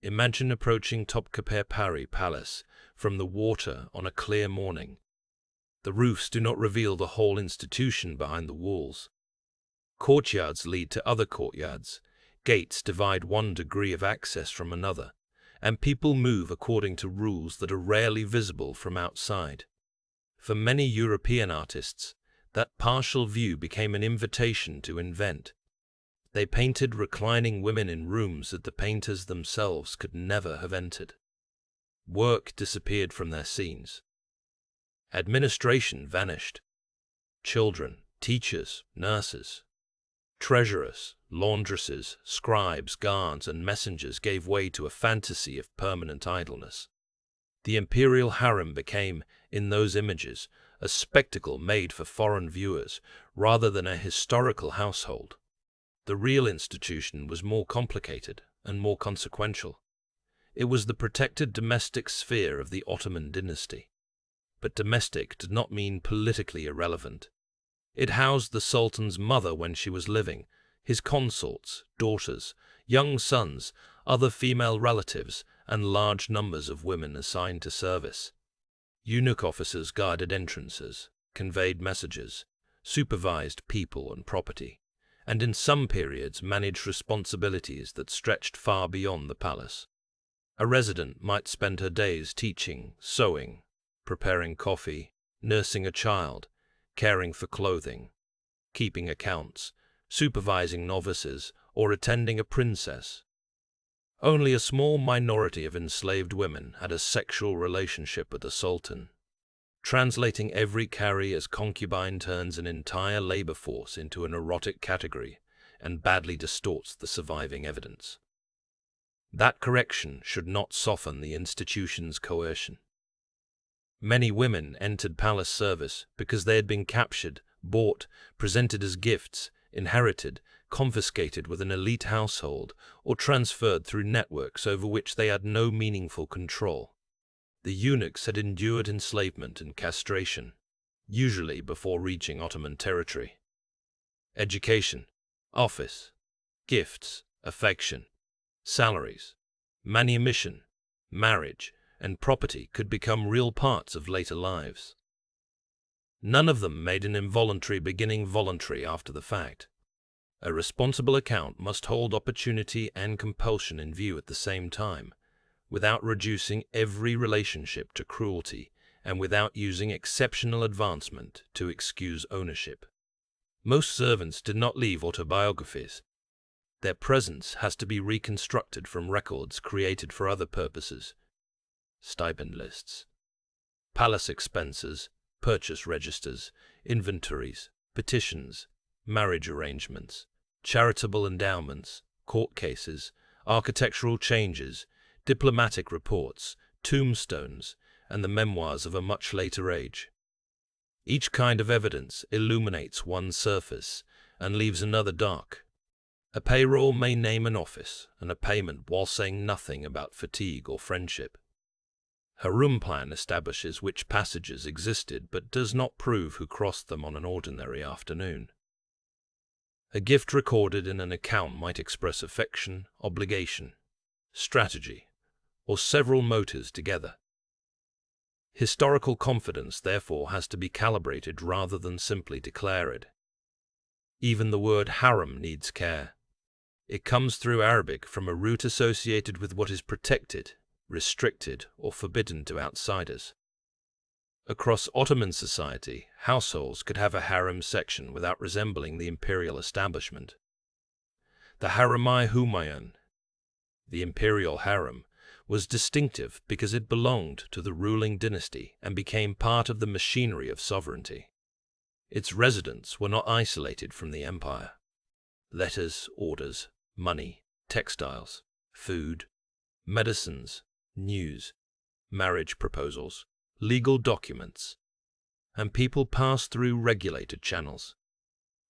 Imagine approaching Topkapı Palace from the water on a clear morning. The roofs do not reveal the whole institution behind the walls. Courtyards lead to other courtyards, gates divide one degree of access from another, and people move according to rules that are rarely visible from outside. For many European artists, that partial view became an invitation to invent. They painted reclining women in rooms that the painters themselves could never have entered. Work disappeared from their scenes. Administration vanished. Children, teachers, nurses, treasurers, laundresses, scribes, guards, and messengers gave way to a fantasy of permanent idleness. The imperial harem became, in those images, a spectacle made for foreign viewers rather than a historical household. The real institution was more complicated and more consequential. It was the protected domestic sphere of the Ottoman dynasty. But domestic did not mean politically irrelevant. It housed the Sultan's mother when she was living, his consorts, daughters, young sons, other female relatives, and large numbers of women assigned to service. Eunuch officers guarded entrances, conveyed messages, supervised people and property, and in some periods managed responsibilities that stretched far beyond the palace. A resident might spend her days teaching, sewing, preparing coffee, nursing a child, caring for clothing, keeping accounts, supervising novices, or attending a princess. Only a small minority of enslaved women had a sexual relationship with the Sultan. Translating every carry as concubine turns an entire labor force into an erotic category and badly distorts the surviving evidence. That correction should not soften the institution's coercion. Many women entered palace service because they had been captured, bought, presented as gifts, inherited, confiscated with an elite household, or transferred through networks over which they had no meaningful control. The eunuchs had endured enslavement and castration, usually before reaching Ottoman territory. Education, office, gifts, affection, salaries, manumission, marriage, and property could become real parts of later lives. None of them made an involuntary beginning voluntary after the fact. A responsible account must hold opportunity and compulsion in view at the same time, without reducing every relationship to cruelty and without using exceptional advancement to excuse ownership. Most servants did not leave autobiographies. Their presence has to be reconstructed from records created for other purposes. Stipend lists, palace expenses, purchase registers, inventories, petitions, marriage arrangements, charitable endowments, court cases, architectural changes, diplomatic reports, tombstones, and the memoirs of a much later age. Each kind of evidence illuminates one surface and leaves another dark. A payroll may name an office and a payment while saying nothing about fatigue or friendship. A room plan establishes which passages existed but does not prove who crossed them on an ordinary afternoon. A gift recorded in an account might express affection, obligation, strategy, or several motives together. Historical confidence, therefore, has to be calibrated rather than simply declared. Even the word harem needs care. It comes through Arabic from a root associated with what is protected, restricted, or forbidden to outsiders. Across Ottoman society, households could have a harem section without resembling the imperial establishment. The Harem-i Humayun, the imperial harem, was distinctive because it belonged to the ruling dynasty and became part of the machinery of sovereignty. Its residents were not isolated from the empire. Letters, orders, money, textiles, food, medicines, news, marriage proposals, legal documents, and people passed through regulated channels.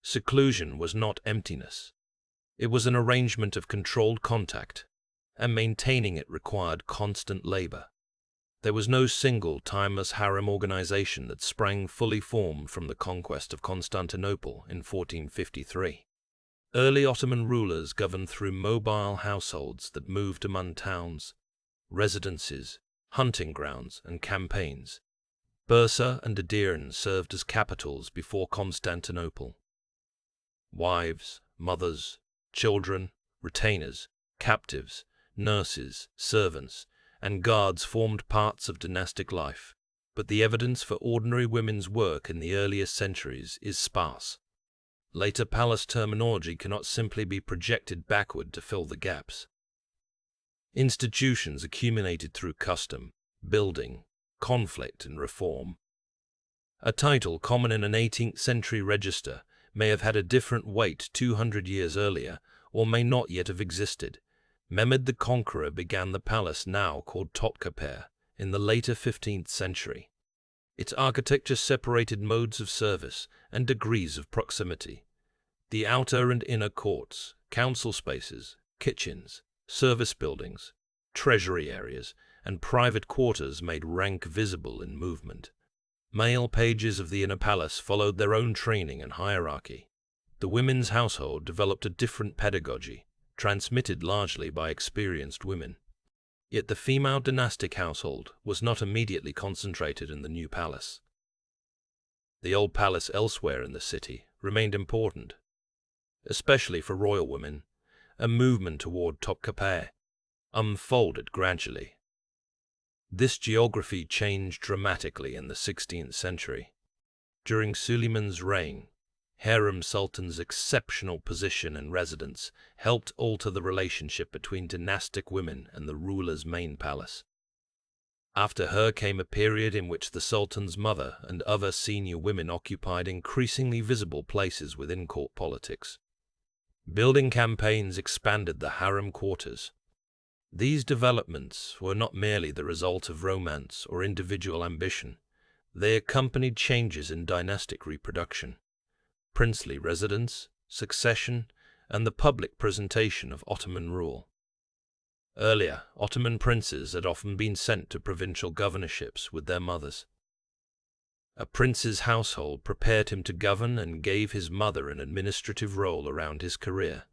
Seclusion was not emptiness. It was an arrangement of controlled contact, and maintaining it required constant labor. There was no single timeless harem organization that sprang fully formed from the conquest of Constantinople in 1453. Early Ottoman rulers governed through mobile households that moved among towns, residences, hunting grounds, and campaigns. Bursa and Edirne served as capitals before Constantinople. Wives, mothers, children, retainers, captives, nurses, servants, and guards formed parts of dynastic life, but the evidence for ordinary women's work in the earliest centuries is sparse. Later palace terminology cannot simply be projected backward to fill the gaps. Institutions accumulated through custom, building, conflict, and reform. A title common in an 18th century register may have had a different weight 200 years earlier, or may not yet have existed. Mehmed the Conqueror began the palace now called Topkapı in the later 15th century. Its architecture separated modes of service and degrees of proximity. The outer and inner courts, council spaces, kitchens, service buildings, treasury areas, and private quarters made rank visible in movement. Male pages of the inner palace followed their own training and hierarchy. The women's household developed a different pedagogy, transmitted largely by experienced women. Yet the female dynastic household was not immediately concentrated in the new palace. The old palace elsewhere in the city remained important, especially for royal women. A movement toward Topkapı unfolded gradually. This geography changed dramatically in the 16th century. During Suleiman's reign, Harem sultans' exceptional position and residence helped alter the relationship between dynastic women and the ruler's main palace. After her came a period in which the sultan's mother and other senior women occupied increasingly visible places within court politics. Building campaigns expanded the harem quarters. These developments were not merely the result of romance or individual ambition. They accompanied changes in dynastic reproduction, princely residence, succession, and the public presentation of Ottoman rule. Earlier, Ottoman princes had often been sent to provincial governorships with their mothers. A prince's household prepared him to govern and gave his mother an administrative role around his career.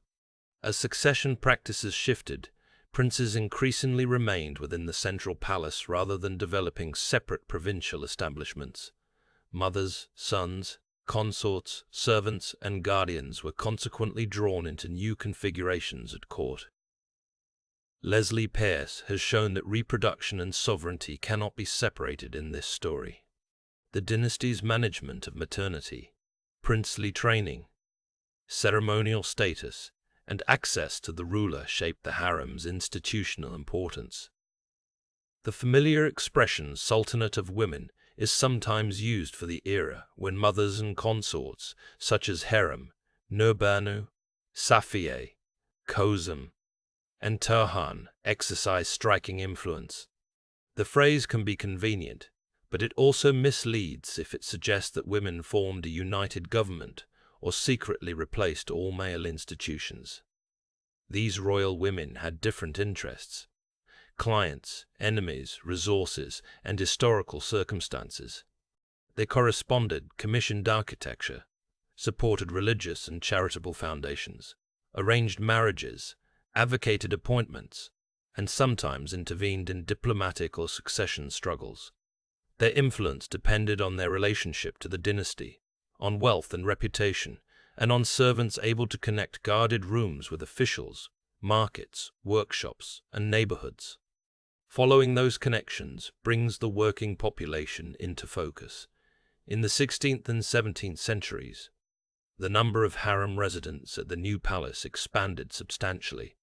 As succession practices shifted, princes increasingly remained within the central palace rather than developing separate provincial establishments. Mothers, sons, consorts, servants, and guardians were consequently drawn into new configurations at court. Leslie Pearce has shown that reproduction and sovereignty cannot be separated in this story. The dynasty's management of maternity, princely training, ceremonial status, and access to the ruler shaped the harem's institutional importance. The familiar expression Sultanate of Women is sometimes used for the era when mothers and consorts, such as Harem, Nurbanu, Safiye, Kozum, and Turhan, exercise striking influence. The phrase can be convenient, but it also misleads if it suggests that women formed a united government or secretly replaced all male institutions. These royal women had different interests, clients, enemies, resources, and historical circumstances. They corresponded, commissioned architecture, supported religious and charitable foundations, arranged marriages, advocated appointments, and sometimes intervened in diplomatic or succession struggles. Their influence depended on their relationship to the dynasty, on wealth and reputation, and on servants able to connect guarded rooms with officials, markets, workshops, and neighborhoods. Following those connections brings the working population into focus. In the 16th and 17th centuries, the number of harem residents at the new palace expanded substantially.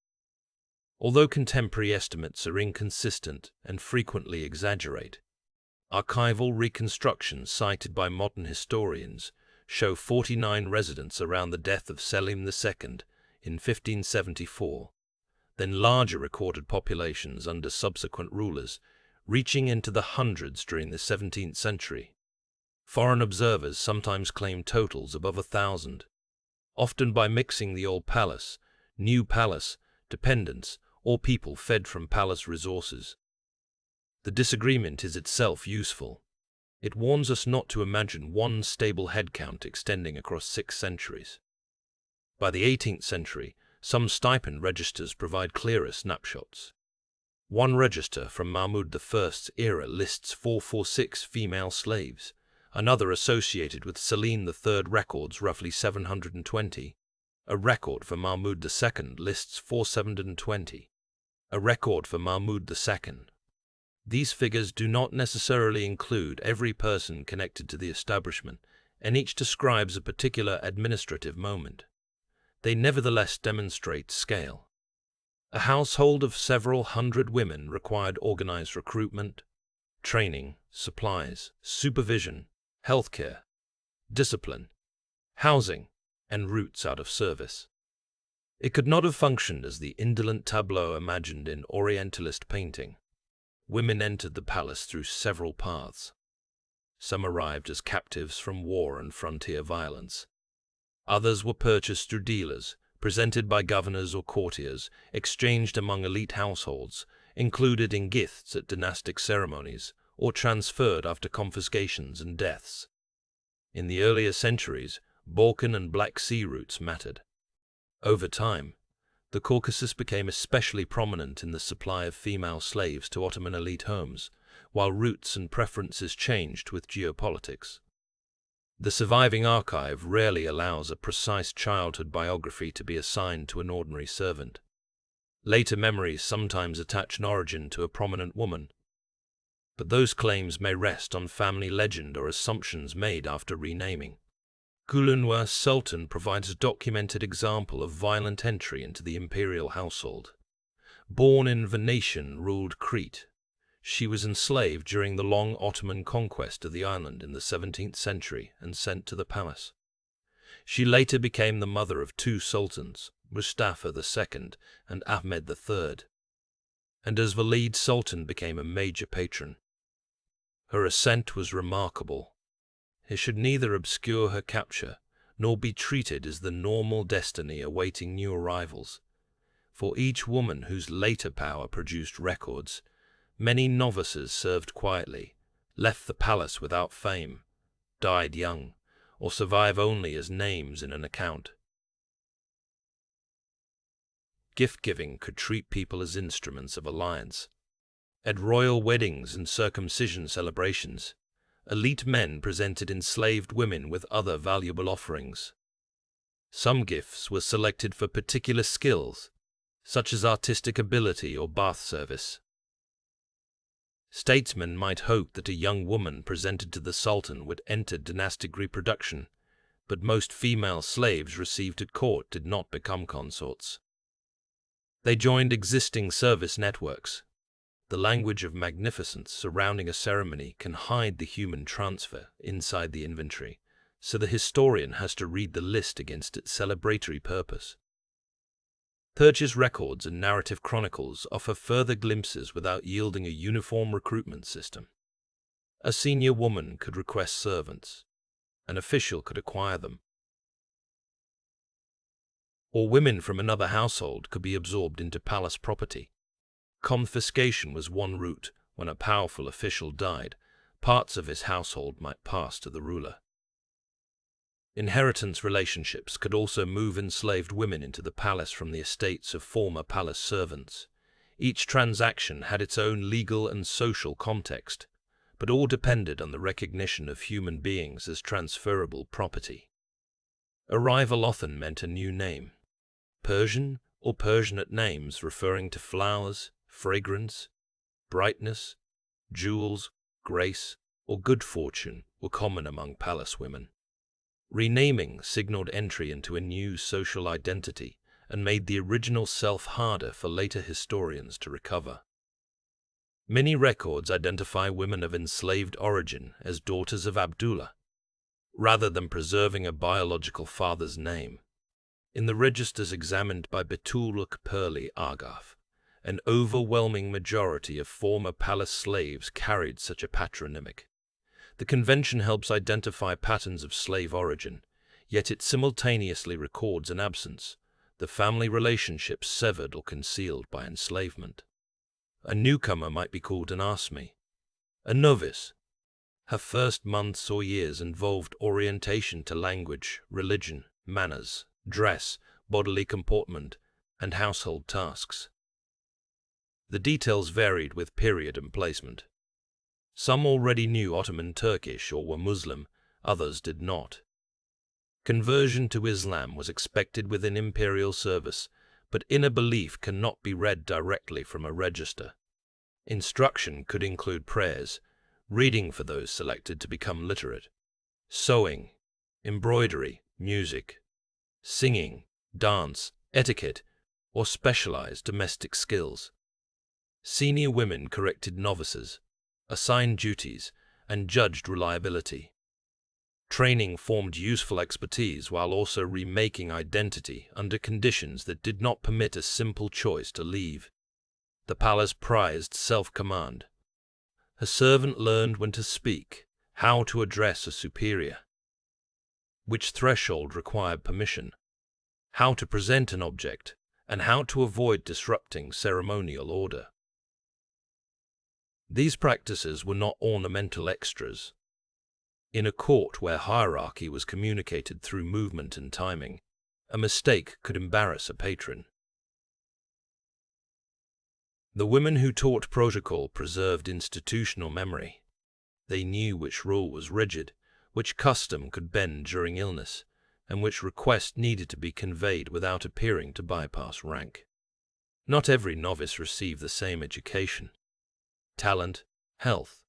Although contemporary estimates are inconsistent and frequently exaggerate, archival reconstructions cited by modern historians show 49 residents around the death of Selim II in 1574, then larger recorded populations under subsequent rulers, reaching into the hundreds during the 17th century. Foreign observers sometimes claim totals above 1,000, often by mixing the old palace, new palace, dependents, or people fed from palace resources. The disagreement is itself useful. It warns us not to imagine one stable headcount extending across 6 centuries. By the 18th century, some stipend registers provide clearer snapshots. One register from Mahmud I's era lists 446 female slaves. Another associated with Selim III records roughly 720. A record for Mahmud II lists 420. A record for Mahmud II. These figures do not necessarily include every person connected to the establishment, and each describes a particular administrative moment. They nevertheless demonstrate scale. A household of several hundred women required organized recruitment, training, supplies, supervision, healthcare, discipline, housing, and routes out of service. It could not have functioned as the indolent tableau imagined in Orientalist painting. Women entered the palace through several paths. Some arrived as captives from war and frontier violence. Others were purchased through dealers, presented by governors or courtiers, exchanged among elite households, included in gifts at dynastic ceremonies, or transferred after confiscations and deaths. In the earlier centuries, Balkan and Black Sea routes mattered. Over time, the Caucasus became especially prominent in the supply of female slaves to Ottoman elite homes, while routes and preferences changed with geopolitics. The surviving archive rarely allows a precise childhood biography to be assigned to an ordinary servant. Later memories sometimes attach an origin to a prominent woman, but those claims may rest on family legend or assumptions made after renaming. Gulunwa Sultan provides a documented example of violent entry into the imperial household. Born in Venetian-ruled Crete, she was enslaved during the long Ottoman conquest of the island in the 17th century and sent to the palace. She later became the mother of two sultans, Mustafa II and Ahmed III, and as valide sultan became a major patron. Her ascent was remarkable. It should neither obscure her capture nor be treated as the normal destiny awaiting new arrivals. For each woman whose later power produced records, many novices served quietly, left the palace without fame, died young, or survive only as names in an account. Gift-giving could treat people as instruments of alliance. At royal weddings and circumcision celebrations, elite men presented enslaved women with other valuable offerings. Some gifts were selected for particular skills, such as artistic ability or bath service. Statesmen might hope that a young woman presented to the Sultan would enter dynastic reproduction, but most female slaves received at court did not become consorts. They joined existing service networks. The language of magnificence surrounding a ceremony can hide the human transfer inside the inventory, so the historian has to read the list against its celebratory purpose. Purchase records and narrative chronicles offer further glimpses without yielding a uniform recruitment system. A senior woman could request servants. An official could acquire them. Or women from another household could be absorbed into palace property. Confiscation was one route. When a powerful official died, parts of his household might pass to the ruler. Inheritance relationships could also move enslaved women into the palace from the estates of former palace servants. Each transaction had its own legal and social context, but all depended on the recognition of human beings as transferable property. Arrival often meant a new name. Persian or Persianate names referring to flowers, fragrance, brightness, jewels, grace, or good fortune were common among palace women. Renaming signaled entry into a new social identity and made the original self harder for later historians to recover. Many records identify women of enslaved origin as daughters of Abdullah, rather than preserving a biological father's name. In the registers examined by Betuluk Perli Argaf, an overwhelming majority of former palace slaves carried such a patronymic. The convention helps identify patterns of slave origin, yet it simultaneously records an absence, the family relationships severed or concealed by enslavement. A newcomer might be called an asmi, a novice. Her first months or years involved orientation to language, religion, manners, dress, bodily comportment, and household tasks. The details varied with period and placement. Some already knew Ottoman Turkish or were Muslim, others did not. Conversion to Islam was expected within imperial service, but inner belief cannot be read directly from a register. Instruction could include prayers, reading for those selected to become literate, sewing, embroidery, music, singing, dance, etiquette, or specialized domestic skills. Senior women corrected novices, assigned duties, and judged reliability. Training formed useful expertise while also remaking identity under conditions that did not permit a simple choice to leave. The palace prized self-command. A servant learned when to speak, how to address a superior, which threshold required permission, how to present an object, and how to avoid disrupting ceremonial order. These practices were not ornamental extras. In a court where hierarchy was communicated through movement and timing, a mistake could embarrass a patron. The women who taught protocol preserved institutional memory. They knew which rule was rigid, which custom could bend during illness, and which request needed to be conveyed without appearing to bypass rank. Not every novice received the same education. Talent, health,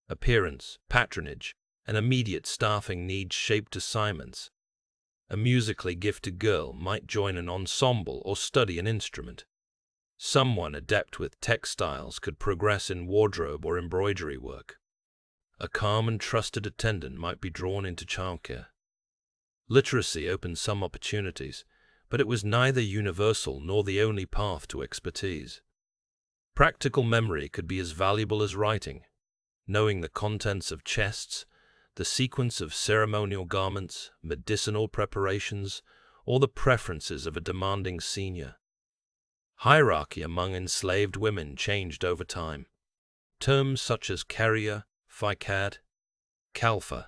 appearance, patronage, and immediate staffing needs shaped assignments. A musically gifted girl might join an ensemble or study an instrument. Someone adept with textiles could progress in wardrobe or embroidery work. A calm and trusted attendant might be drawn into childcare. Literacy opened some opportunities, but it was neither universal nor the only path to expertise. Practical memory could be as valuable as writing. Knowing the contents of chests, the sequence of ceremonial garments, medicinal preparations, or the preferences of a demanding senior. Hierarchy among enslaved women changed over time. Terms such as carrier, fikad, kalfa,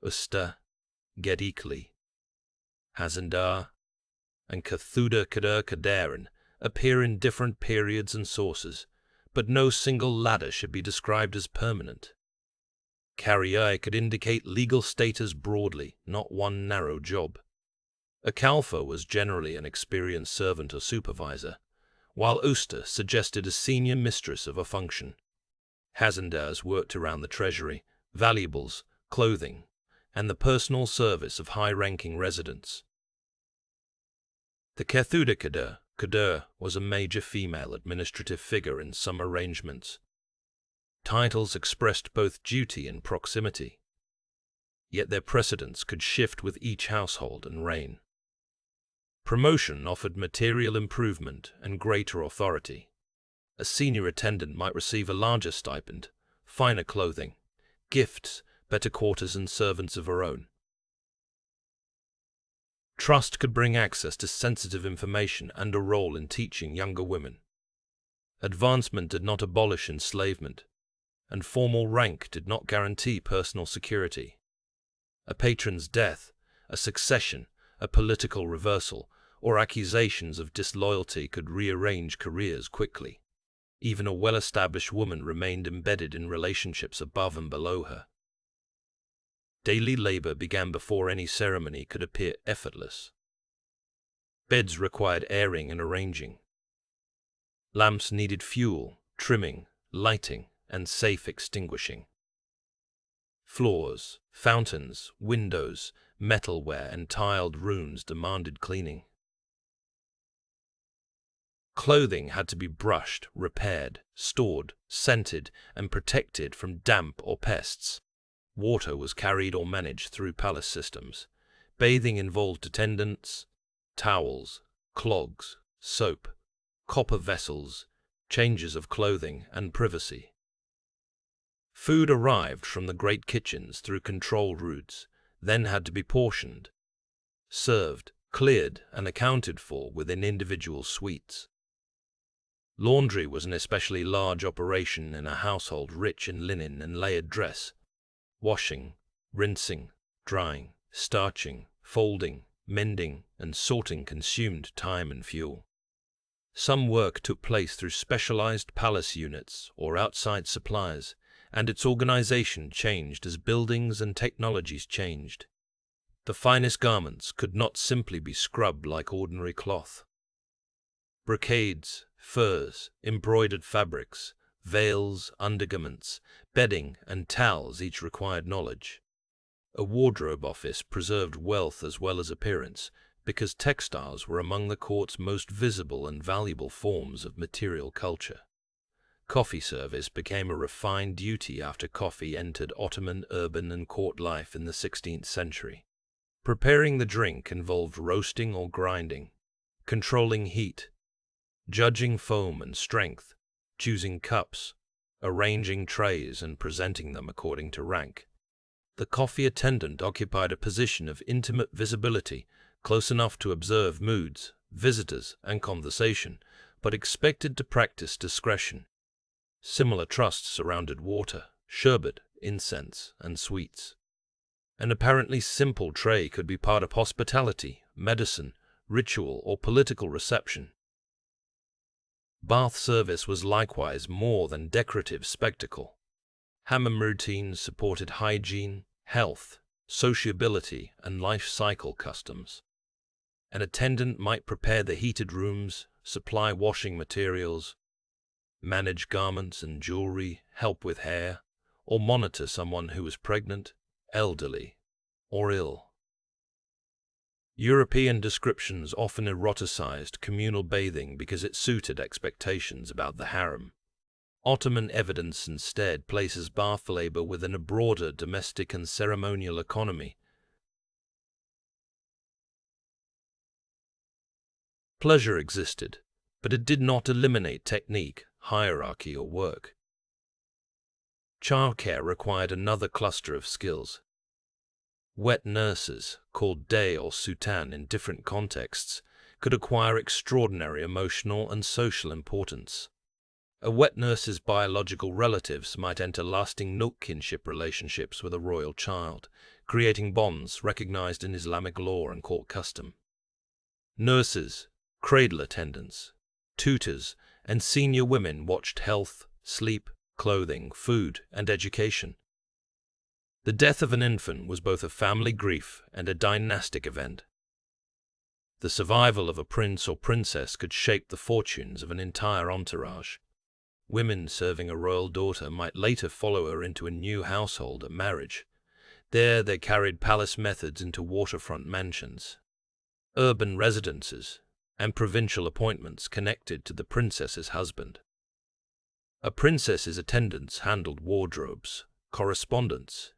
usta, gedikli, hazandar, and kathuda kader kadaran appear in different periods and sources, but no single ladder should be described as permanent. Carrier could indicate legal status broadly, not one narrow job. A kalfa was generally an experienced servant or supervisor, while usta suggested a senior mistress of a function. Hazandars worked around the treasury, valuables, clothing, and the personal service of high-ranking residents. The kathuda kader was a major female administrative figure in some arrangements. Titles expressed both duty and proximity, yet their precedence could shift with each household and reign. Promotion offered material improvement and greater authority. A senior attendant might receive a larger stipend, finer clothing, gifts, better quarters, and servants of her own. Trust could bring access to sensitive information and a role in teaching younger women. Advancement did not abolish enslavement, and formal rank did not guarantee personal security. A patron's death, a succession, a political reversal, or accusations of disloyalty could rearrange careers quickly. Even a well-established woman remained embedded in relationships above and below her. Daily labor began before any ceremony could appear effortless. Beds required airing and arranging. Lamps needed fuel, trimming, lighting, and safe extinguishing. Floors, fountains, windows, metalware, and tiled rooms demanded cleaning. Clothing had to be brushed, repaired, stored, scented, and protected from damp or pests. Water was carried or managed through palace systems. Bathing involved attendants, towels, clogs, soap, copper vessels, changes of clothing, and privacy. Food arrived from the great kitchens through control routes, then had to be portioned, served, cleared, and accounted for within individual suites. Laundry was an especially large operation in a household rich in linen and layered dress. Washing, rinsing, drying, starching, folding, mending, and sorting consumed time and fuel. Some work took place through specialized palace units or outside suppliers, and its organization changed as buildings and technologies changed. The finest garments could not simply be scrubbed like ordinary cloth. Brocades, furs, embroidered fabrics, veils, undergarments, bedding, and towels each required knowledge. A wardrobe office preserved wealth as well as appearance, because textiles were among the court's most visible and valuable forms of material culture. Coffee service became a refined duty after coffee entered Ottoman urban and court life in the 16th century. Preparing the drink involved roasting or grinding, controlling heat, judging foam and strength, choosing cups, arranging trays and presenting them according to rank. The coffee attendant occupied a position of intimate visibility, close enough to observe moods, visitors, and conversation, but expected to practice discretion. Similar trusts surrounded water, sherbet, incense, and sweets. An apparently simple tray could be part of hospitality, medicine, ritual, or political reception. Bath service was likewise more than decorative spectacle. Hammam routines supported hygiene, health, sociability, and life cycle customs. An attendant might prepare the heated rooms, supply washing materials, manage garments and jewelry, help with hair, or monitor someone who was pregnant, elderly, or ill. European descriptions often eroticized communal bathing because it suited expectations about the harem. Ottoman evidence instead places bath labor within a broader domestic and ceremonial economy. Pleasure existed, but it did not eliminate technique, hierarchy, or work. Childcare required another cluster of skills. Wet nurses, called dey or sultan in different contexts, could acquire extraordinary emotional and social importance. A wet nurse's biological relatives might enter lasting kinship relationships with a royal child, creating bonds recognized in Islamic law and court custom. Nurses, cradle attendants, tutors, and senior women watched health, sleep, clothing, food, and education. The death of an infant was both a family grief and a dynastic event. The survival of a prince or princess could shape the fortunes of an entire entourage. Women serving a royal daughter might later follow her into a new household at marriage. There they carried palace methods into waterfront mansions, urban residences, and provincial appointments connected to the princess's husband. A princess's attendants handled wardrobes, correspondence,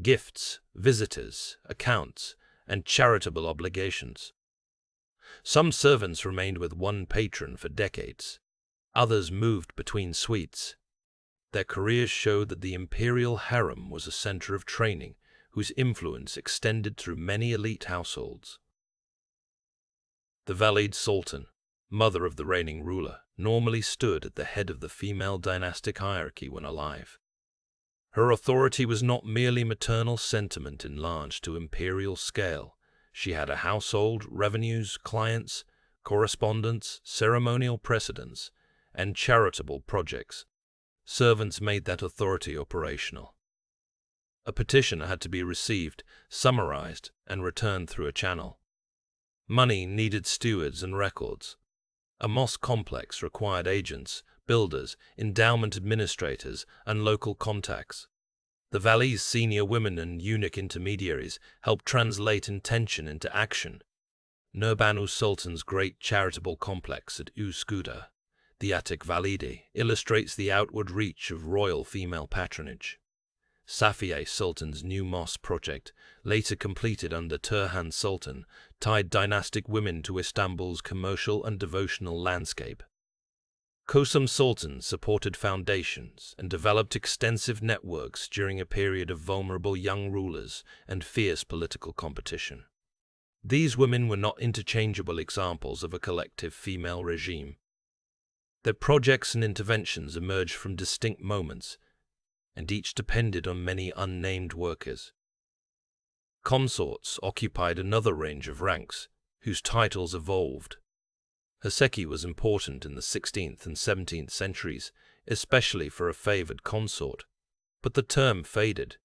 gifts, visitors, accounts, and charitable obligations. Some servants remained with one patron for decades. Others moved between suites. Their careers showed that the imperial harem was a center of training whose influence extended through many elite households. The valide sultan, mother of the reigning ruler, normally stood at the head of the female dynastic hierarchy when alive. Her authority was not merely maternal sentiment enlarged to imperial scale. She had a household, revenues, clients, correspondence, ceremonial precedents, and charitable projects. Servants made that authority operational. A petition had to be received, summarized, and returned through a channel. Money needed stewards and records. A mosque complex required agents, builders, endowment administrators, and local contacts. The vali's senior women and eunuch intermediaries helped translate intention into action. Nurbanu Sultan's great charitable complex at Üsküdar, the Attic Valide, illustrates the outward reach of royal female patronage. Safiye Sultan's new mosque project, later completed under Turhan Sultan, tied dynastic women to Istanbul's commercial and devotional landscape. Kösem Sultan supported foundations and developed extensive networks during a period of vulnerable young rulers and fierce political competition. These women were not interchangeable examples of a collective female regime. Their projects and interventions emerged from distinct moments, and each depended on many unnamed workers. Consorts occupied another range of ranks, whose titles evolved. Haseki was important in the 16th and 17th centuries, especially for a favored consort, but the term faded.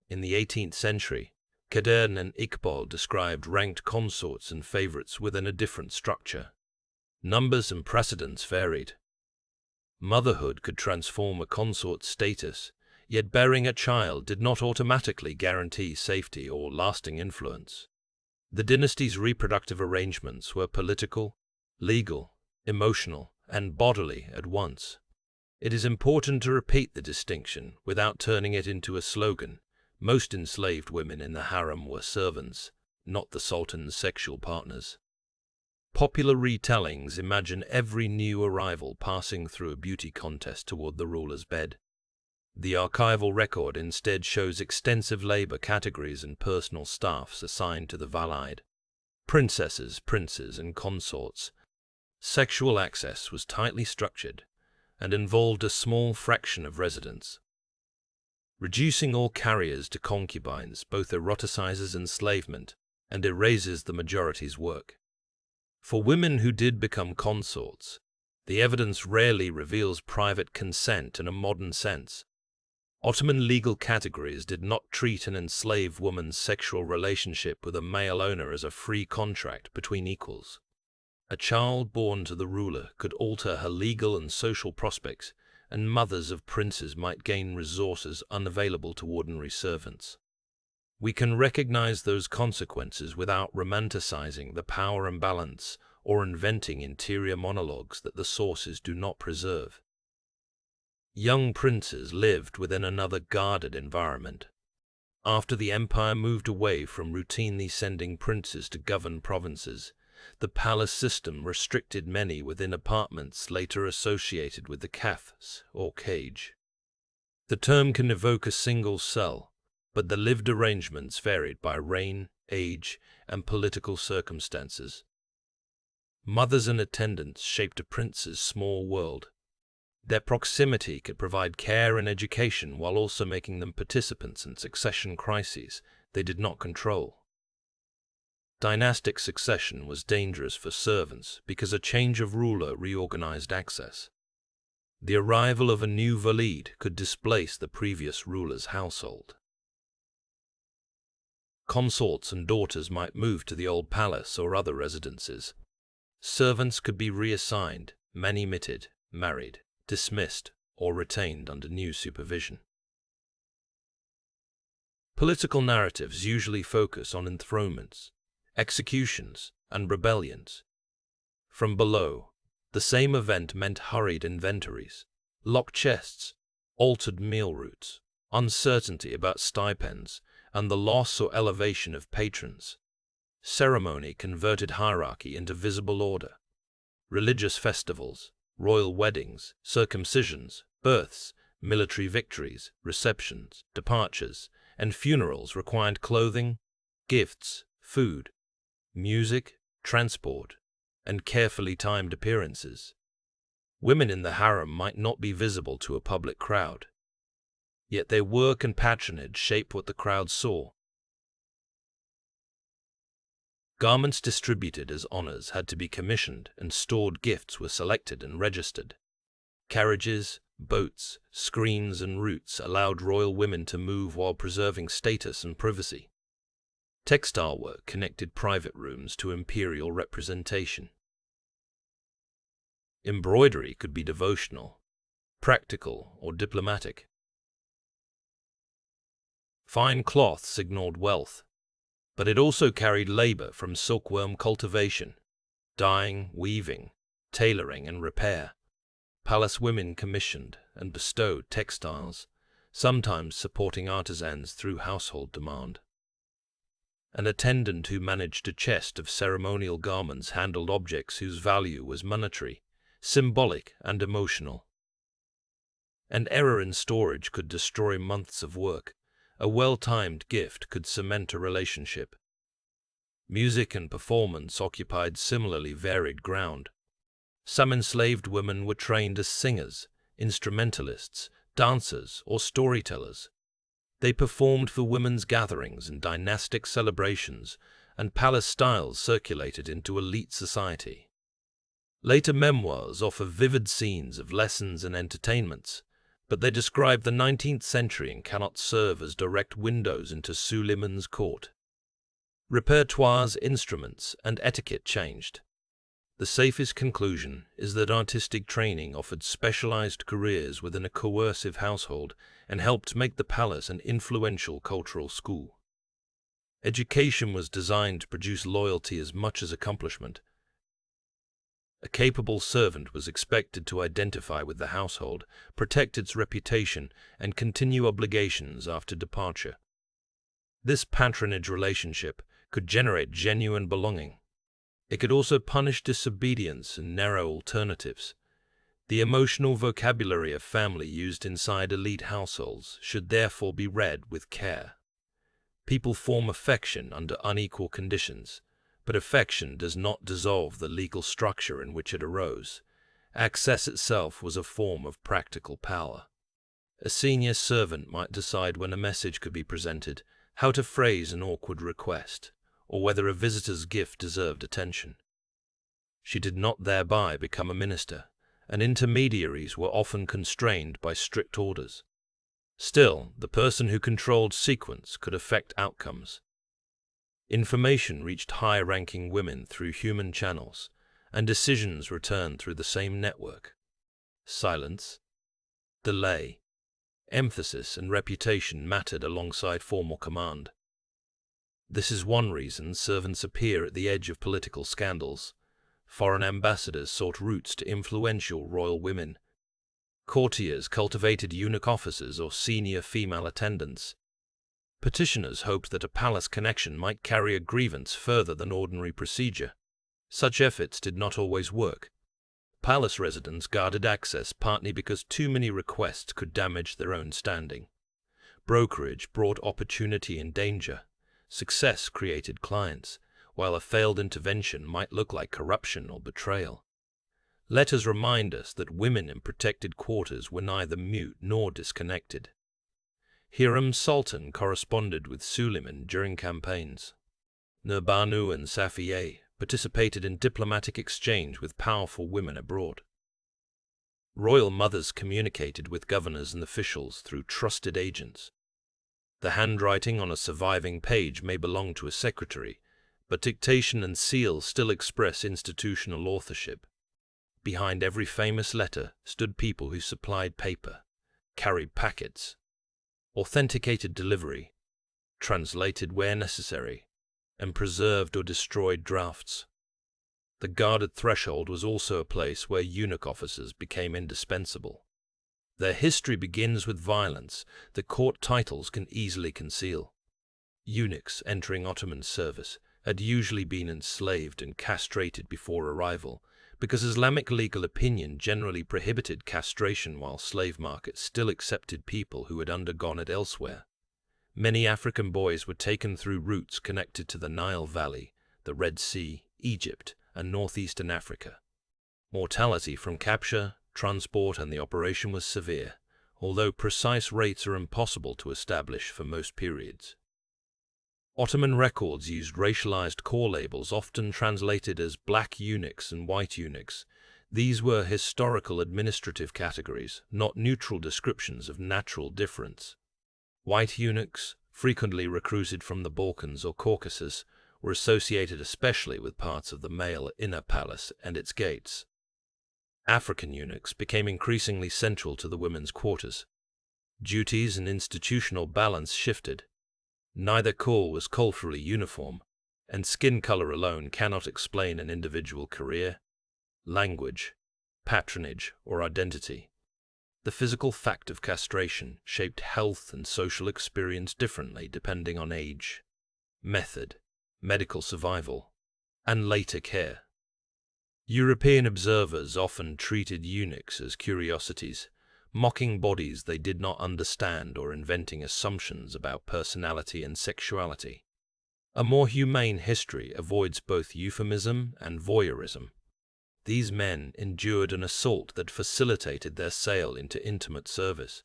In the 18th century, Kadern and Iqbal described ranked consorts and favorites within a different structure. Numbers and precedents varied. Motherhood could transform a consort's status, yet bearing a child did not automatically guarantee safety or lasting influence. The dynasty's reproductive arrangements were political, legal, emotional, and bodily at once. It is important to repeat the distinction without turning it into a slogan. Most enslaved women in the harem were servants, not the sultan's sexual partners. Popular retellings imagine every new arrival passing through a beauty contest toward the ruler's bed. The archival record instead shows extensive labor categories and personal staffs assigned to the valide, princesses, princes, and consorts. Sexual access was tightly structured and involved a small fraction of residents. Reducing all carriers to concubines both eroticizes enslavement and erases the majority's work. For women who did become consorts, the evidence rarely reveals private consent in a modern sense. Ottoman legal categories did not treat an enslaved woman's sexual relationship with a male owner as a free contract between equals. A child born to the ruler could alter her legal and social prospects, and mothers of princes might gain resources unavailable to ordinary servants. We can recognize those consequences without romanticizing the power imbalance or inventing interior monologues that the sources do not preserve. Young princes lived within another guarded environment. After the empire moved away from routinely sending princes to govern provinces, the palace system restricted many within apartments later associated with the kafs, or cage. The term can evoke a single cell, but the lived arrangements varied by reign, age, and political circumstances. Mothers and attendants shaped a prince's small world. Their proximity could provide care and education while also making them participants in succession crises they did not control. Dynastic succession was dangerous for servants because a change of ruler reorganized access. The arrival of a new valide could displace the previous ruler's household. Consorts and daughters might move to the old palace or other residences. Servants could be reassigned, manumitted, married, dismissed, or retained under new supervision. Political narratives usually focus on enthronements, executions, and rebellions. From below, the same event meant hurried inventories, locked chests, altered meal routes, uncertainty about stipends, and the loss or elevation of patrons. Ceremony converted hierarchy into visible order. Religious festivals, royal weddings, circumcisions, births, military victories, receptions, departures, and funerals required clothing, gifts, food, music, transport, and carefully timed appearances. Women in the harem might not be visible to a public crowd, yet their work and patronage shape what the crowd saw. Garments distributed as honors had to be commissioned, and stored gifts were selected and registered. Carriages, boats, screens, and routes allowed royal women to move while preserving status and privacy. Textile work connected private rooms to imperial representation. Embroidery could be devotional, practical, or diplomatic. Fine cloth signaled wealth, but it also carried labor from silkworm cultivation, dyeing, weaving, tailoring, and repair. Palace women commissioned and bestowed textiles, sometimes supporting artisans through household demand. An attendant who managed a chest of ceremonial garments handled objects whose value was monetary, symbolic, and emotional. An error in storage could destroy months of work. A well-timed gift could cement a relationship. Music and performance occupied similarly varied ground. Some enslaved women were trained as singers, instrumentalists, dancers, or storytellers. They performed for women's gatherings and dynastic celebrations, and palace styles circulated into elite society. Later memoirs offer vivid scenes of lessons and entertainments, but they describe the 19th century and cannot serve as direct windows into Suleiman's court. Repertoires, instruments, and etiquette changed. The safest conclusion is that artistic training offered specialized careers within a coercive household and helped make the palace an influential cultural school. Education was designed to produce loyalty as much as accomplishment. A capable servant was expected to identify with the household, protect its reputation, and continue obligations after departure. This patronage relationship could generate genuine belonging. It could also punish disobedience and narrow alternatives. The emotional vocabulary of family used inside elite households should therefore be read with care. People form affection under unequal conditions, but affection does not dissolve the legal structure in which it arose. Access itself was a form of practical power. A senior servant might decide when a message could be presented, how to phrase an awkward request, or whether a visitor's gift deserved attention. She did not thereby become a minister, and intermediaries were often constrained by strict orders. Still, the person who controlled sequence could affect outcomes. Information reached high-ranking women through human channels, and decisions returned through the same network. Silence, delay, emphasis, and reputation mattered alongside formal command. This is one reason servants appear at the edge of political scandals. Foreign ambassadors sought routes to influential royal women. Courtiers cultivated eunuch officers or senior female attendants. Petitioners hoped that a palace connection might carry a grievance further than ordinary procedure. Such efforts did not always work. Palace residents guarded access partly because too many requests could damage their own standing. Brokerage brought opportunity and danger. Success created clients, while a failed intervention might look like corruption or betrayal. Letters remind us that women in protected quarters were neither mute nor disconnected. Hiram's Sultan corresponded with Suleiman during campaigns. Nurbanu and Safiye participated in diplomatic exchange with powerful women abroad. Royal mothers communicated with governors and officials through trusted agents. The handwriting on a surviving page may belong to a secretary, but dictation and seal still express institutional authorship. Behind every famous letter stood people who supplied paper, carried packets, authenticated delivery, translated where necessary, and preserved or destroyed drafts. The guarded threshold was also a place where eunuch officers became indispensable. Their history begins with violence that court titles can easily conceal. Eunuchs entering Ottoman service had usually been enslaved and castrated before arrival, because Islamic legal opinion generally prohibited castration while slave markets still accepted people who had undergone it elsewhere. Many African boys were taken through routes connected to the Nile Valley, the Red Sea, Egypt, and northeastern Africa. Mortality from capture, transport, and the operation was severe, although precise rates are impossible to establish for most periods. Ottoman records used racialized core labels often translated as black eunuchs and white eunuchs. These were historical administrative categories, not neutral descriptions of natural difference. White eunuchs, frequently recruited from the Balkans or Caucasus, were associated especially with parts of the male inner palace and its gates. African eunuchs became increasingly central to the women's quarters. Duties and institutional balance shifted. Neither corps was culturally uniform, and skin color alone cannot explain an individual career, language, patronage, or identity. The physical fact of castration shaped health and social experience differently depending on age, method, medical survival, and later care. European observers often treated eunuchs as curiosities, mocking bodies they did not understand or inventing assumptions about personality and sexuality. A more humane history avoids both euphemism and voyeurism. These men endured an assault that facilitated their sale into intimate service.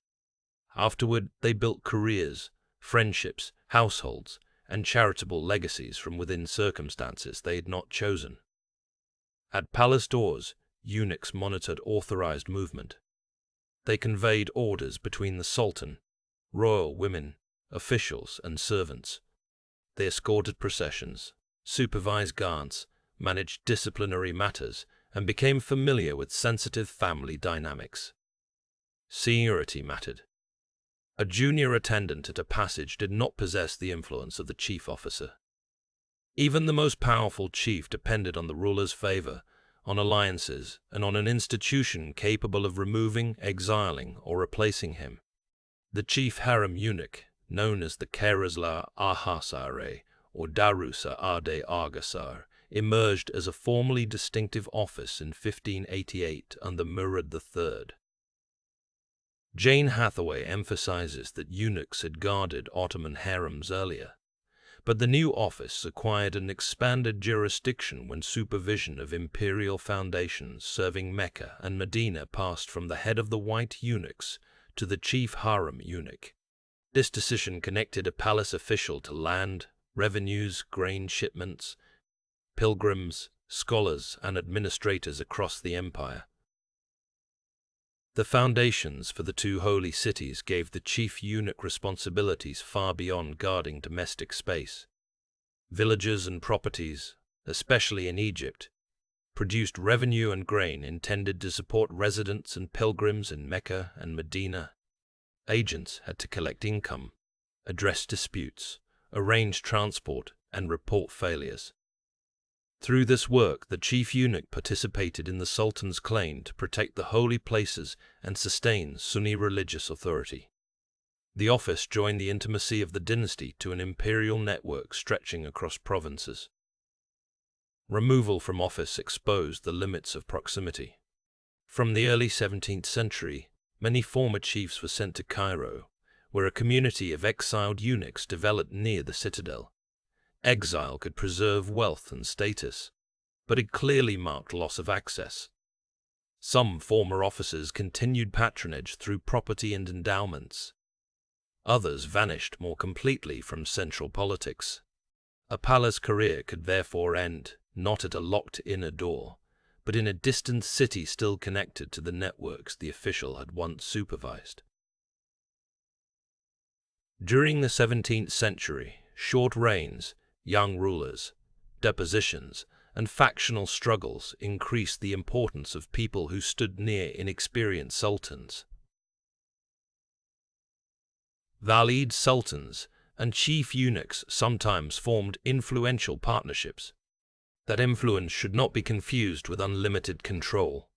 Afterward, they built careers, friendships, households, and charitable legacies from within circumstances they had not chosen. At palace doors, eunuchs monitored authorized movement. They conveyed orders between the Sultan, royal women, officials, and servants. They escorted processions, supervised guards, managed disciplinary matters, and became familiar with sensitive family dynamics. Seniority mattered. A junior attendant at a passage did not possess the influence of the chief officer. Even the most powerful chief depended on the ruler's favor, on alliances, and on an institution capable of removing, exiling, or replacing him. The chief harem eunuch, known as the Keresla Ahasare or Darusa Ade Argasar, emerged as a formally distinctive office in 1588 under Murad III. Jane Hathaway emphasizes that eunuchs had guarded Ottoman harems earlier, but the new office acquired an expanded jurisdiction when supervision of imperial foundations serving Mecca and Medina passed from the head of the white eunuchs to the chief harem eunuch. This decision connected a palace official to land, revenues, grain shipments, pilgrims, scholars, and administrators across the empire. The foundations for the two holy cities gave the chief eunuch responsibilities far beyond guarding domestic space. Villages and properties, especially in Egypt, produced revenue and grain intended to support residents and pilgrims in Mecca and Medina. Agents had to collect income, address disputes, arrange transport, and report failures. Through this work, the chief eunuch participated in the Sultan's claim to protect the holy places and sustain Sunni religious authority. The office joined the intimacy of the dynasty to an imperial network stretching across provinces. Removal from office exposed the limits of proximity. From the early 17th century, many former chiefs were sent to Cairo, where a community of exiled eunuchs developed near the citadel. Exile could preserve wealth and status, but it clearly marked loss of access. Some former officers continued patronage through property and endowments. Others vanished more completely from central politics. A palace career could therefore end, not at a locked inner door, but in a distant city still connected to the networks the official had once supervised. During the 17th century, short reigns, young rulers, depositions, and factional struggles increased the importance of people who stood near inexperienced sultans. Valide sultans and chief eunuchs sometimes formed influential partnerships. That influence should not be confused with unlimited control.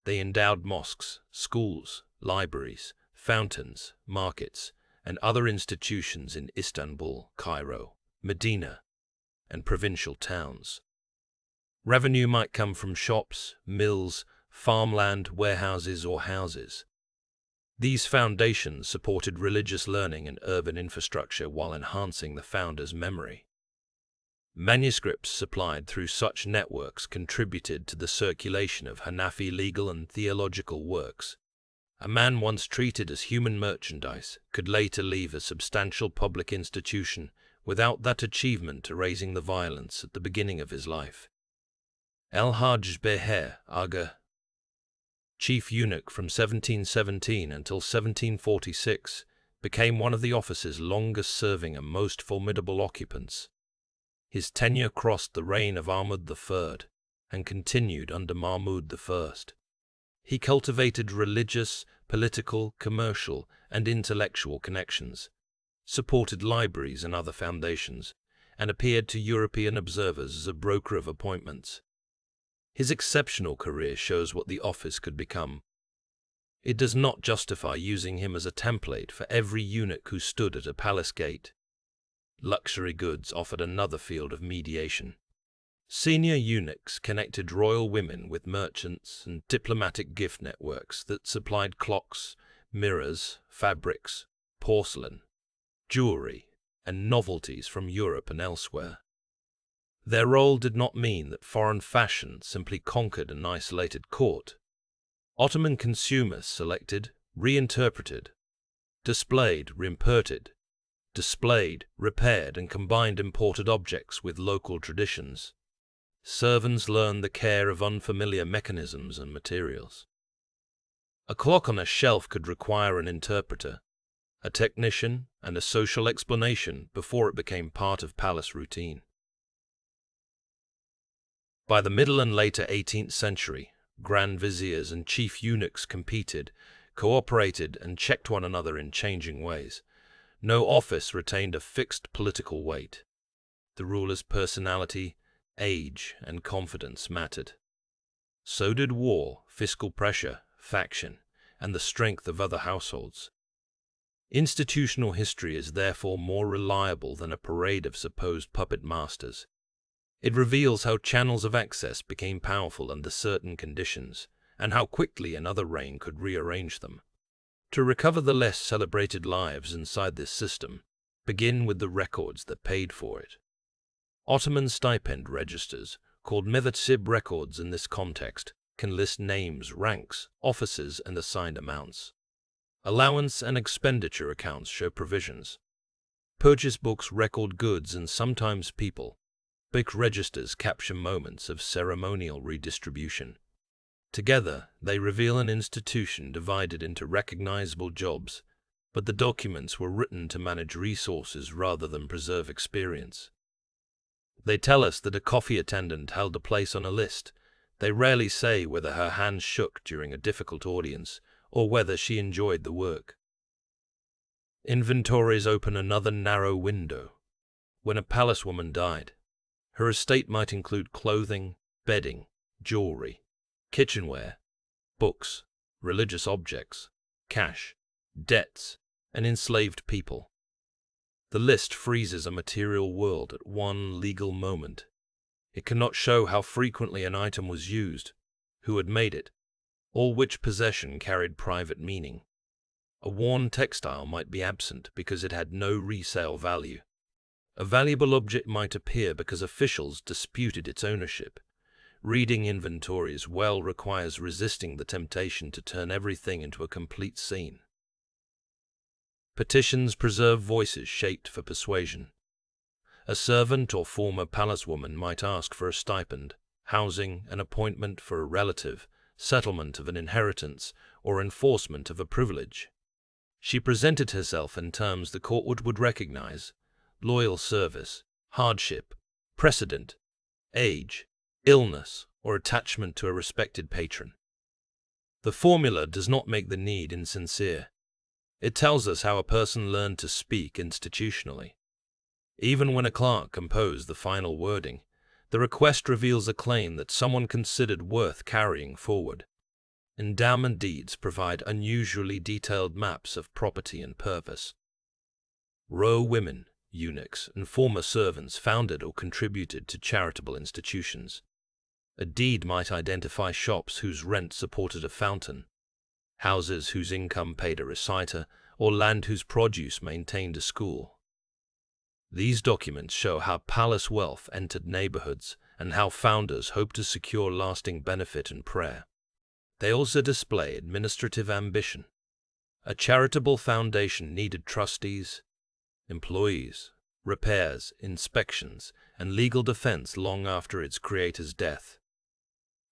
They endowed mosques, schools, libraries, fountains, markets, and other institutions in Istanbul, Cairo, Medina, and provincial towns. Revenue might come from shops, mills, farmland, warehouses, or houses. These foundations supported religious learning and urban infrastructure while enhancing the founder's memory. Manuscripts supplied through such networks contributed to the circulation of Hanafi legal and theological works. A man once treated as human merchandise could later leave a substantial public institution without that achievement erasing the violence at the beginning of his life. El-Hajj Beher Aga, chief eunuch from 1717 until 1746, became one of the office's longest-serving and most formidable occupants. His tenure crossed the reign of Ahmad III and continued under Mahmud I. He cultivated religious, political, commercial, and intellectual connections, supported libraries and other foundations, and appeared to European observers as a broker of appointments. His exceptional career shows what the office could become. It does not justify using him as a template for every eunuch who stood at a palace gate. Luxury goods offered another field of mediation. Senior eunuchs connected royal women with merchants and diplomatic gift networks that supplied clocks, mirrors, fabrics, porcelain, jewelry, and novelties from Europe and elsewhere. Their role did not mean that foreign fashion simply conquered an isolated court. Ottoman consumers selected, reinterpreted, displayed, reimported, displayed, repaired, and combined imported objects with local traditions. Servants learned the care of unfamiliar mechanisms and materials. A clock on a shelf could require an interpreter, a technician, and a social explanation before it became part of palace routine. By the middle and later 18th century, grand viziers and chief eunuchs competed, cooperated, and checked one another in changing ways. No office retained a fixed political weight. The ruler's personality, age, and confidence mattered. So did war, fiscal pressure, faction, and the strength of other households. Institutional history is therefore more reliable than a parade of supposed puppet masters. It reveals how channels of access became powerful under certain conditions, and how quickly another reign could rearrange them. To recover the less celebrated lives inside this system, begin with the records that paid for it. Ottoman stipend registers, called mevetsib records in this context, can list names, ranks, offices, and assigned amounts. Allowance and expenditure accounts show provisions. Purchase books record goods and sometimes people. Big registers capture moments of ceremonial redistribution. Together, they reveal an institution divided into recognizable jobs, but the documents were written to manage resources rather than preserve experience. They tell us that a coffee attendant held a place on a list. They rarely say whether her hands shook during a difficult audience or whether she enjoyed the work. Inventories open another narrow window. When a palace woman died, her estate might include clothing, bedding, jewelry, kitchenware, books, religious objects, cash, debts, and enslaved people. The list freezes a material world at one legal moment. It cannot show how frequently an item was used, who had made it, or which possession carried private meaning. A worn textile might be absent because it had no resale value. A valuable object might appear because officials disputed its ownership. Reading inventories well requires resisting the temptation to turn everything into a complete scene. Petitions preserve voices shaped for persuasion. A servant or former palace woman might ask for a stipend, housing, an appointment for a relative, settlement of an inheritance, or enforcement of a privilege. She presented herself in terms the court would recognize: loyal service, hardship, precedent, age, illness, or attachment to a respected patron. The formula does not make the need insincere. It tells us how a person learned to speak institutionally. Even when a clerk composed the final wording, the request reveals a claim that someone considered worth carrying forward. Endowment deeds provide unusually detailed maps of property and purpose. Royal women, eunuchs, and former servants founded or contributed to charitable institutions. A deed might identify shops whose rent supported a fountain, houses whose income paid a reciter, or land whose produce maintained a school. These documents show how palace wealth entered neighborhoods and how founders hoped to secure lasting benefit and prayer. They also display administrative ambition. A charitable foundation needed trustees, employees, repairs, inspections, and legal defense long after its creator's death.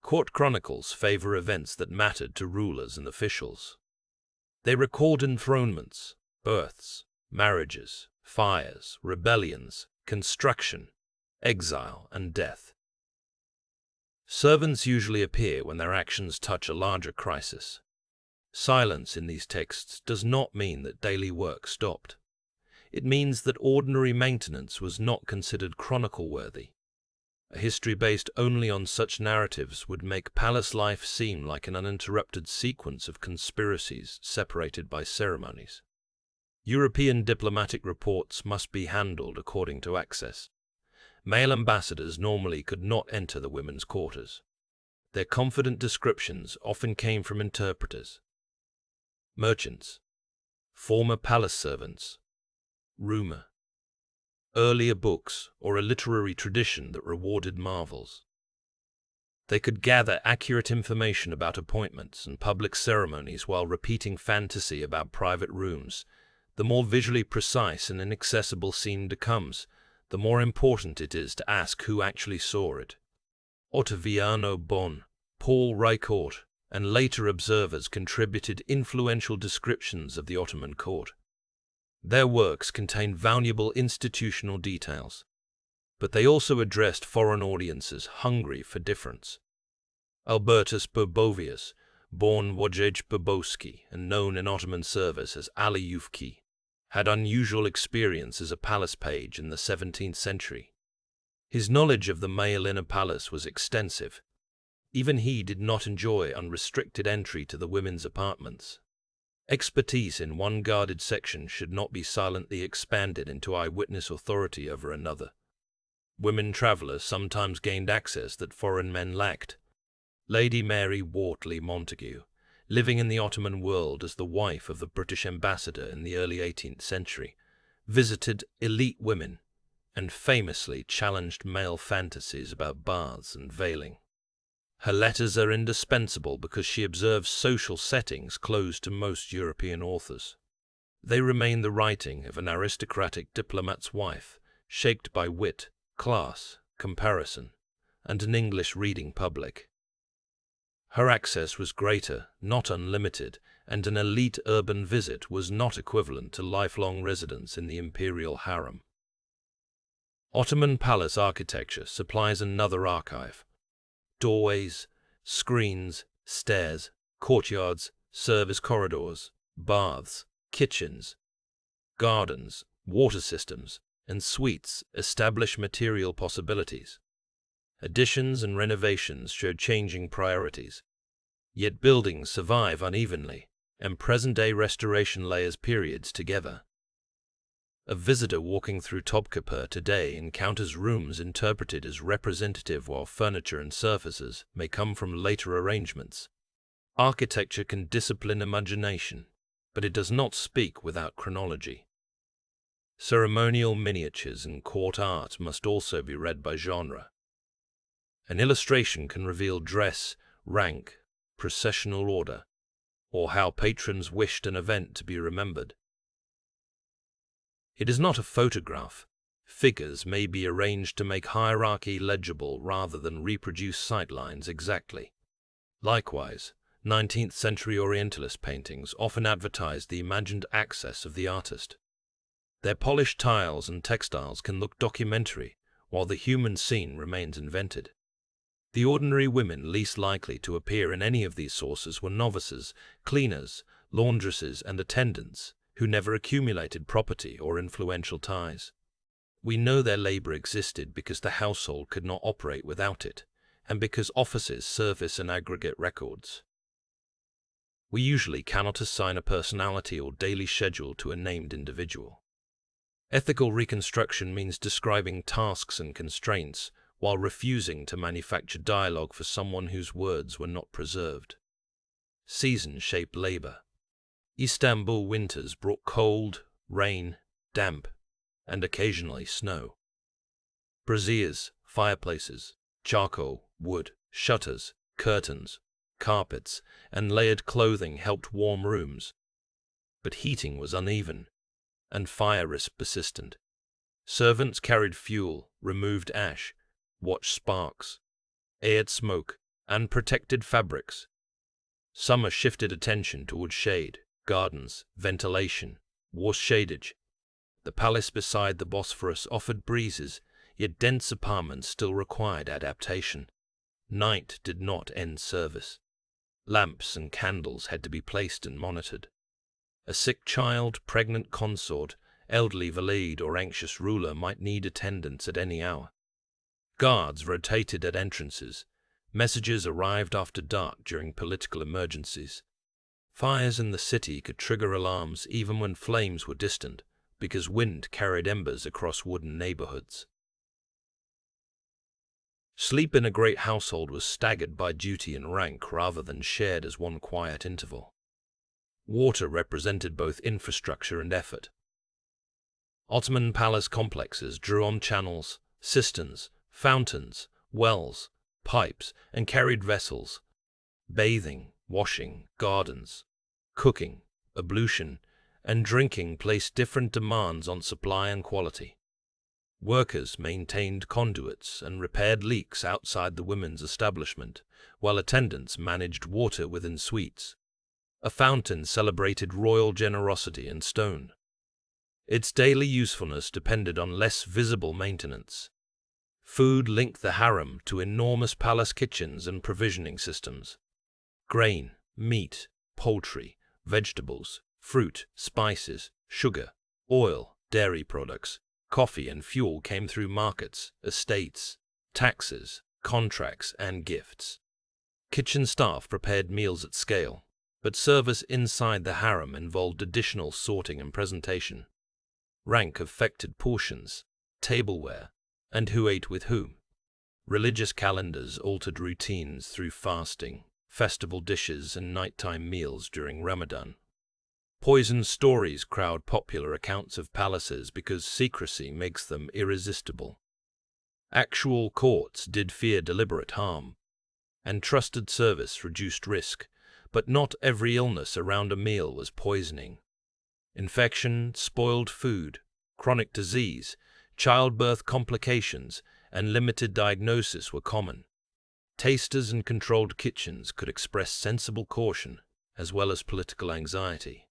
Court chronicles favor events that mattered to rulers and officials. They record enthronements, births, marriages, fires, rebellions, construction, exile, and death. Servants usually appear when their actions touch a larger crisis. Silence in these texts does not mean that daily work stopped. It means that ordinary maintenance was not considered chronicle-worthy. A history based only on such narratives would make palace life seem like an uninterrupted sequence of conspiracies separated by ceremonies. European diplomatic reports must be handled according to access. Male ambassadors normally could not enter the women's quarters. Their confident descriptions often came from interpreters. Merchants. Former palace servants. Rumor. Earlier books or a literary tradition that rewarded marvels. They could gather accurate information about appointments and public ceremonies while repeating fantasy about private rooms. The more visually precise and inaccessible scene becomes, the more important it is to ask who actually saw it. Ottaviano Bon, Paul Ricourt, and later observers contributed influential descriptions of the Ottoman court. Their works contain valuable institutional details, but they also addressed foreign audiences hungry for difference. Albertus Bobovius, born Wojciech Boboski and known in Ottoman service as Ali Yufki, had unusual experience as a palace page in the 17th century. His knowledge of the male inner palace was extensive. Even he did not enjoy unrestricted entry to the women's apartments. Expertise in one guarded section should not be silently expanded into eyewitness authority over another. Women travelers sometimes gained access that foreign men lacked. Lady Mary Wortley Montagu, living in the Ottoman world as the wife of the British ambassador in the early 18th century, visited elite women and famously challenged male fantasies about baths and veiling. Her letters are indispensable because she observes social settings closed to most European authors. They remain the writing of an aristocratic diplomat's wife, shaped by wit, class, comparison, and an English reading public. Her access was greater, not unlimited, and an elite urban visit was not equivalent to lifelong residence in the Imperial Harem. Ottoman palace architecture supplies another archive. Doorways, screens, stairs, courtyards, service corridors, baths, kitchens, gardens, water systems, and suites establish material possibilities. Additions and renovations show changing priorities. Yet buildings survive unevenly, and present-day restoration layers periods together. A visitor walking through Topkapı today encounters rooms interpreted as representative while furniture and surfaces may come from later arrangements. Architecture can discipline imagination, but it does not speak without chronology. Ceremonial miniatures and court art must also be read by genre. An illustration can reveal dress, rank, processional order, or how patrons wished an event to be remembered. It is not a photograph. Figures may be arranged to make hierarchy legible rather than reproduce sightlines exactly. Likewise, 19th century Orientalist paintings often advertised the imagined access of the artist. Their polished tiles and textiles can look documentary, while the human scene remains invented. The ordinary women least likely to appear in any of these sources were novices, cleaners, laundresses, and attendants, who never accumulated property or influential ties. We know their labor existed because the household could not operate without it, and because offices service and aggregate records. We usually cannot assign a personality or daily schedule to a named individual. Ethical reconstruction means describing tasks and constraints, while refusing to manufacture dialogue for someone whose words were not preserved. Season-shaped labor. Istanbul winters brought cold, rain, damp, and occasionally snow. Braziers, fireplaces, charcoal, wood, shutters, curtains, carpets, and layered clothing helped warm rooms. But heating was uneven, and fire risk persistent. Servants carried fuel, removed ash, watched sparks, aired smoke, and protected fabrics. Summer shifted attention toward shade, gardens, ventilation, wore shadage. The palace beside the Bosphorus offered breezes, yet dense apartments still required adaptation. Night did not end service. Lamps and candles had to be placed and monitored. A sick child, pregnant consort, elderly valide, or anxious ruler might need attendance at any hour. Guards rotated at entrances. Messages arrived after dark during political emergencies. Fires in the city could trigger alarms even when flames were distant, because wind carried embers across wooden neighborhoods. Sleep in a great household was staggered by duty and rank rather than shared as one quiet interval. Water represented both infrastructure and effort. Ottoman palace complexes drew on channels, cisterns, fountains, wells, pipes, and carried vessels. Bathing, washing, gardens, cooking, ablution, and drinking placed different demands on supply and quality. Workers maintained conduits and repaired leaks outside the women's establishment, while attendants managed water within suites. A fountain celebrated royal generosity and stone. Its daily usefulness depended on less visible maintenance. Food linked the harem to enormous palace kitchens and provisioning systems. Grain, meat, poultry, vegetables, fruit, spices, sugar, oil, dairy products, coffee and fuel came through markets, estates, taxes, contracts, and gifts. Kitchen staff prepared meals at scale, but service inside the harem involved additional sorting and presentation. Rank affected portions, tableware, and who ate with whom. Religious calendars altered routines through fasting, festival dishes, and nighttime meals during Ramadan. Poison stories crowd popular accounts of palaces because secrecy makes them irresistible. Actual courts did fear deliberate harm, and trusted service reduced risk, but not every illness around a meal was poisoning. Infection, spoiled food, chronic disease, childbirth complications, and limited diagnosis were common. Tasters and controlled kitchens could express sensible caution as well as political anxiety.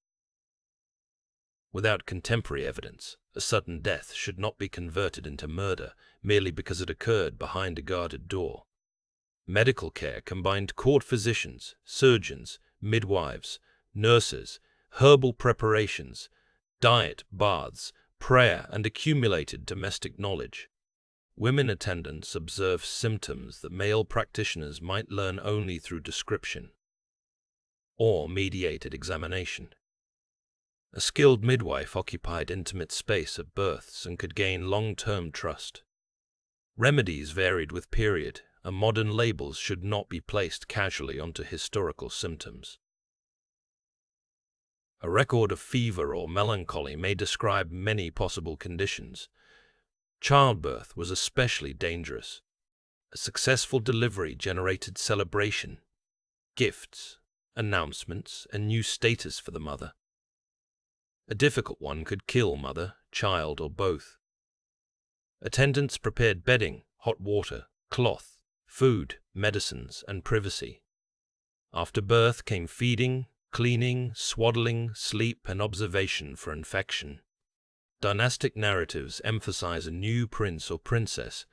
Without contemporary evidence, a sudden death should not be converted into murder merely because it occurred behind a guarded door. Medical care combined court physicians, surgeons, midwives, nurses, herbal preparations, diet, baths, prayer, and accumulated domestic knowledge. Women attendants observed symptoms that male practitioners might learn only through description or mediated examination. A skilled midwife occupied intimate space at births and could gain long-term trust. Remedies varied with period, and modern labels should not be placed casually onto historical symptoms. A record of fever or melancholy may describe many possible conditions. Childbirth was especially dangerous. A successful delivery generated celebration, gifts, announcements, and new status for the mother. A difficult one could kill mother, child, or both. Attendants prepared bedding, hot water, cloth, food, medicines, and privacy. After birth came feeding, cleaning, swaddling, sleep, and observation for infection. Dynastic narratives emphasize a new prince or princess.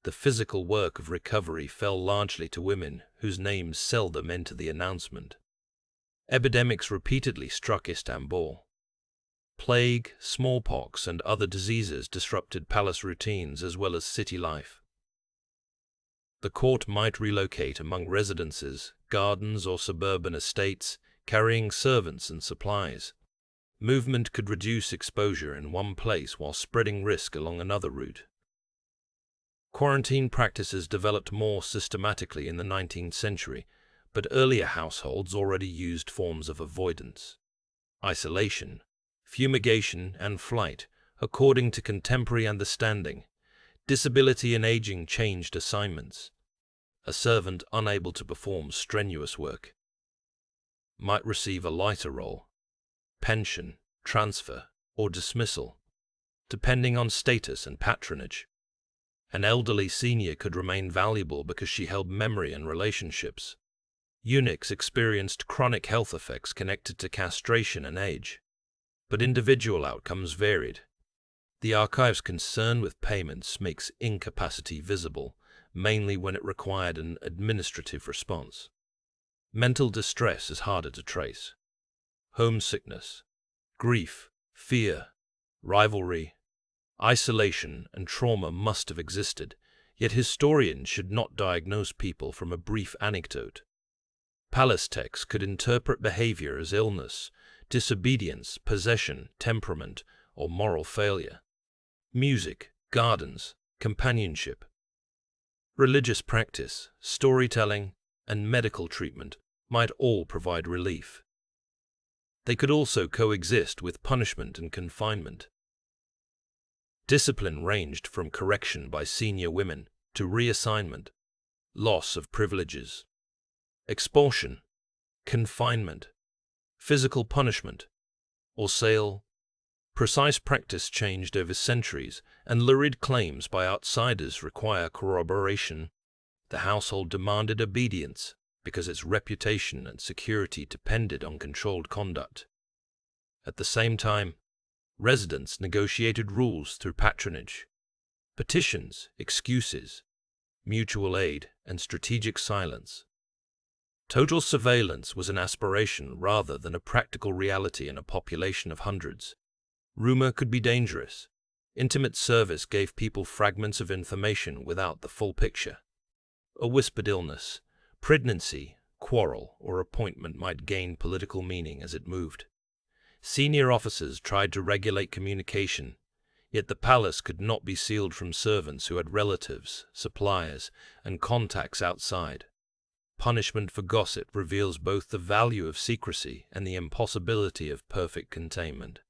The physical work of recovery fell largely to women, whose names seldom enter the announcement. Epidemics repeatedly struck Istanbul. Plague, smallpox, and other diseases disrupted palace routines as well as city life. The court might relocate among residences, gardens, or suburban estates, carrying servants and supplies. Movement could reduce exposure in one place while spreading risk along another route. Quarantine practices developed more systematically in the 19th century, but earlier households already used forms of avoidance. Isolation, fumigation, and flight, according to contemporary understanding. Disability and aging changed assignments. A servant unable to perform strenuous work might receive a lighter role, pension, transfer, or dismissal, depending on status and patronage. An elderly senior could remain valuable because she held memory and relationships. Eunuchs experienced chronic health effects connected to castration and age, but individual outcomes varied. The archive's concern with payments makes incapacity visible, mainly when it required an administrative response. Mental distress is harder to trace. Homesickness, grief, fear, rivalry, isolation, and trauma must have existed, Yet historians should not diagnose people from a brief anecdote. Palace texts could interpret behavior as illness, disobedience, possession, temperament, or moral failure. Music, gardens, companionship, religious practice, storytelling, and medical treatment might all provide relief. They could also coexist with punishment and confinement. Discipline ranged from correction by senior women to reassignment, loss of privileges, expulsion, confinement, physical punishment, or sale. Precise practice changed over centuries, and lurid claims by outsiders require corroboration. The household demanded obedience because its reputation and security depended on controlled conduct. At the same time, residents negotiated rules through patronage, petitions, excuses, mutual aid, and strategic silence. Total surveillance was an aspiration rather than a practical reality in a population of hundreds. Rumor could be dangerous. Intimate service gave people fragments of information without the full picture. A whispered illness, pregnancy, quarrel, or appointment might gain political meaning as it moved. Senior officers tried to regulate communication, yet the palace could not be sealed from servants who had relatives, suppliers, and contacts outside. Punishment for gossip reveals both the value of secrecy and the impossibility of perfect containment.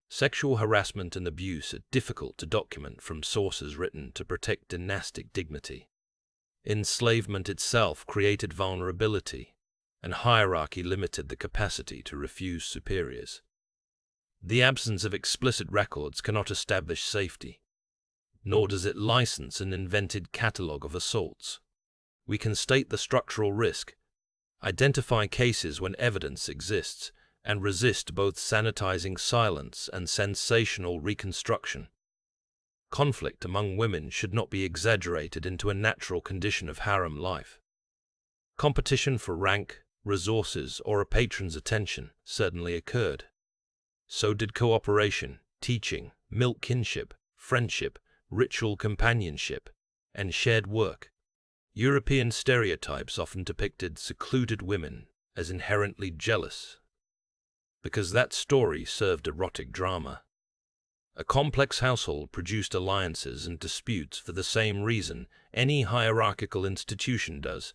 Sexual harassment and abuse are difficult to document from sources written to protect dynastic dignity. Enslavement itself created vulnerability, and hierarchy limited the capacity to refuse superiors. The absence of explicit records cannot establish safety, nor does it license an invented catalogue of assaults. We can state the structural risk, identify cases when evidence exists, and resist both sanitizing silence and sensational reconstruction. Conflict among women should not be exaggerated into a natural condition of harem life. Competition for rank, resources, or a patron's attention certainly occurred. So did cooperation, teaching, milk kinship, friendship, ritual companionship, and shared work. European stereotypes often depicted secluded women as inherently jealous, because that story served erotic drama. A complex household produced alliances and disputes for the same reason any hierarchical institution does.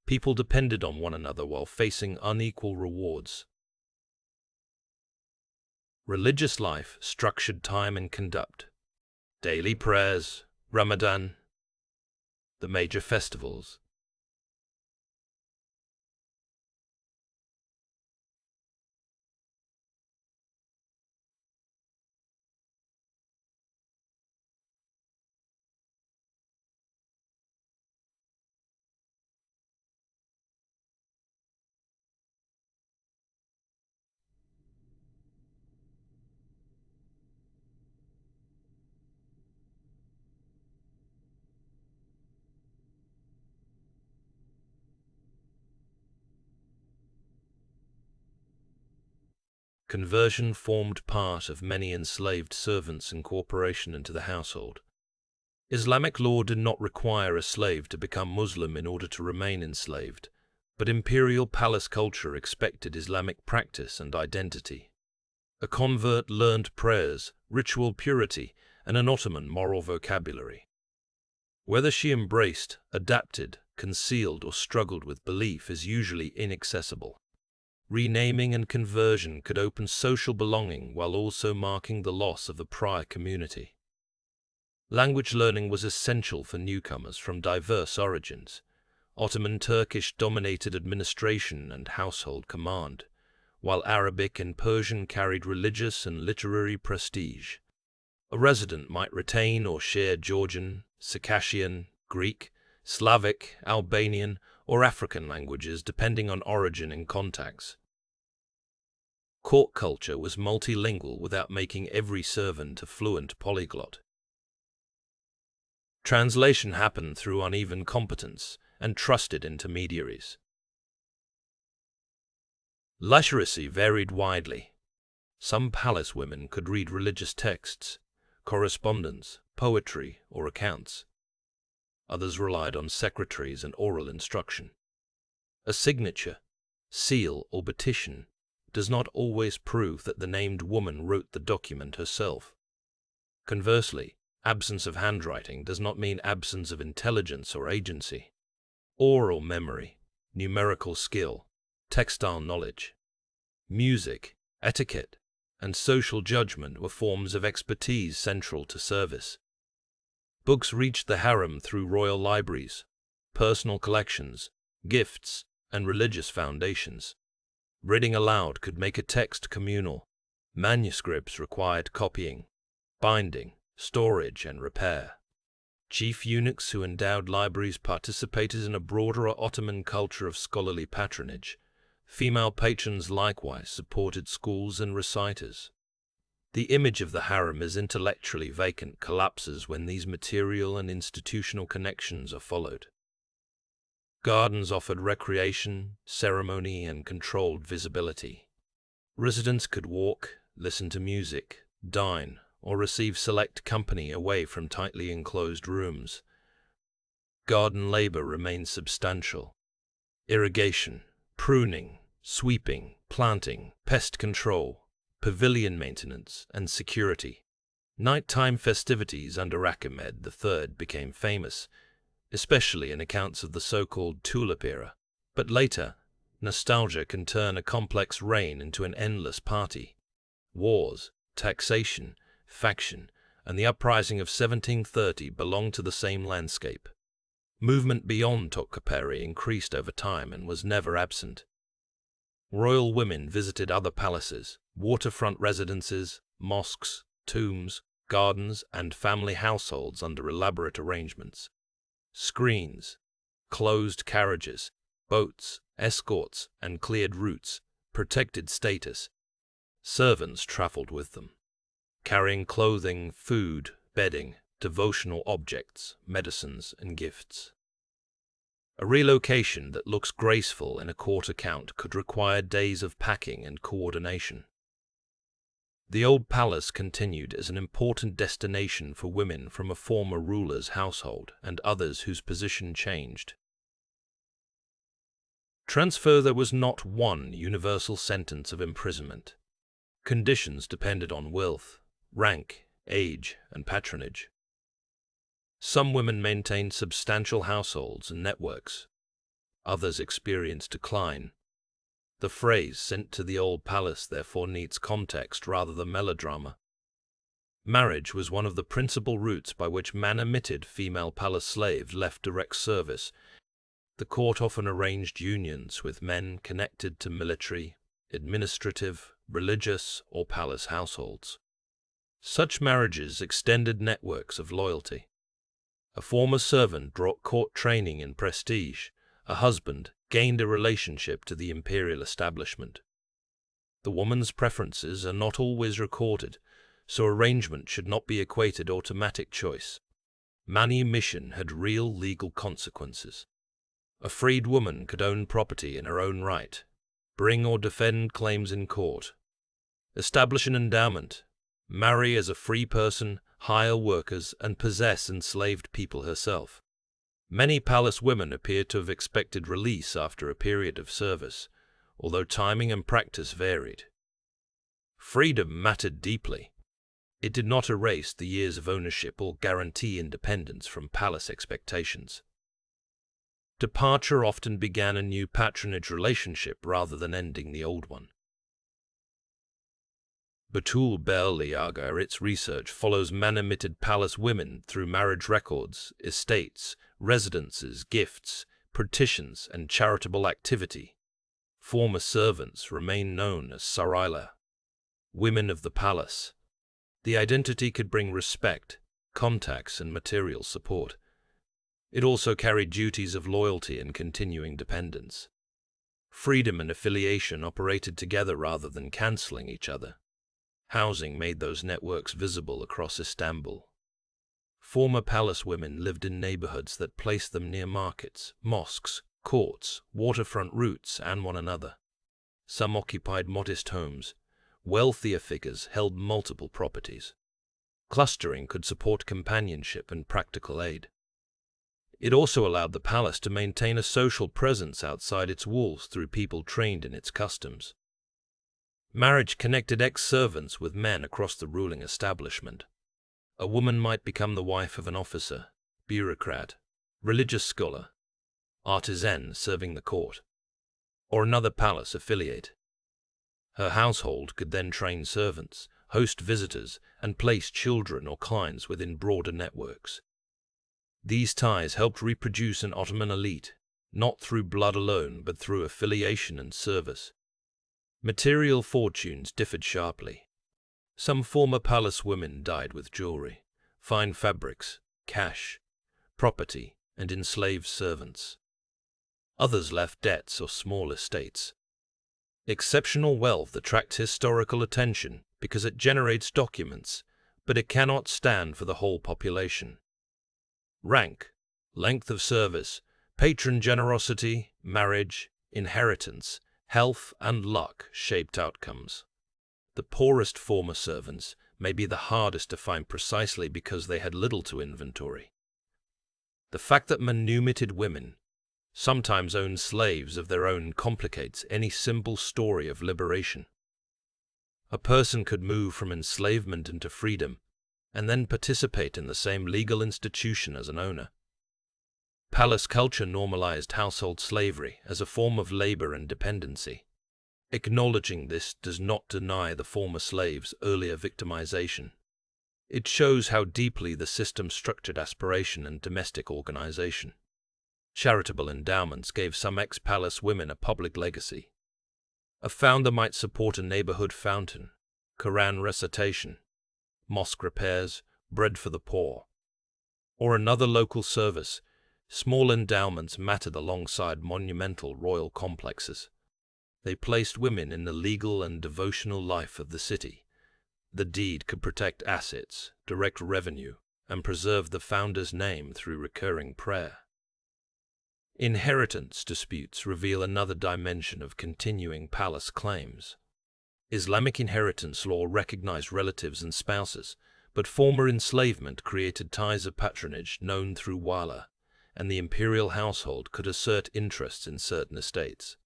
People depended on one another while facing unequal rewards. Religious life structured time and conduct. Daily prayers, Ramadan, the major festivals. Conversion formed part of many enslaved servants' incorporation into the household. Islamic law did not require a slave to become Muslim in order to remain enslaved, but imperial palace culture expected Islamic practice and identity. A convert learned prayers, ritual purity, and an Ottoman moral vocabulary. Whether she embraced, adapted, concealed, or struggled with belief is usually inaccessible. Renaming and conversion could open social belonging while also marking the loss of the prior community. Language learning was essential for newcomers from diverse origins. Ottoman Turkish dominated administration and household command, while Arabic and Persian carried religious and literary prestige. A resident might retain or share Georgian, Circassian, Greek, Slavic, Albanian, or African languages depending on origin and contacts. Court culture was multilingual without making every servant a fluent polyglot. Translation happened through uneven competence and trusted intermediaries. Literacy varied widely. Some palace women could read religious texts, correspondence, poetry, or accounts. others relied on secretaries and oral instruction. A signature, seal, or petition does not always prove that the named woman wrote the document herself. Conversely, absence of handwriting does not mean absence of intelligence or agency. Oral memory, numerical skill, textile knowledge, music, etiquette, and social judgment were forms of expertise central to service. Books reached the harem through royal libraries, personal collections, gifts, and religious foundations. Reading aloud could make a text communal. Manuscripts required copying, binding, storage, and repair. Chief eunuchs who endowed libraries participated in a broader Ottoman culture of scholarly patronage. Female patrons likewise supported schools and reciters. The image of the harem as intellectually vacant collapses when these material and institutional connections are followed. Gardens offered recreation, ceremony, and controlled visibility. Residents could walk, listen to music, dine, or receive select company away from tightly enclosed rooms. Garden labor remained substantial. Irrigation, pruning, sweeping, planting, pest control, pavilion maintenance, and security. Nighttime festivities under Ahmed III became famous, especially in accounts of the so-called tulip era. But later, nostalgia can turn a complex reign into an endless party. Wars, taxation, faction, and the uprising of 1730 belonged to the same landscape. Movement beyond Topkapı increased over time and was never absent. Royal women visited other palaces, waterfront residences, mosques, tombs, gardens, and family households under elaborate arrangements. Screens, closed carriages, boats, escorts, and cleared routes protected status. Servants traveled with them, carrying clothing, food, bedding, devotional objects, medicines, and gifts. A relocation that looks graceful in a court account could require days of packing and coordination. The old palace continued as an important destination for women from a former ruler's household and others whose position changed. Transfer: there was not one universal sentence of imprisonment. Conditions depended on wealth, rank, age, and patronage. Some women maintained substantial households and networks. Others experienced decline. The phrase "sent to the old palace" therefore needs context rather than melodrama. Marriage was one of the principal routes by which manumitted female palace slaves left direct service. The court often arranged unions with men connected to military, administrative, religious, or palace households. Such marriages extended networks of loyalty. A former servant brought court training and prestige. A husband gained a relationship to the imperial establishment. The woman's preferences are not always recorded, so arrangement should not be equated automatic choice. Manumission had real legal consequences. A freed woman could own property in her own right, bring or defend claims in court, establish an endowment, marry as a free person, hire workers, and possess enslaved people herself. Many palace women appear to have expected release after a period of service, although timing and practice varied. Freedom mattered deeply. It did not erase the years of ownership or guarantee independence from palace expectations. Departure often began a new patronage relationship rather than ending the old one. Batul Bel-Liaga, its research follows manumitted palace women through marriage records, estates, residences, gifts, petitions, and charitable activity. Former servants remain known as sarayla, women of the palace. The identity could bring respect, contacts, and material support. It also carried duties of loyalty and continuing dependence. Freedom and affiliation operated together rather than cancelling each other. Housing made those networks visible across Istanbul. Former palace women lived in neighborhoods that placed them near markets, mosques, courts, waterfront routes, and one another. Some occupied modest homes. Wealthier figures held multiple properties. Clustering could support companionship and practical aid. It also allowed the palace to maintain a social presence outside its walls through people trained in its customs. Marriage connected ex-servants with men across the ruling establishment. A woman might become the wife of an officer, bureaucrat, religious scholar, artisan serving the court, or another palace affiliate. Her household could then train servants, host visitors, and place children or clients within broader networks. These ties helped reproduce an Ottoman elite, not through blood alone but through affiliation and service. Material fortunes differed sharply. Some former palace women died with jewelry, fine fabrics, cash, property, and enslaved servants. Others left debts or small estates. Exceptional wealth attracts historical attention because it generates documents, but it cannot stand for the whole population. Rank, length of service, patron generosity, marriage, inheritance, health, and luck shaped outcomes. The poorest former servants may be the hardest to find precisely because they had little to inventory. The fact that manumitted women sometimes owned slaves of their own complicates any simple story of liberation. A person could move from enslavement into freedom and then participate in the same legal institution as an owner. Palace culture normalized household slavery as a form of labor and dependency. Acknowledging this does not deny the former slaves' earlier victimization. It shows how deeply the system structured aspiration and domestic organization. Charitable endowments gave some ex-palace women a public legacy. A founder might support a neighborhood fountain, Quran recitation, mosque repairs, bread for the poor, or another local service. Small endowments mattered alongside monumental royal complexes. They placed women in the legal and devotional life of the city. The deed could protect assets, direct revenue, and preserve the founder's name through recurring prayer. Inheritance disputes reveal another dimension of continuing palace claims. Islamic inheritance law recognized relatives and spouses, but former enslavement created ties of patronage known through wala, and the imperial household could assert interests in certain estates.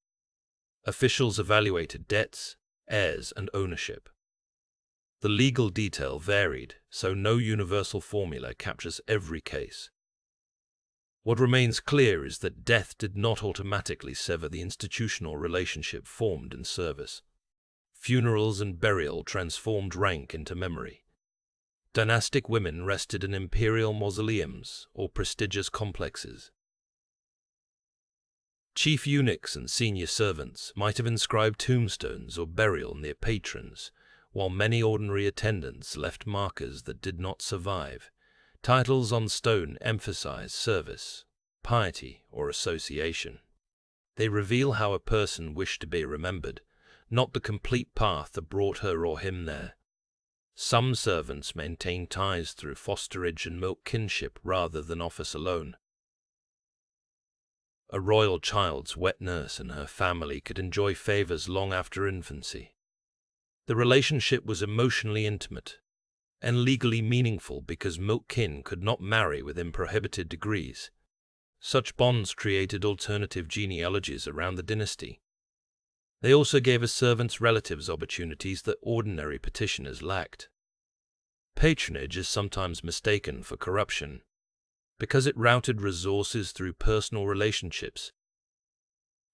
Officials evaluated debts, heirs, and ownership. The legal detail varied, so no universal formula captures every case. What remains clear is that death did not automatically sever the institutional relationship formed in service. Funerals and burial transformed rank into memory. Dynastic women rested in imperial mausoleums or prestigious complexes. Chief eunuchs and senior servants might have inscribed tombstones or burial near patrons, while many ordinary attendants left markers that did not survive. Titles on stone emphasize service, piety, or association. They reveal how a person wished to be remembered, not the complete path that brought her or him there. Some servants maintained ties through fosterage and milk kinship rather than office alone. A royal child's wet nurse and her family could enjoy favors long after infancy. The relationship was emotionally intimate and legally meaningful because milk kin could not marry within prohibited degrees. Such bonds created alternative genealogies around the dynasty. They also gave a servant's relatives opportunities that ordinary petitioners lacked. Patronage is sometimes mistaken for corruption because it routed resources through personal relationships.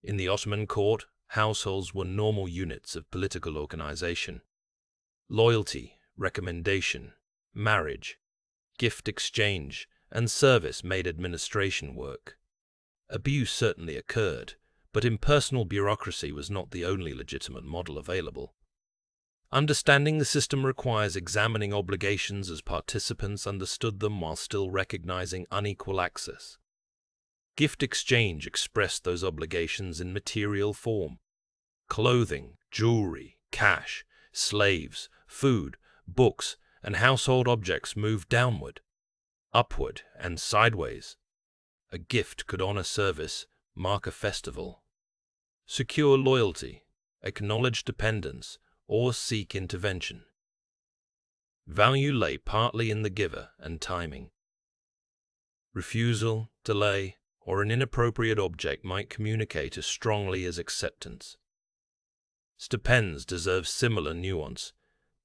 In the Ottoman court, households were normal units of political organization. Loyalty, recommendation, marriage, gift exchange, and service made administration work. Abuse certainly occurred, but impersonal bureaucracy was not the only legitimate model available. Understanding the system requires examining obligations as participants understood them while still recognizing unequal access. Gift exchange expressed those obligations in material form. Clothing, jewelry, cash, slaves, food, books, and household objects moved downward, upward, and sideways. A gift could honor service, mark a festival, secure loyalty, acknowledge dependence, or seek intervention. Value lay partly in the giver and timing. Refusal, delay, or an inappropriate object might communicate as strongly as acceptance. Stipends deserve similar nuance.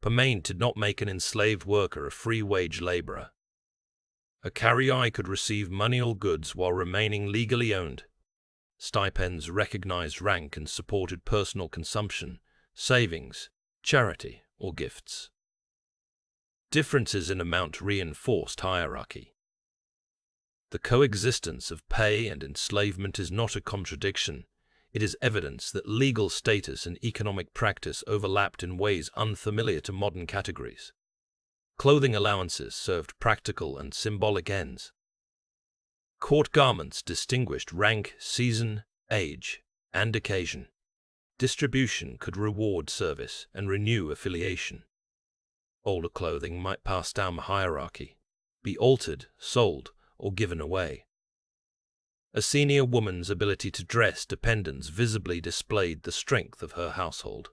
Permain did not make an enslaved worker a free-wage laborer. A carrier could receive money or goods while remaining legally owned. Stipends recognized rank and supported personal consumption, savings, charity, or gifts. Differences in amount reinforced hierarchy. The coexistence of pay and enslavement is not a contradiction. It is evidence that legal status and economic practice overlapped in ways unfamiliar to modern categories. Clothing allowances served practical and symbolic ends. Court garments distinguished rank, season, age, and occasion. Distribution could reward service and renew affiliation. Older clothing might pass down the hierarchy, be altered, sold, or given away. A senior woman's ability to dress dependents visibly displayed the strength of her household.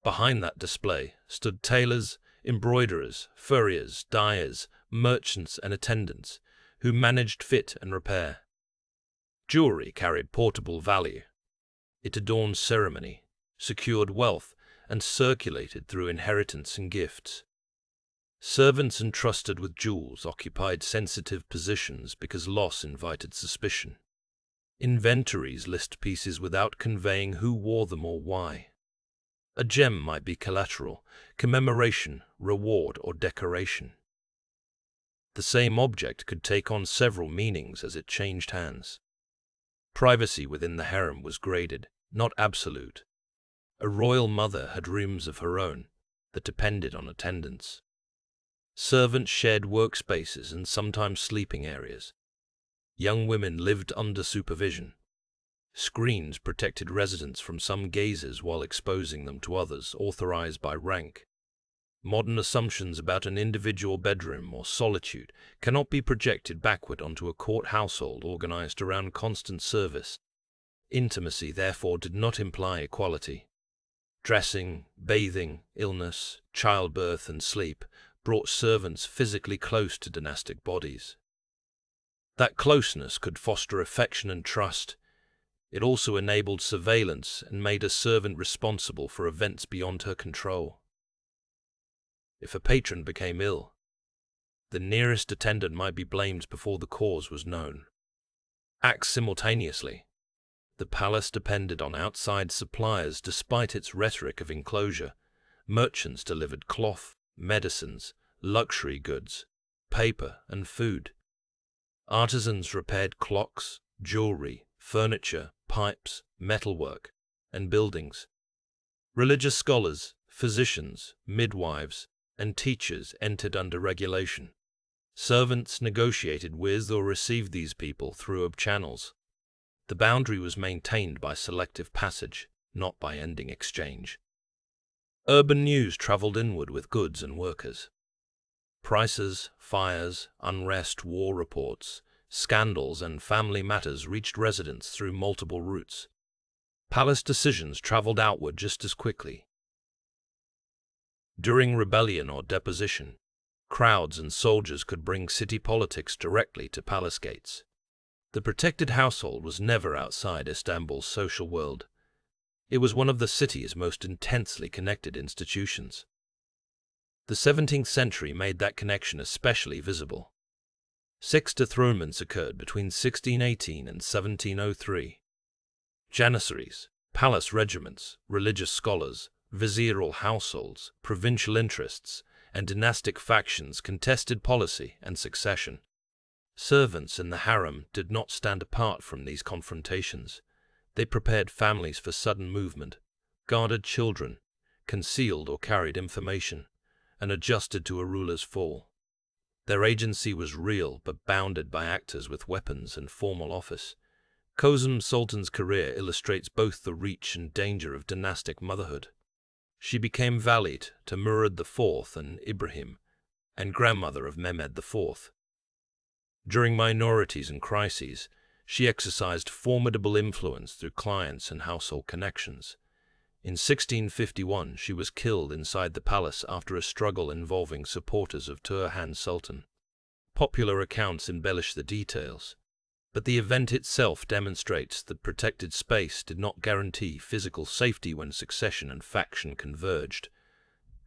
Behind that display stood tailors, embroiderers, furriers, dyers, merchants, and attendants, who managed fit and repair. Jewelry carried portable value. It adorned ceremony, secured wealth, and circulated through inheritance and gifts. Servants entrusted with jewels occupied sensitive positions because loss invited suspicion. Inventories list pieces without conveying who wore them or why. A gem might be collateral, commemoration, reward, or decoration. The same object could take on several meanings as it changed hands. Privacy within the harem was graded, not absolute. A royal mother had rooms of her own that depended on attendance. Servants shared workspaces and sometimes sleeping areas. Young women lived under supervision. Screens protected residents from some gazers while exposing them to others authorized by rank. Modern assumptions about an individual bedroom or solitude cannot be projected backward onto a court household organized around constant service. Intimacy, therefore, did not imply equality. Dressing, bathing, illness, childbirth, and sleep brought servants physically close to dynastic bodies. That closeness could foster affection and trust. It also enabled surveillance and made a servant responsible for events beyond her control. If a patron became ill, the nearest attendant might be blamed before the cause was known. Act simultaneously. The palace depended on outside suppliers despite its rhetoric of enclosure. Merchants delivered cloth, medicines, luxury goods, paper, and food. Artisans repaired clocks, jewelry, furniture, pipes, metalwork, and buildings. Religious scholars, physicians, midwives, and teachers entered under regulation. Servants negotiated with or received these people through channels. The boundary was maintained by selective passage, not by ending exchange. Urban news traveled inward with goods and workers. Prices, fires, unrest, war reports, scandals, and family matters reached residents through multiple routes. Palace decisions traveled outward just as quickly. During rebellion or deposition, crowds and soldiers could bring city politics directly to palace gates. The protected household was never outside Istanbul's social world. It was one of the city's most intensely connected institutions. The 17th century made that connection especially visible. 6 dethronements occurred between 1618 and 1703. Janissaries, palace regiments, religious scholars, vizierial households, provincial interests, and dynastic factions contested policy and succession. Servants in the harem did not stand apart from these confrontations. They prepared families for sudden movement, guarded children, concealed or carried information, and adjusted to a ruler's fall. Their agency was real but bounded by actors with weapons and formal office. Kozum Sultan's career illustrates both the reach and danger of dynastic motherhood. She became valide to Murad IV and Ibrahim, and grandmother of Mehmed IV. During minorities and crises, she exercised formidable influence through clients and household connections. In 1651, she was killed inside the palace after a struggle involving supporters of Turhan Sultan. Popular accounts embellish the details, but the event itself demonstrates that protected space did not guarantee physical safety when succession and faction converged.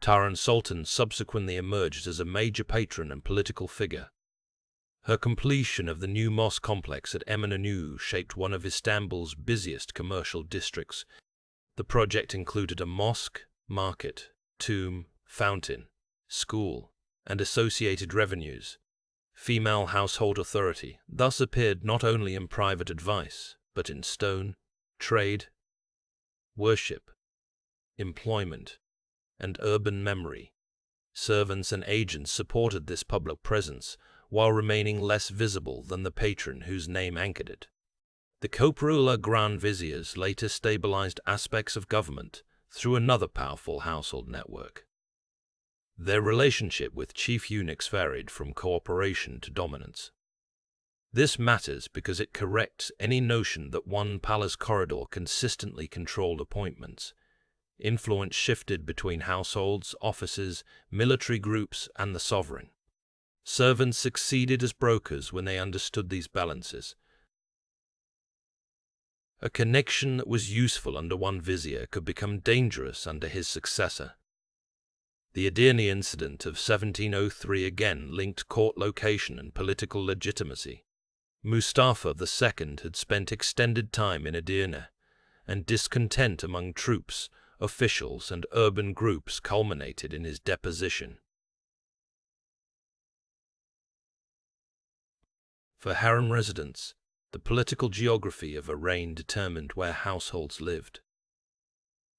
Taran Sultan subsequently emerged as a major patron and political figure. Her completion of the new mosque complex at Eminönü shaped one of Istanbul's busiest commercial districts. The project included a mosque, market, tomb, fountain, school, and associated revenues. Female household authority thus appeared not only in private advice, but in stone, trade, worship, employment, and urban memory. Servants and agents supported this public presence, while remaining less visible than the patron whose name anchored it. The co-ruler Grand Viziers later stabilized aspects of government through another powerful household network. Their relationship with chief eunuchs varied from cooperation to dominance. This matters because it corrects any notion that one palace corridor consistently controlled appointments. Influence shifted between households, offices, military groups, and the sovereign. Servants succeeded as brokers when they understood these balances. A connection that was useful under one vizier could become dangerous under his successor. The Edirne incident of 1703 again linked court location and political legitimacy. Mustafa II had spent extended time in Edirne, and discontent among troops, officials, and urban groups culminated in his deposition. For harem residents, the political geography of a reign determined where households lived,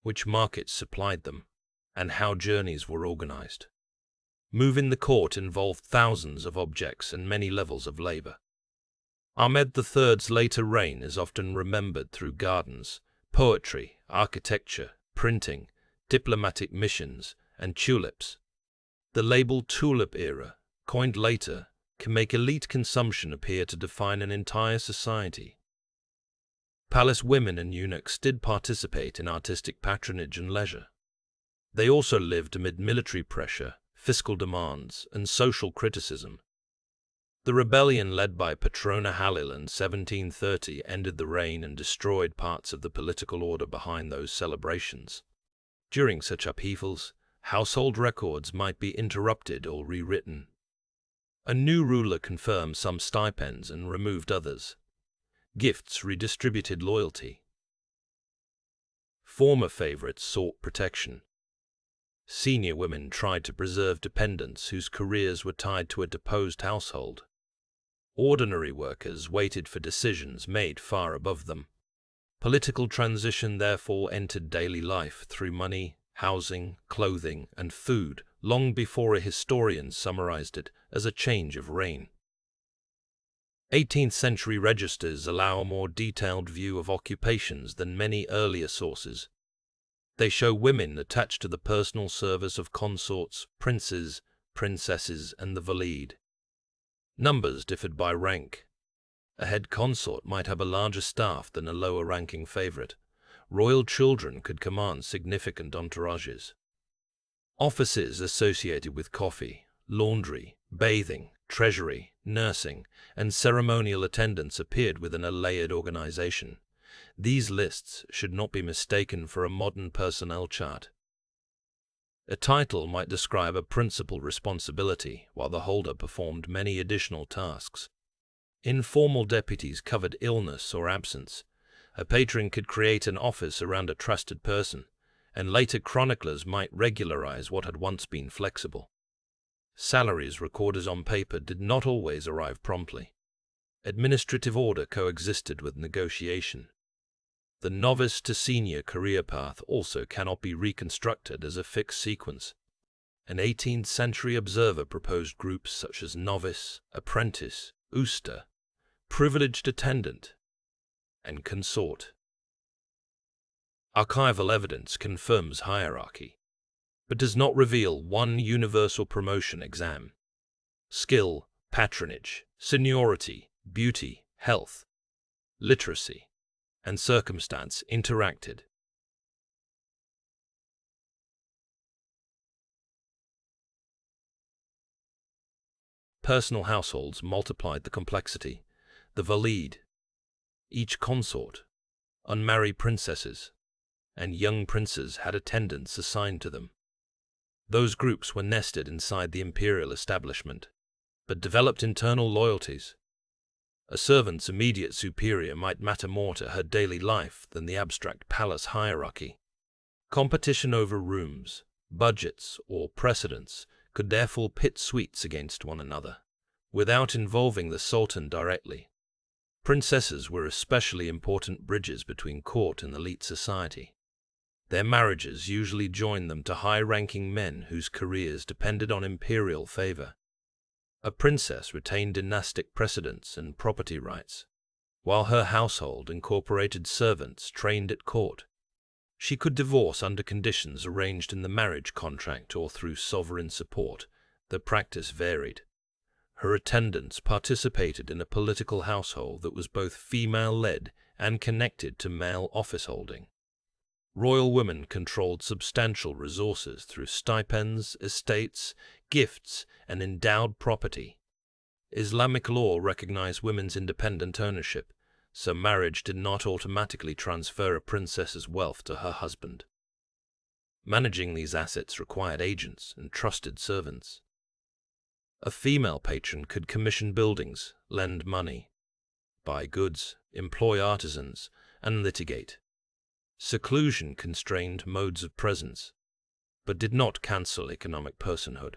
which markets supplied them, and how journeys were organized. Moving the court involved thousands of objects and many levels of labor. Ahmed III's later reign is often remembered through gardens, poetry, architecture, printing, diplomatic missions, and tulips. The label tulip era, coined later, can make elite consumption appear to define an entire society. Palace women and eunuchs did participate in artistic patronage and leisure. They also lived amid military pressure, fiscal demands, and social criticism. The rebellion led by Patrona Halil in 1730 ended the reign and destroyed parts of the political order behind those celebrations. During such upheavals, household records might be interrupted or rewritten. A new ruler confirmed some stipends and removed others. Gifts redistributed loyalty. Former favorites sought protection. Senior women tried to preserve dependents whose careers were tied to a deposed household. Ordinary workers waited for decisions made far above them. Political transition therefore entered daily life through money, housing, clothing, and food, long before a historian summarized it as a change of reign. 18th century registers allow a more detailed view of occupations than many earlier sources. They show women attached to the personal service of consorts, princes, princesses, and the valide. Numbers differed by rank. A head consort might have a larger staff than a lower-ranking favorite. Royal children could command significant entourages. Offices associated with coffee, laundry, bathing, treasury, nursing, and ceremonial attendance appeared within a layered organization. These lists should not be mistaken for a modern personnel chart. A title might describe a principal responsibility, while the holder performed many additional tasks. Informal deputies covered illness or absence. A patron could create an office around a trusted person, and later chroniclers might regularize what had once been flexible. Salaries recorded on paper did not always arrive promptly. Administrative order coexisted with negotiation. The novice to senior career path also cannot be reconstructed as a fixed sequence. An 18th century observer proposed groups such as novice, apprentice, usta, privileged attendant, and consort. Archival evidence confirms hierarchy, but does not reveal one universal promotion exam. Skill, patronage, seniority, beauty, health, literacy, and circumstance interacted. Personal households multiplied the complexity. The valide, each consort, unmarried princesses, and young princes had attendants assigned to them. Those groups were nested inside the imperial establishment, but developed internal loyalties. A servant's immediate superior might matter more to her daily life than the abstract palace hierarchy. Competition over rooms, budgets, or precedence could therefore pit suites against one another, without involving the Sultan directly. Princesses were especially important bridges between court and elite society. Their marriages usually joined them to high-ranking men whose careers depended on imperial favor. A princess retained dynastic precedence and property rights, while her household incorporated servants trained at court. She could divorce under conditions arranged in the marriage contract or through sovereign support. The practice varied. Her attendants participated in a political household that was both female-led and connected to male office-holding. Royal women controlled substantial resources through stipends, estates, gifts, and endowed property. Islamic law recognized women's independent ownership, so marriage did not automatically transfer a princess's wealth to her husband. Managing these assets required agents and trusted servants. A female patron could commission buildings, lend money, buy goods, employ artisans, and litigate. Seclusion constrained modes of presence, but did not cancel economic personhood.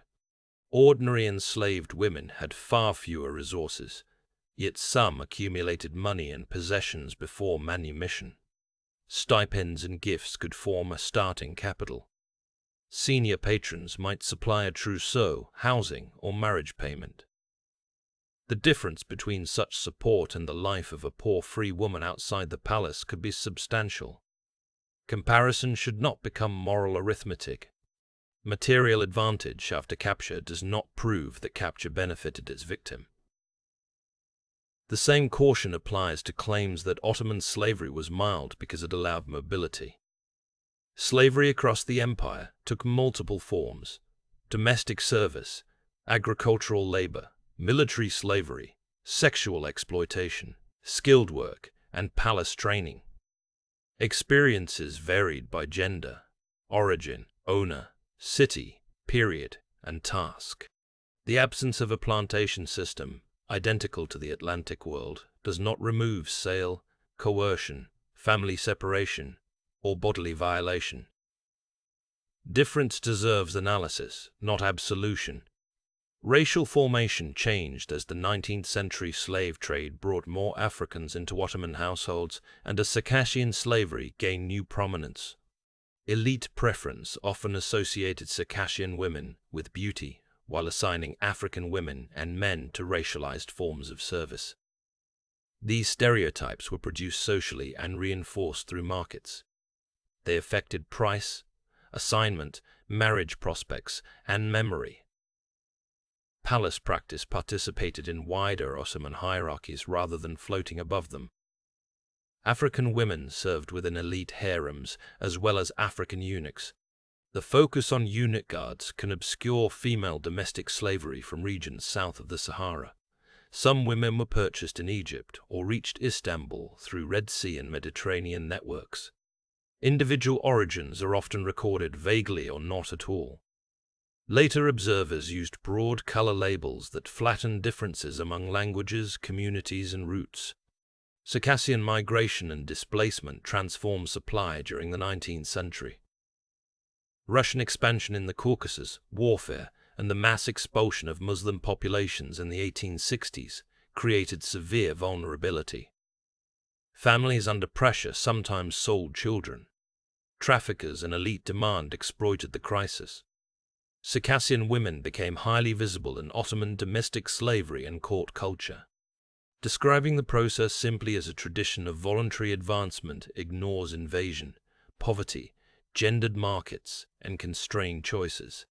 Ordinary enslaved women had far fewer resources, yet some accumulated money and possessions before manumission. Stipends and gifts could form a starting capital. Senior patrons might supply a trousseau, housing, or marriage payment. The difference between such support and the life of a poor free woman outside the palace could be substantial. Comparison should not become moral arithmetic. Material advantage after capture does not prove that capture benefited its victim. The same caution applies to claims that Ottoman slavery was mild because it allowed mobility. Slavery across the empire took multiple forms: domestic service, agricultural labor, military slavery, sexual exploitation, skilled work, and palace training. Experiences varied by gender, origin, owner, city, period, and task. The absence of a plantation system, identical to the Atlantic world, does not remove sale, coercion, family separation, or bodily violation. Difference deserves analysis, not absolution. Racial formation changed as the 19th century slave trade brought more Africans into Ottoman households, and as Circassian slavery gained new prominence. Elite preference often associated Circassian women with beauty, while assigning African women and men to racialized forms of service. These stereotypes were produced socially and reinforced through markets. They affected price, assignment, marriage prospects, and memory. Palace practice participated in wider Ottoman hierarchies rather than floating above them. African women served within elite harems as well as African eunuchs. The focus on eunuch guards can obscure female domestic slavery from regions south of the Sahara. Some women were purchased in Egypt or reached Istanbul through Red Sea and Mediterranean networks. Individual origins are often recorded vaguely or not at all. Later observers used broad color labels that flattened differences among languages, communities, and roots. Circassian migration and displacement transformed supply during the 19th century. Russian expansion in the Caucasus, warfare, and the mass expulsion of Muslim populations in the 1860s created severe vulnerability. Families under pressure sometimes sold children. Traffickers and elite demand exploited the crisis. Circassian women became highly visible in Ottoman domestic slavery and court culture. Describing the process simply as a tradition of voluntary advancement ignores invasion, poverty, gendered markets, and constrained choices.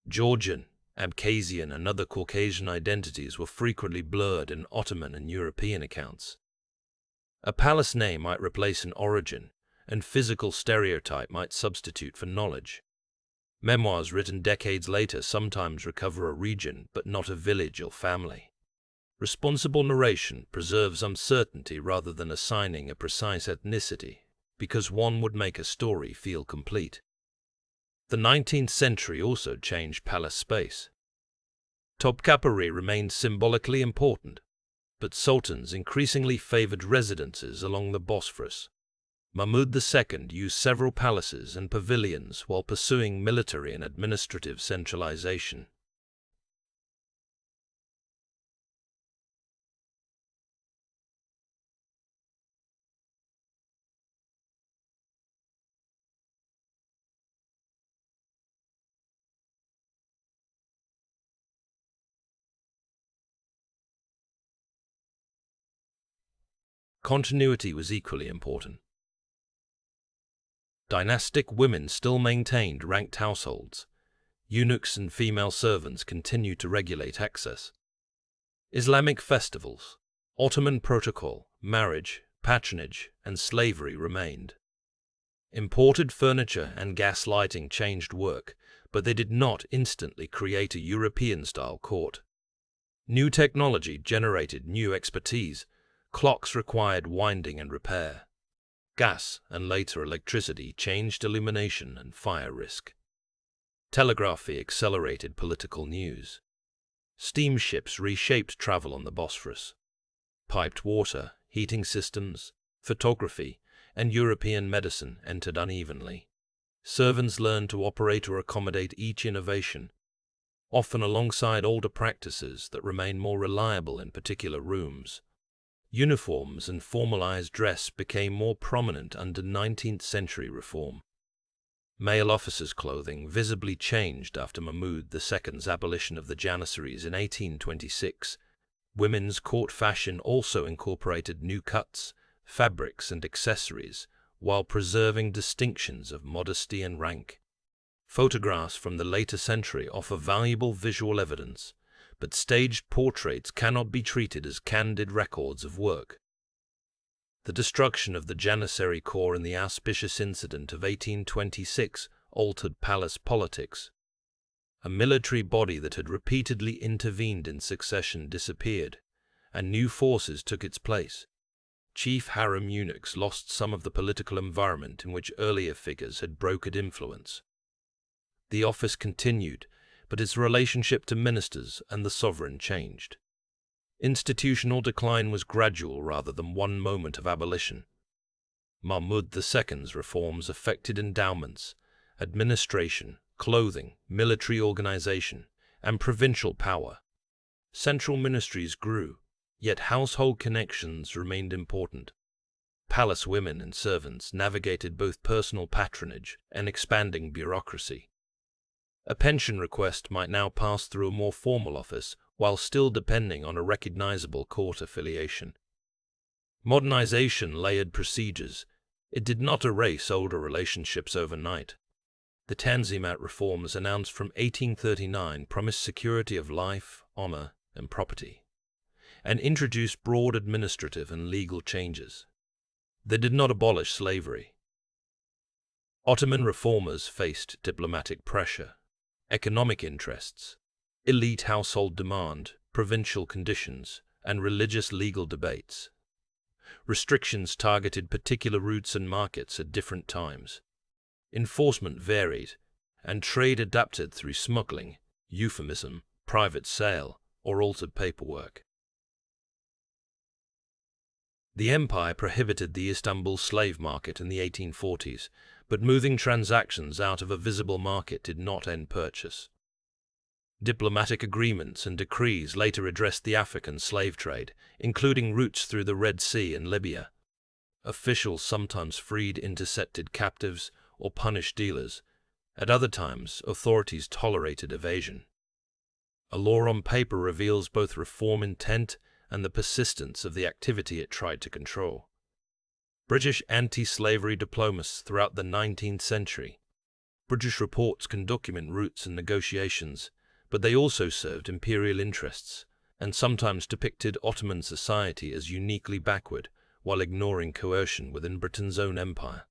Georgian, Abkhazian, and other Caucasian identities were frequently blurred in Ottoman and European accounts. A palace name might replace an origin, and physical stereotype might substitute for knowledge. Memoirs written decades later sometimes recover a region but not a village or family. Responsible narration preserves uncertainty rather than assigning a precise ethnicity, because one would make a story feel complete. The 19th century also changed palace space. Topkapı remained symbolically important, but sultans increasingly favored residences along the Bosphorus. Mahmud II used several palaces and pavilions while pursuing military and administrative centralization. Continuity was equally important. Dynastic women still maintained ranked households. Eunuchs and female servants continued to regulate access. Islamic festivals, Ottoman protocol, marriage, patronage, and slavery remained. Imported furniture and gas lighting changed work, but they did not instantly create a European-style court. New technology generated new expertise. Clocks required winding and repair. Gas and later electricity changed illumination and fire risk. Telegraphy accelerated political news. Steamships reshaped travel on the Bosphorus. Piped water, heating systems, photography, and European medicine entered unevenly. Servants learned to operate or accommodate each innovation, often alongside older practices that remained more reliable in particular rooms. Uniforms and formalized dress became more prominent under 19th century reform. Male officers' clothing visibly changed after Mahmud II's abolition of the janissaries in 1826. Women's court fashion also incorporated new cuts, fabrics, and accessories, while preserving distinctions of modesty and rank. Photographs from the later century offer valuable visual evidence, but staged portraits cannot be treated as candid records of work. The destruction of the Janissary Corps in the auspicious incident of 1826 altered palace politics. A military body that had repeatedly intervened in succession disappeared, and new forces took its place. Chief harem eunuchs lost some of the political environment in which earlier figures had brokered influence. The office continued, but its relationship to ministers and the sovereign changed. Institutional decline was gradual rather than one moment of abolition. Mahmud II's reforms affected endowments, administration, clothing, military organization, and provincial power. Central ministries grew, yet household connections remained important. Palace women and servants navigated both personal patronage and expanding bureaucracy. A pension request might now pass through a more formal office while still depending on a recognizable court affiliation. Modernization layered procedures. It did not erase older relationships overnight. The Tanzimat reforms announced from 1839 promised security of life, honor, and property, and introduced broad administrative and legal changes. They did not abolish slavery. Ottoman reformers faced diplomatic pressure, economic interests, elite household demand, provincial conditions, and religious legal debates. Restrictions targeted particular routes and markets at different times. Enforcement varied, and trade adapted through smuggling, euphemism, private sale, or altered paperwork. The empire prohibited the Istanbul slave market in the 1840s, but moving transactions out of a visible market did not end purchase. Diplomatic agreements and decrees later addressed the African slave trade, including routes through the Red Sea and Libya. Officials sometimes freed intercepted captives or punished dealers. At other times, authorities tolerated evasion. A law on paper reveals both reform intent and the persistence of the activity it tried to control. British anti-slavery diplomats throughout the 19th century. British reports can document routes and negotiations, but they also served imperial interests, and sometimes depicted Ottoman society as uniquely backward, while ignoring coercion within Britain's own empire.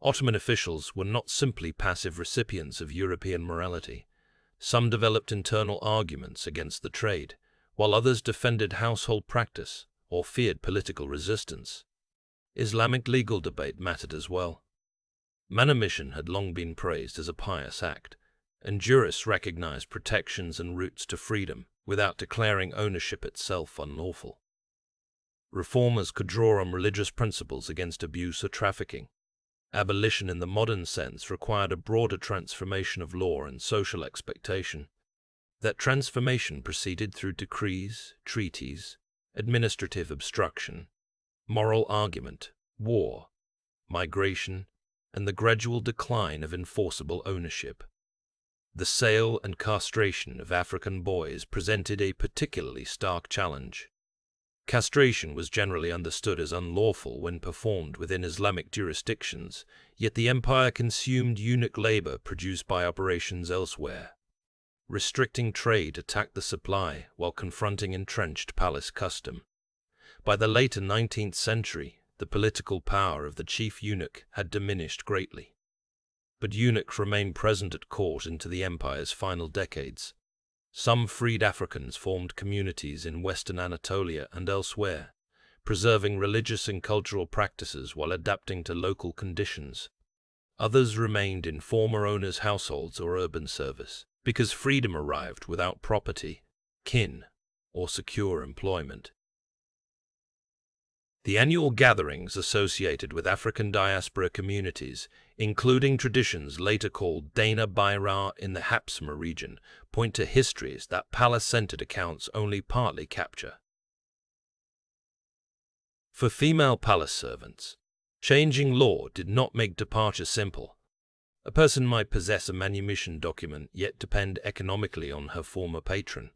Ottoman officials were not simply passive recipients of European morality. Some developed internal arguments against the trade, while others defended household practice or feared political resistance. Islamic legal debate mattered as well. Manumission had long been praised as a pious act, and jurists recognized protections and routes to freedom without declaring ownership itself unlawful. Reformers could draw on religious principles against abuse or trafficking. Abolition in the modern sense required a broader transformation of law and social expectation. That transformation proceeded through decrees, treaties, administrative obstruction, moral argument, war, migration, and the gradual decline of enforceable ownership. The sale and castration of African boys presented a particularly stark challenge. Castration was generally understood as unlawful when performed within Islamic jurisdictions, yet the empire consumed eunuch labor produced by operations elsewhere. Restricting trade attacked the supply while confronting entrenched palace custom. By the later 19th century, the political power of the chief eunuch had diminished greatly. But eunuchs remained present at court into the empire's final decades. Some freed Africans formed communities in western Anatolia and elsewhere, preserving religious and cultural practices while adapting to local conditions. Others remained in former owners' households or urban service, because freedom arrived without property, kin, or secure employment. The annual gatherings associated with African diaspora communities, including traditions later called Dana Bayra in the Hapsama region, point to histories that palace-centered accounts only partly capture. For female palace servants, changing law did not make departure simple. A person might possess a manumission document yet depend economically on her former patron.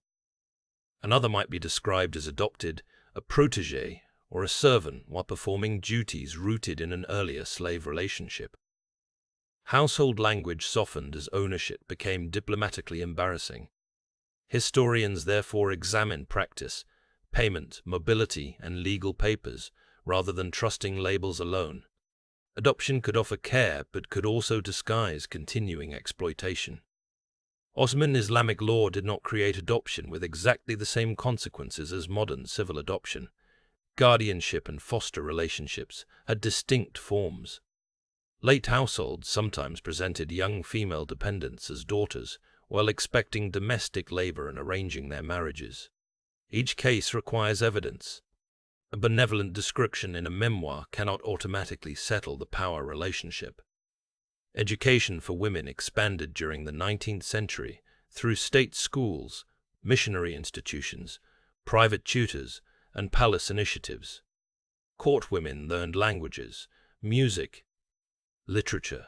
Another might be described as adopted, a protégé, or a servant while performing duties rooted in an earlier slave relationship. Household language softened as ownership became diplomatically embarrassing. Historians therefore examined practice, payment, mobility, and legal papers, rather than trusting labels alone. Adoption could offer care but could also disguise continuing exploitation. Ottoman Islamic law did not create adoption with exactly the same consequences as modern civil adoption. Guardianship and foster relationships had distinct forms. Late households sometimes presented young female dependents as daughters, while expecting domestic labor and arranging their marriages. Each case requires evidence. A benevolent description in a memoir cannot automatically settle the power relationship. Education for women expanded during the 19th century through state schools, missionary institutions, private tutors, and palace initiatives. Court women learned languages, music, literature,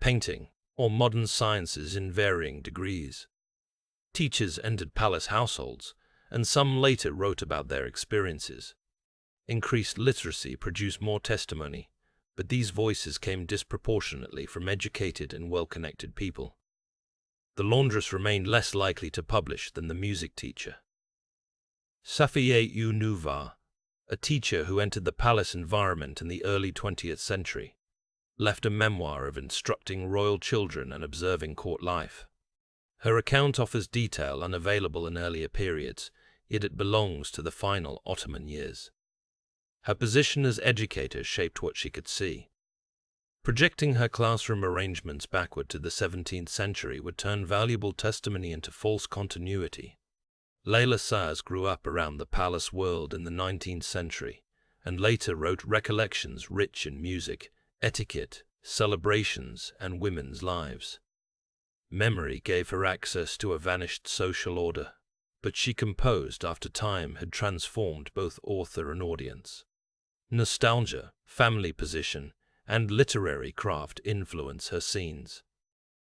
painting, or modern sciences in varying degrees. Teachers entered palace households, and some later wrote about their experiences. Increased literacy produced more testimony, but these voices came disproportionately from educated and well-connected people. The laundress remained less likely to publish than the music teacher. Safiye Unuva, a teacher who entered the palace environment in the early 20th century, left a memoir of instructing royal children and observing court life. Her account offers detail unavailable in earlier periods, yet it belongs to the final Ottoman years. Her position as educator shaped what she could see. Projecting her classroom arrangements backward to the 17th century would turn valuable testimony into false continuity. Layla Saz grew up around the palace world in the 19th century, and later wrote recollections rich in music, etiquette, celebrations, and women's lives. Memory gave her access to a vanished social order, but she composed after time had transformed both author and audience. Nostalgia, family position, and literary craft influence her scenes.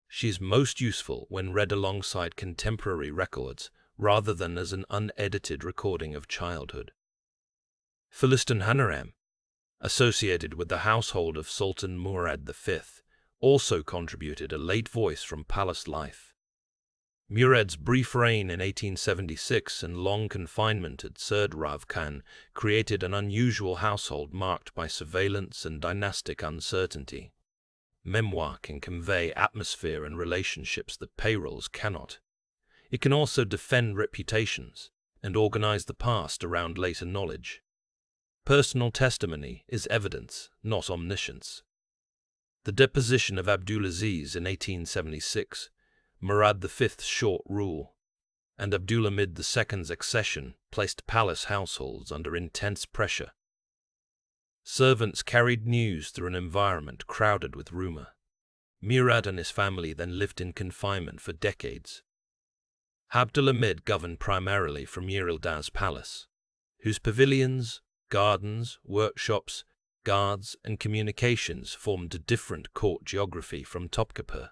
She is most useful when read alongside contemporary records, rather than as an unedited recording of childhood. Philistin Harem, associated with the household of Sultan Murad V, also contributed a late voice from palace life. Murad's brief reign in 1876 and long confinement at Serdarav Khan created an unusual household marked by surveillance and dynastic uncertainty. Memoir can convey atmosphere and relationships that payrolls cannot. It can also defend reputations and organize the past around later knowledge. Personal testimony is evidence, not omniscience. The deposition of Abdulaziz in 1876, Murad V's short rule, and Abdulhamid II's accession placed palace households under intense pressure. Servants carried news through an environment crowded with rumor. Murad and his family then lived in confinement for decades. Abdulhamid governed primarily from Yildiz Palace, whose pavilions, gardens, workshops, guards, and communications formed a different court geography from Topkapı.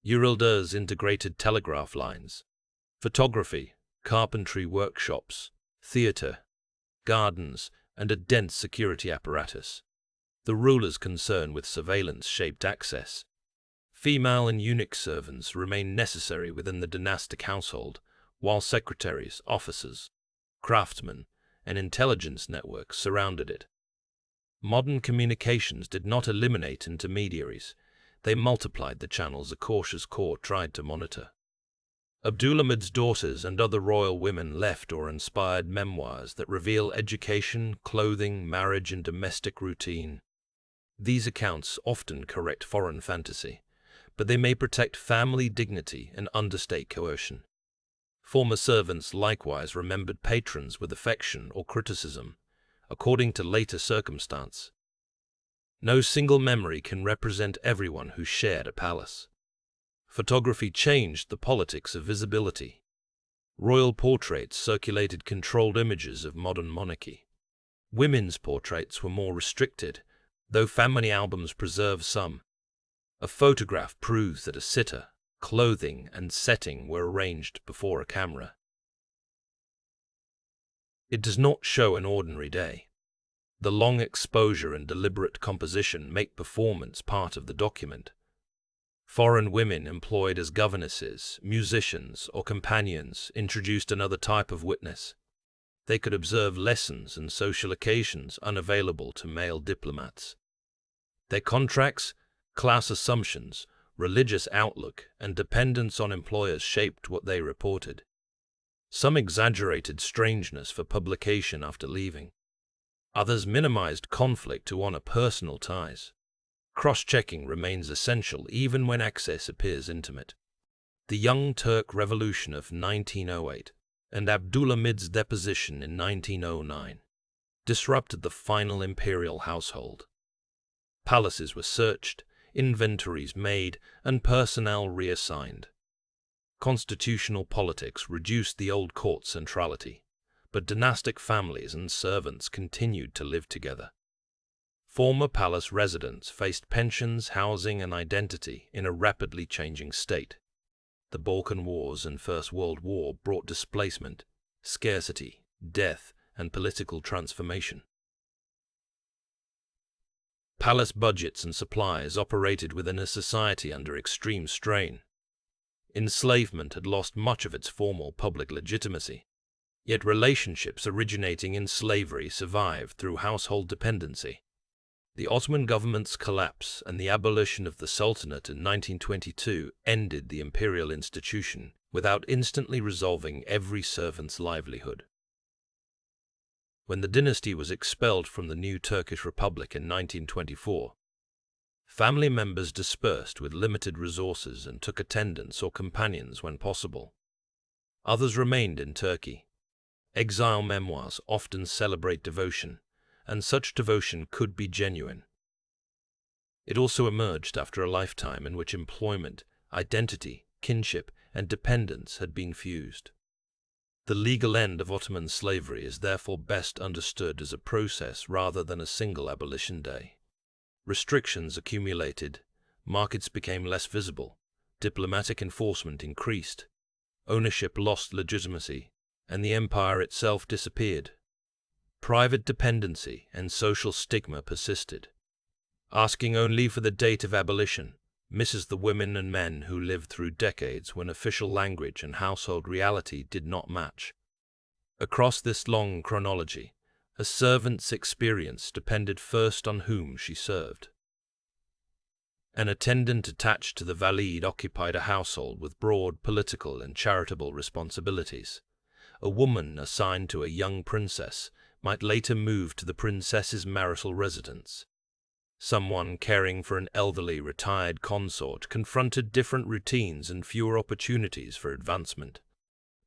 Yildiz integrated telegraph lines, photography, carpentry workshops, theatre, gardens, and a dense security apparatus. The ruler's concern with surveillance-shaped access. Female and eunuch servants remained necessary within the dynastic household, while secretaries, officers, craftsmen, and intelligence networks surrounded it. Modern communications did not eliminate intermediaries. They multiplied the channels a cautious court tried to monitor. Abdulhamid's daughters and other royal women left or inspired memoirs that reveal education, clothing, marriage, and domestic routine. These accounts often correct foreign fantasy, but they may protect family dignity and understate coercion. Former servants likewise remembered patrons with affection or criticism, according to later circumstance. No single memory can represent everyone who shared a palace. Photography changed the politics of visibility. Royal portraits circulated controlled images of modern monarchy. Women's portraits were more restricted, though family albums preserve some. A photograph proves that a sitter, clothing, and setting were arranged before a camera. It does not show an ordinary day. The long exposure and deliberate composition make performance part of the document. Foreign women employed as governesses, musicians, or companions introduced another type of witness. They could observe lessons and social occasions unavailable to male diplomats. Their contracts, class assumptions, religious outlook, and dependence on employers shaped what they reported. Some exaggerated strangeness for publication after leaving. Others minimized conflict to honor personal ties. Cross-checking remains essential even when access appears intimate. The Young Turk Revolution of 1908 and Abdulhamid's deposition in 1909 disrupted the final imperial household. Palaces were searched, inventories made, and personnel reassigned. Constitutional politics reduced the old court centrality, but dynastic families and servants continued to live together. Former palace residents faced pensions, housing, and identity in a rapidly changing state. The Balkan Wars and First World War brought displacement, scarcity, death, and political transformation. Palace budgets and supplies operated within a society under extreme strain. Enslavement had lost much of its formal public legitimacy, yet relationships originating in slavery survived through household dependency. The Ottoman government's collapse and the abolition of the Sultanate in 1922 ended the imperial institution without instantly resolving every servant's livelihood. When the dynasty was expelled from the new Turkish Republic in 1924, family members dispersed with limited resources and took attendants or companions when possible. Others remained in Turkey. Exile memoirs often celebrate devotion, and such devotion could be genuine. It also emerged after a lifetime in which employment, identity, kinship, and dependence had been fused. The legal end of Ottoman slavery is therefore best understood as a process rather than a single abolition day. Restrictions accumulated, markets became less visible, diplomatic enforcement increased, ownership lost legitimacy, and the empire itself disappeared. Private dependency and social stigma persisted. Asking only for the date of abolition misses the women and men who lived through decades when official language and household reality did not match. Across this long chronology, a servant's experience depended first on whom she served. An attendant attached to the valide occupied a household with broad political and charitable responsibilities. A woman assigned to a young princess might later move to the princess's marital residence. Someone caring for an elderly retired consort confronted different routines and fewer opportunities for advancement.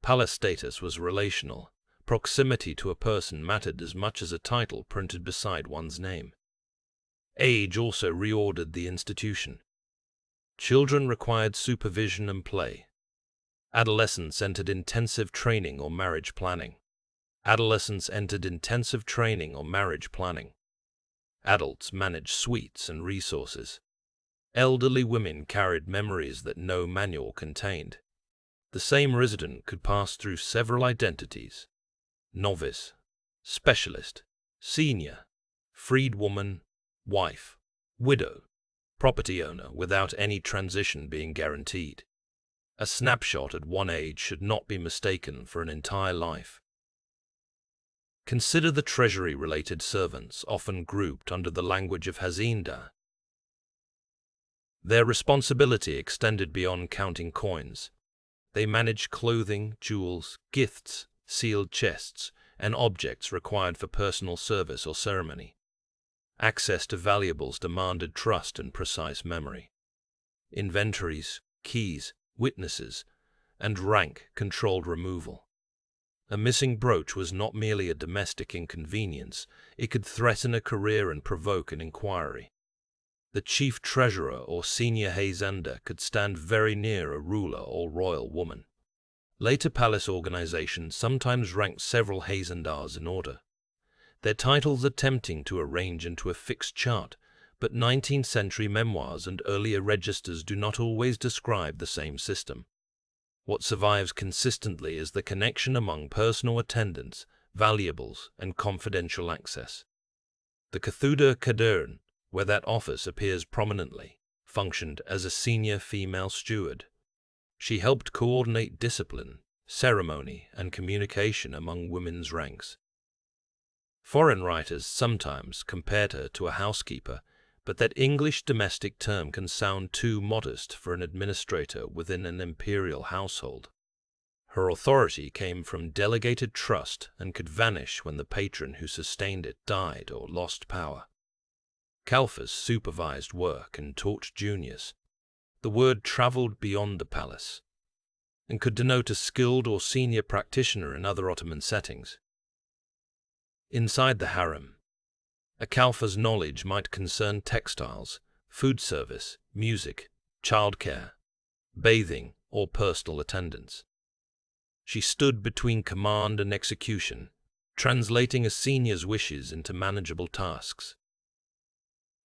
Palace status was relational. Proximity to a person mattered as much as a title printed beside one's name. Age also reordered the institution. Children required supervision and play. Adolescents entered intensive training or marriage planning. Adolescents entered intensive training or marriage planning. Adults managed suites and resources. Elderly women carried memories that no manual contained. The same resident could pass through several identities: novice, specialist, senior, freedwoman, wife, widow, property owner, without any transition being guaranteed. A snapshot at one age should not be mistaken for an entire life. Consider the treasury-related servants, often grouped under the language of Hacienda. Their responsibility extended beyond counting coins. They managed clothing, jewels, gifts, sealed chests, and objects required for personal service or ceremony. Access to valuables demanded trust and precise memory. Inventories, keys, witnesses, and rank controlled removal. A missing brooch was not merely a domestic inconvenience, it could threaten a career and provoke an inquiry. The chief treasurer or senior Hacienda could stand very near a ruler or royal woman. Later palace organizations sometimes ranked several Haciendas in order, their titles attempting to arrange into a fixed chart, but 19th century memoirs and earlier registers do not always describe the same system. What survives consistently is the connection among personal attendants, valuables, and confidential access. The Kathuda Kadern, where that office appears prominently, functioned as a senior female steward. She helped coordinate discipline, ceremony, and communication among women's ranks. Foreign writers sometimes compared her to a housekeeper, but that English domestic term can sound too modest for an administrator within an imperial household. Her authority came from delegated trust and could vanish when the patron who sustained it died or lost power. Kalfas supervised work and taught juniors. The word traveled beyond the palace and could denote a skilled or senior practitioner in other Ottoman settings. Inside the harem, a kalfa's knowledge might concern textiles, food service, music, childcare, bathing, or personal attendance. She stood between command and execution, translating a senior's wishes into manageable tasks.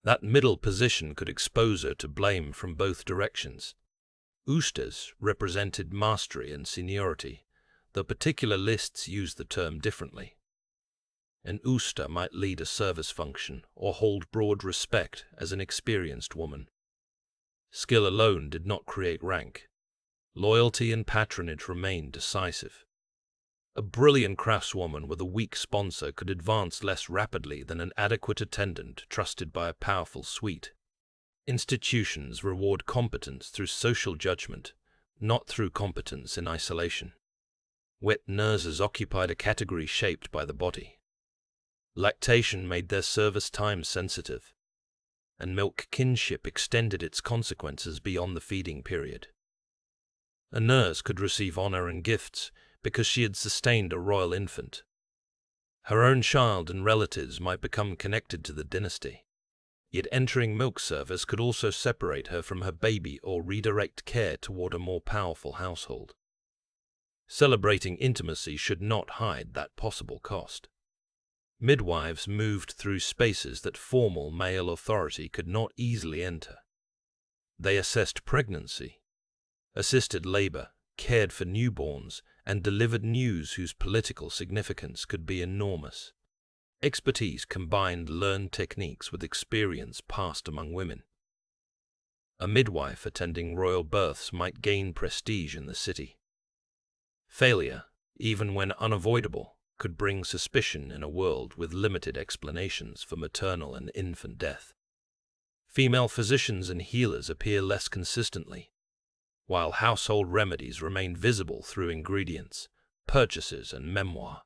That middle position could expose her to blame from both directions. Ustas represented mastery and seniority, though particular lists used the term differently. An usta might lead a service function or hold broad respect as an experienced woman. Skill alone did not create rank. Loyalty and patronage remained decisive. A brilliant craftswoman with a weak sponsor could advance less rapidly than an adequate attendant trusted by a powerful suite. Institutions reward competence through social judgment, not through competence in isolation. Wet nurses occupied a category shaped by the body. Lactation made their service time sensitive, and milk kinship extended its consequences beyond the feeding period. A nurse could receive honor and gifts because she had sustained a royal infant. Her own child and relatives might become connected to the dynasty. Yet entering milk service could also separate her from her baby or redirect care toward a more powerful household. Celebrating intimacy should not hide that possible cost. Midwives moved through spaces that formal male authority could not easily enter. They assessed pregnancy, assisted labor, cared for newborns, and delivered news whose political significance could be enormous. Expertise combined learned techniques with experience passed among women. A midwife attending royal births might gain prestige in the city. Failure, even when unavoidable, could bring suspicion in a world with limited explanations for maternal and infant death. Female physicians and healers appear less consistently, while household remedies remain visible through ingredients, purchases, and memoir.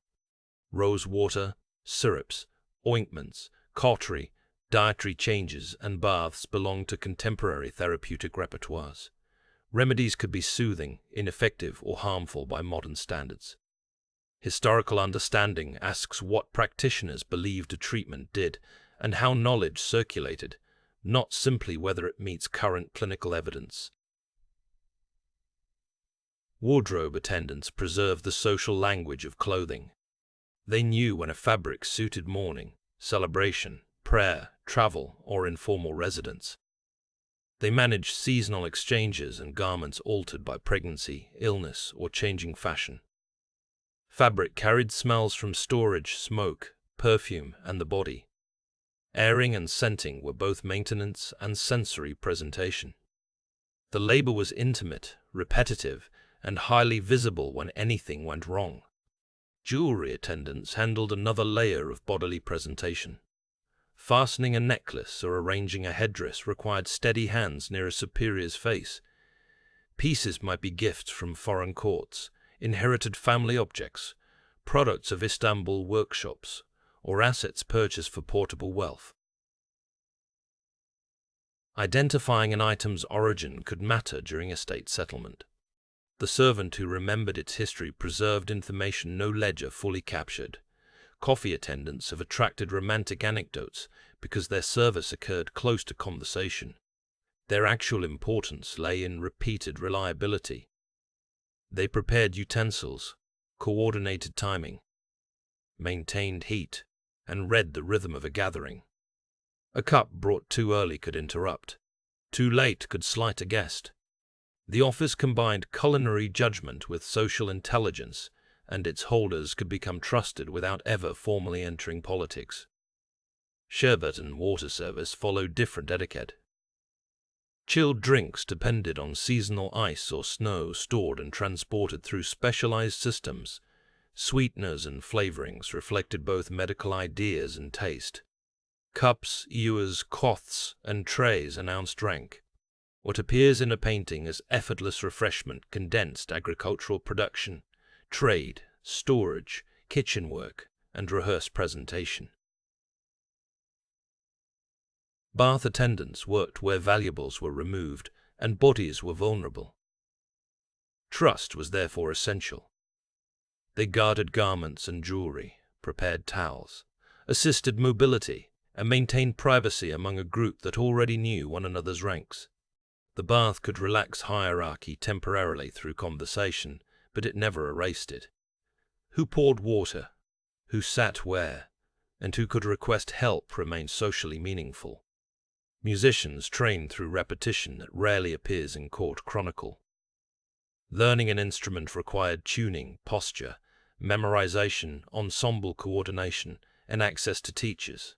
Rose water, syrups, ointments, cautery, dietary changes, and baths belong to contemporary therapeutic repertoires. Remedies could be soothing, ineffective, or harmful by modern standards. Historical understanding asks what practitioners believed a treatment did and how knowledge circulated, not simply whether it meets current clinical evidence. Wardrobe attendants preserved the social language of clothing. They knew when a fabric suited mourning, celebration, prayer, travel, or informal residence. They managed seasonal exchanges and garments altered by pregnancy, illness, or changing fashion. Fabric carried smells from storage, smoke, perfume, and the body. Airing and scenting were both maintenance and sensory presentation. The labor was intimate, repetitive, and highly visible when anything went wrong. Jewelry attendants handled another layer of bodily presentation. Fastening a necklace or arranging a headdress required steady hands near a superior's face. Pieces might be gifts from foreign courts, inherited family objects, products of Istanbul workshops, or assets purchased for portable wealth. Identifying an item's origin could matter during estate settlement. The servant who remembered its history preserved information no ledger fully captured. Coffee attendants have attracted romantic anecdotes because their service occurred close to conversation. Their actual importance lay in repeated reliability. They prepared utensils, coordinated timing, maintained heat, and read the rhythm of a gathering. A cup brought too early could interrupt. Too late could slight a guest. The office combined culinary judgment with social intelligence, and its holders could become trusted without ever formally entering politics. Sherbet and water service followed different etiquette. Chilled drinks depended on seasonal ice or snow stored and transported through specialized systems. Sweeteners and flavorings reflected both medical ideas and taste. Cups, ewers, cloths, and trays announced rank. What appears in a painting as effortless refreshment condensed agricultural production, trade, storage, kitchen work, and rehearsed presentation. Bath attendants worked where valuables were removed and bodies were vulnerable. Trust was therefore essential. They guarded garments and jewelry, prepared towels, assisted mobility, and maintained privacy among a group that already knew one another's ranks. The bath could relax hierarchy temporarily through conversation, but it never erased it. Who poured water, who sat where, and who could request help remained socially meaningful. Musicians trained through repetition that rarely appears in court chronicle. Learning an instrument required tuning, posture, memorization, ensemble coordination, and access to teachers.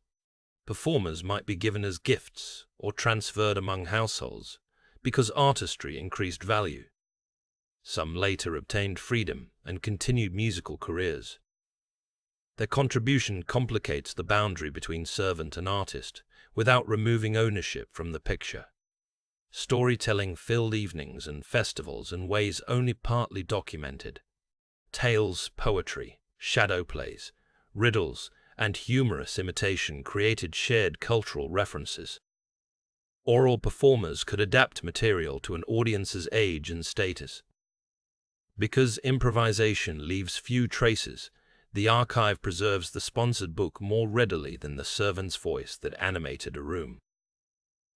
Performers might be given as gifts or transferred among households, because artistry increased value. Some later obtained freedom and continued musical careers. Their contribution complicates the boundary between servant and artist, without removing ownership from the picture. Storytelling filled evenings and festivals in ways only partly documented. Tales, poetry, shadow plays, riddles, and humorous imitation created shared cultural references. Oral performers could adapt material to an audience's age and status. Because improvisation leaves few traces, the archive preserves the sponsored book more readily than the servant's voice that animated a room.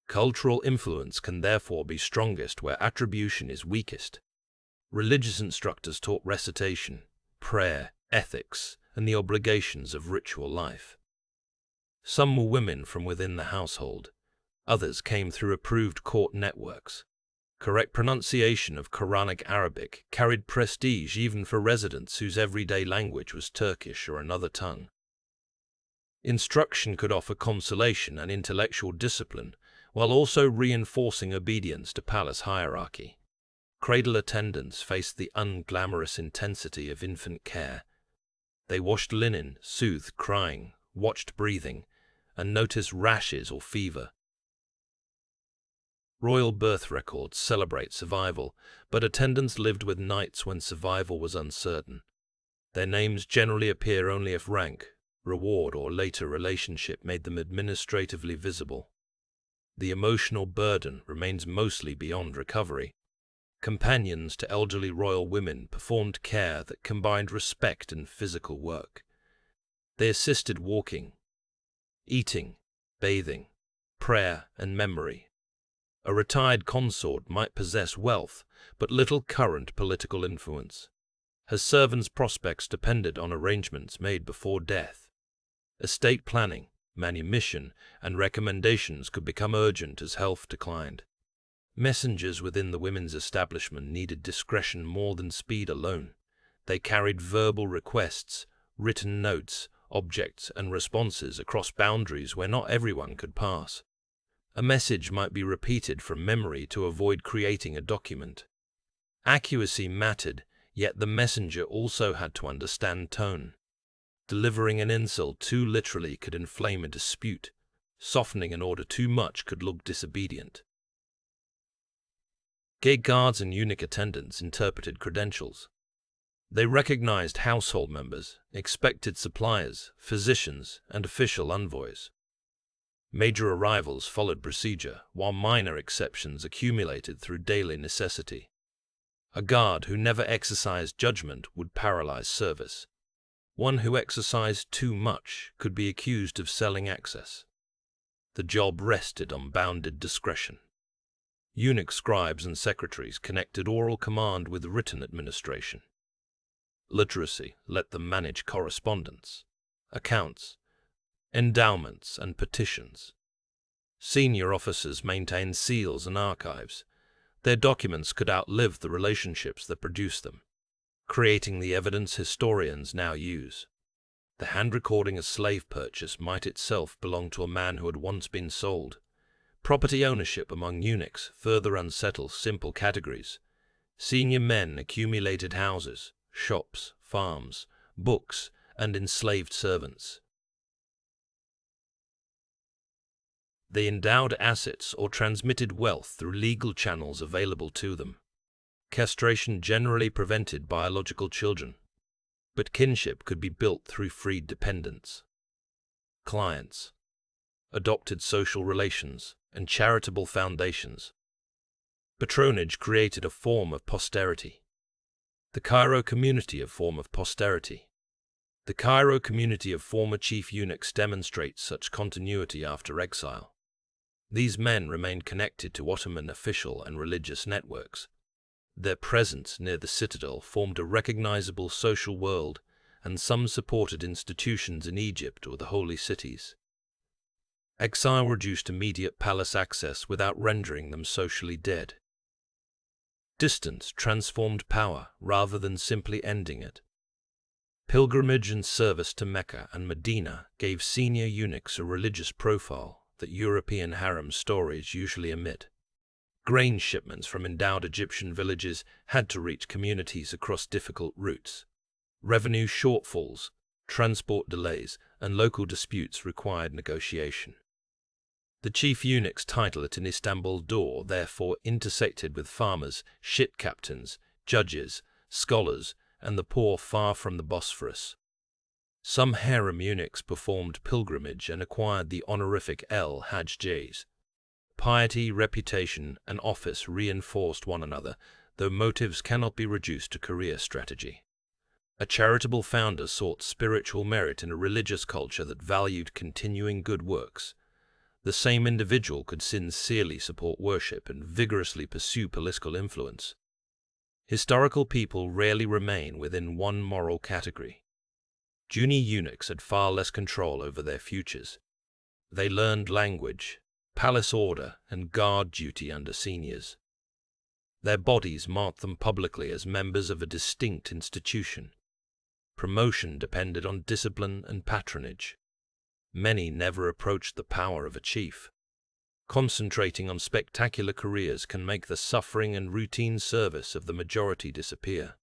Cultural influence can therefore be strongest where attribution is weakest. Religious instructors taught recitation, prayer, ethics, and the obligations of ritual life. Some were women from within the household. Others came through approved court networks. Correct pronunciation of Quranic Arabic carried prestige even for residents whose everyday language was Turkish or another tongue. Instruction could offer consolation and intellectual discipline, while also reinforcing obedience to palace hierarchy. Cradle attendants faced the unglamorous intensity of infant care. They washed linen, soothed crying, watched breathing, and noticed rashes or fever. Royal birth records celebrate survival, but attendants lived with knights when survival was uncertain. Their names generally appear only if rank, reward, or later relationship made them administratively visible. The emotional burden remains mostly beyond recovery. Companions to elderly royal women performed care that combined respect and physical work. They assisted walking, eating, bathing, prayer, and memory. A retired consort might possess wealth, but little current political influence. Her servants' prospects depended on arrangements made before death. Estate planning, manumission, and recommendations could become urgent as health declined. Messengers within the women's establishment needed discretion more than speed alone. They carried verbal requests, written notes, objects, and responses across boundaries where not everyone could pass. A message might be repeated from memory to avoid creating a document. Accuracy mattered, yet the messenger also had to understand tone. Delivering an insult too literally could inflame a dispute. Softening an order too much could look disobedient. Gate guards and eunuch attendants interpreted credentials. They recognized household members, expected suppliers, physicians, and official envoys. Major arrivals followed procedure, while minor exceptions accumulated through daily necessity. A guard who never exercised judgment would paralyze service. One who exercised too much could be accused of selling access. The job rested on bounded discretion. Eunuch scribes and secretaries connected oral command with written administration. Literacy let them manage correspondence, accounts, endowments, and petitions. Senior officers maintained seals and archives. Their documents could outlive the relationships that produced them, creating the evidence historians now use. The hand recording a slave purchase might itself belong to a man who had once been sold. Property ownership among eunuchs further unsettles simple categories. Senior men accumulated houses, shops, farms, books, and enslaved servants. They endowed assets or transmitted wealth through legal channels available to them. Castration generally prevented biological children, but kinship could be built through freed dependents. Clients, adopted social relations, and charitable foundations. Patronage created a form of posterity. The Cairo community of form of posterity. The Cairo community of former chief eunuchs demonstrates such continuity after exile. These men remained connected to Ottoman official and religious networks. Their presence near the citadel formed a recognizable social world, and some supported institutions in Egypt or the holy cities. Exile reduced immediate palace access without rendering them socially dead. Distance transformed power rather than simply ending it. Pilgrimage and service to Mecca and Medina gave senior eunuchs a religious profile that European harem stories usually omit. Grain shipments from endowed Egyptian villages had to reach communities across difficult routes. Revenue shortfalls, transport delays, and local disputes required negotiation. The chief eunuch's titlate in Istanbul door therefore intersected with farmers, ship captains, judges, scholars, and the poor far from the Bosphorus. Some harem eunuchs performed pilgrimage and acquired the honorific el-Hajjs. Piety, reputation, and office reinforced one another, though motives cannot be reduced to career strategy. A charitable founder sought spiritual merit in a religious culture that valued continuing good works. The same individual could sincerely support worship and vigorously pursue political influence. Historical people rarely remain within one moral category. Junior eunuchs had far less control over their futures. They learned language, palace order, and guard duty under seniors. Their bodies marked them publicly as members of a distinct institution. Promotion depended on discipline and patronage. Many never approached the power of a chief. Concentrating on spectacular careers can make the suffering and routine service of the majority disappear.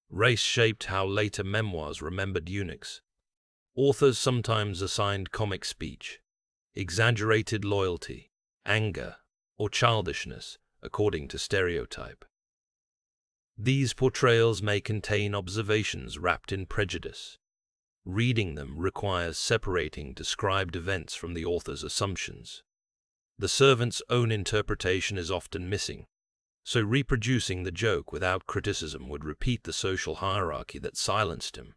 Race shaped how later memoirs remembered eunuchs. Authors sometimes assigned comic speech, exaggerated loyalty, anger, or childishness, according to stereotype. These portrayals may contain observations wrapped in prejudice. Reading them requires separating described events from the author's assumptions. The servant's own interpretation is often missing, so reproducing the joke without criticism would repeat the social hierarchy that silenced him.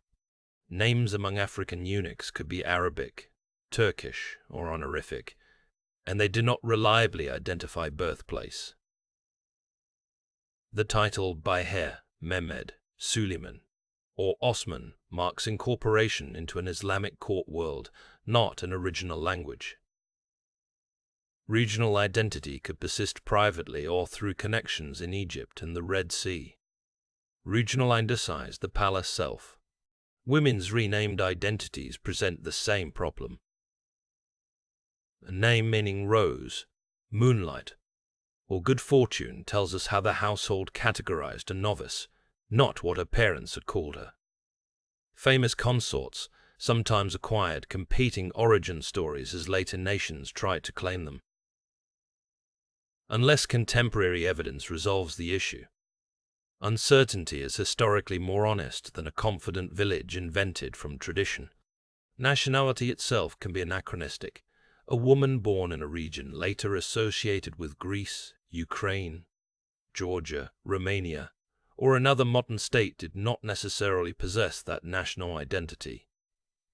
Names among African eunuchs could be Arabic, Turkish, or honorific, and they do not reliably identify birthplace. The title Bayher, Mehmed, Suleiman, or Osman marks incorporation into an Islamic court world, not an original language. Regional identity could persist privately or through connections in Egypt and the Red Sea. Regional indicize the palace self. Women's renamed identities present the same problem. A name meaning rose, moonlight, or good fortune tells us how the household categorized a novice, not what her parents had called her. Famous consorts sometimes acquired competing origin stories as later nations tried to claim them. Unless contemporary evidence resolves the issue, uncertainty is historically more honest than a confident village invented from tradition. Nationality itself can be anachronistic. A woman born in a region later associated with Greece, Ukraine, Georgia, Romania, or another modern state did not necessarily possess that national identity.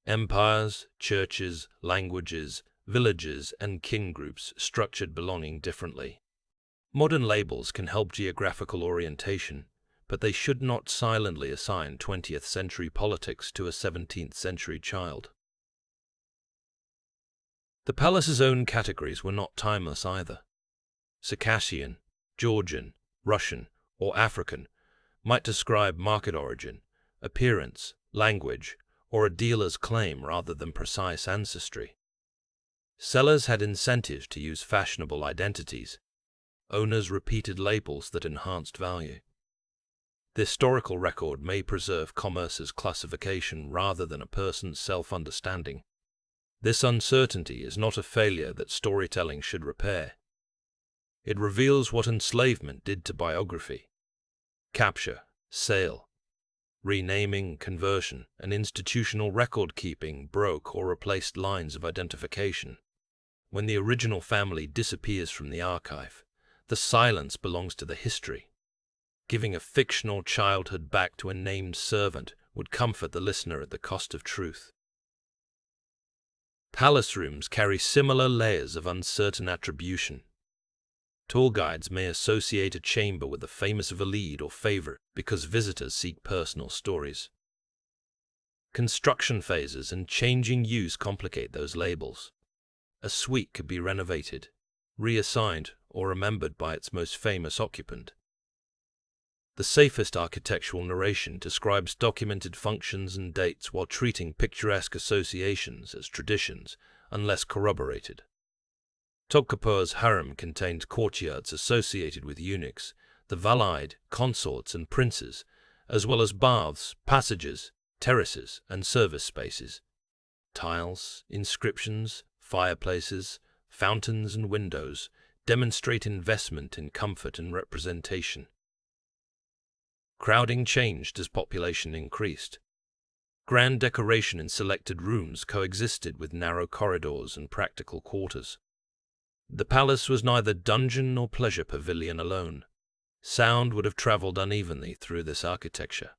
Empires, churches, languages, villages, and kin groups structured belonging differently. Modern labels can help geographical orientation, but they should not silently assign 20th century politics to a 17th century child. The palace's own categories were not timeless either. Circassian, Georgian, Russian, or African might describe market origin, appearance, language, or a dealer's claim rather than precise ancestry. Sellers had incentives to use fashionable identities. Owners repeated labels that enhanced value. The historical record may preserve commerce's classification rather than a person's self-understanding. This uncertainty is not a failure that storytelling should repair. It reveals what enslavement did to biography. Capture, sale, renaming, conversion, and institutional record-keeping broke or replaced lines of identification. When the original family disappears from the archive, the silence belongs to the history. Giving a fictional childhood back to a named servant would comfort the listener at the cost of truth. Palace rooms carry similar layers of uncertain attribution. Tour guides may associate a chamber with a famous valide or favorite because visitors seek personal stories. Construction phases and changing use complicate those labels. A suite could be renovated, reassigned, or remembered by its most famous occupant. The safest architectural narration describes documented functions and dates while treating picturesque associations as traditions, unless corroborated. Topkapı's harem contained courtyards associated with eunuchs, the valide, consorts, and princes, as well as baths, passages, terraces, and service spaces. Tiles, inscriptions, fireplaces, fountains, and windows demonstrate investment in comfort and representation. Crowding changed as population increased. Grand decoration in selected rooms coexisted with narrow corridors and practical quarters. The palace was neither dungeon nor pleasure pavilion alone. Sound would have traveled unevenly through this architecture.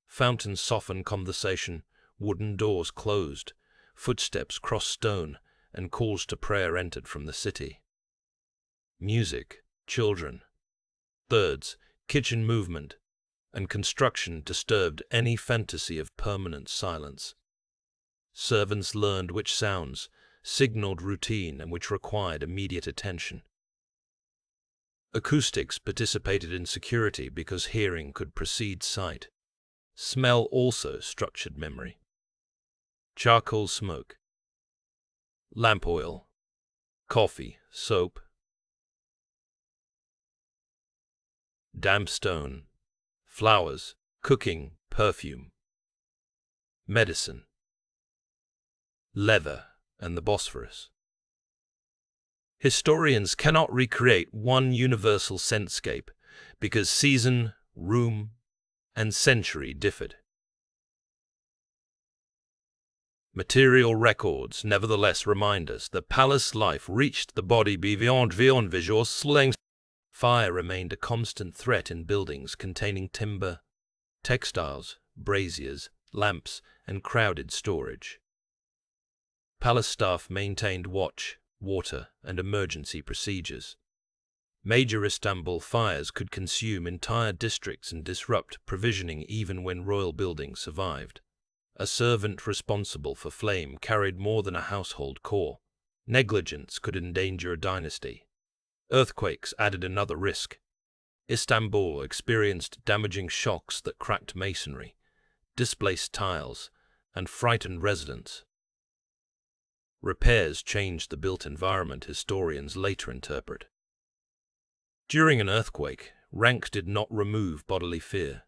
Fountains softened conversation, wooden doors closed, footsteps crossed stone, and calls to prayer entered from the city. Music, children, birds, kitchen movement, and construction disturbed any fantasy of permanent silence. Servants learned which sounds signaled routine and which required immediate attention. Acoustics participated in security because hearing could precede sight. Smell also structured memory. Charcoal smoke, lamp oil, coffee, soap, damp stone, flowers, cooking, perfume, medicine, leather, and the Bosphorus. Historians cannot recreate one universal scentscape because season, room, and century differed. Material records nevertheless remind us that palace life reached the body beyond visual slang. Fire remained a constant threat in buildings containing timber, textiles, braziers, lamps, and crowded storage. Palace staff maintained watch, water, and emergency procedures. Major Istanbul fires could consume entire districts and disrupt provisioning even when royal buildings survived. A servant responsible for flame carried more than a household core. Negligence could endanger a dynasty. Earthquakes added another risk. Istanbul experienced damaging shocks that cracked masonry, displaced tiles, and frightened residents. Repairs changed the built environment, historians later interpret. During an earthquake, rank did not remove bodily fear,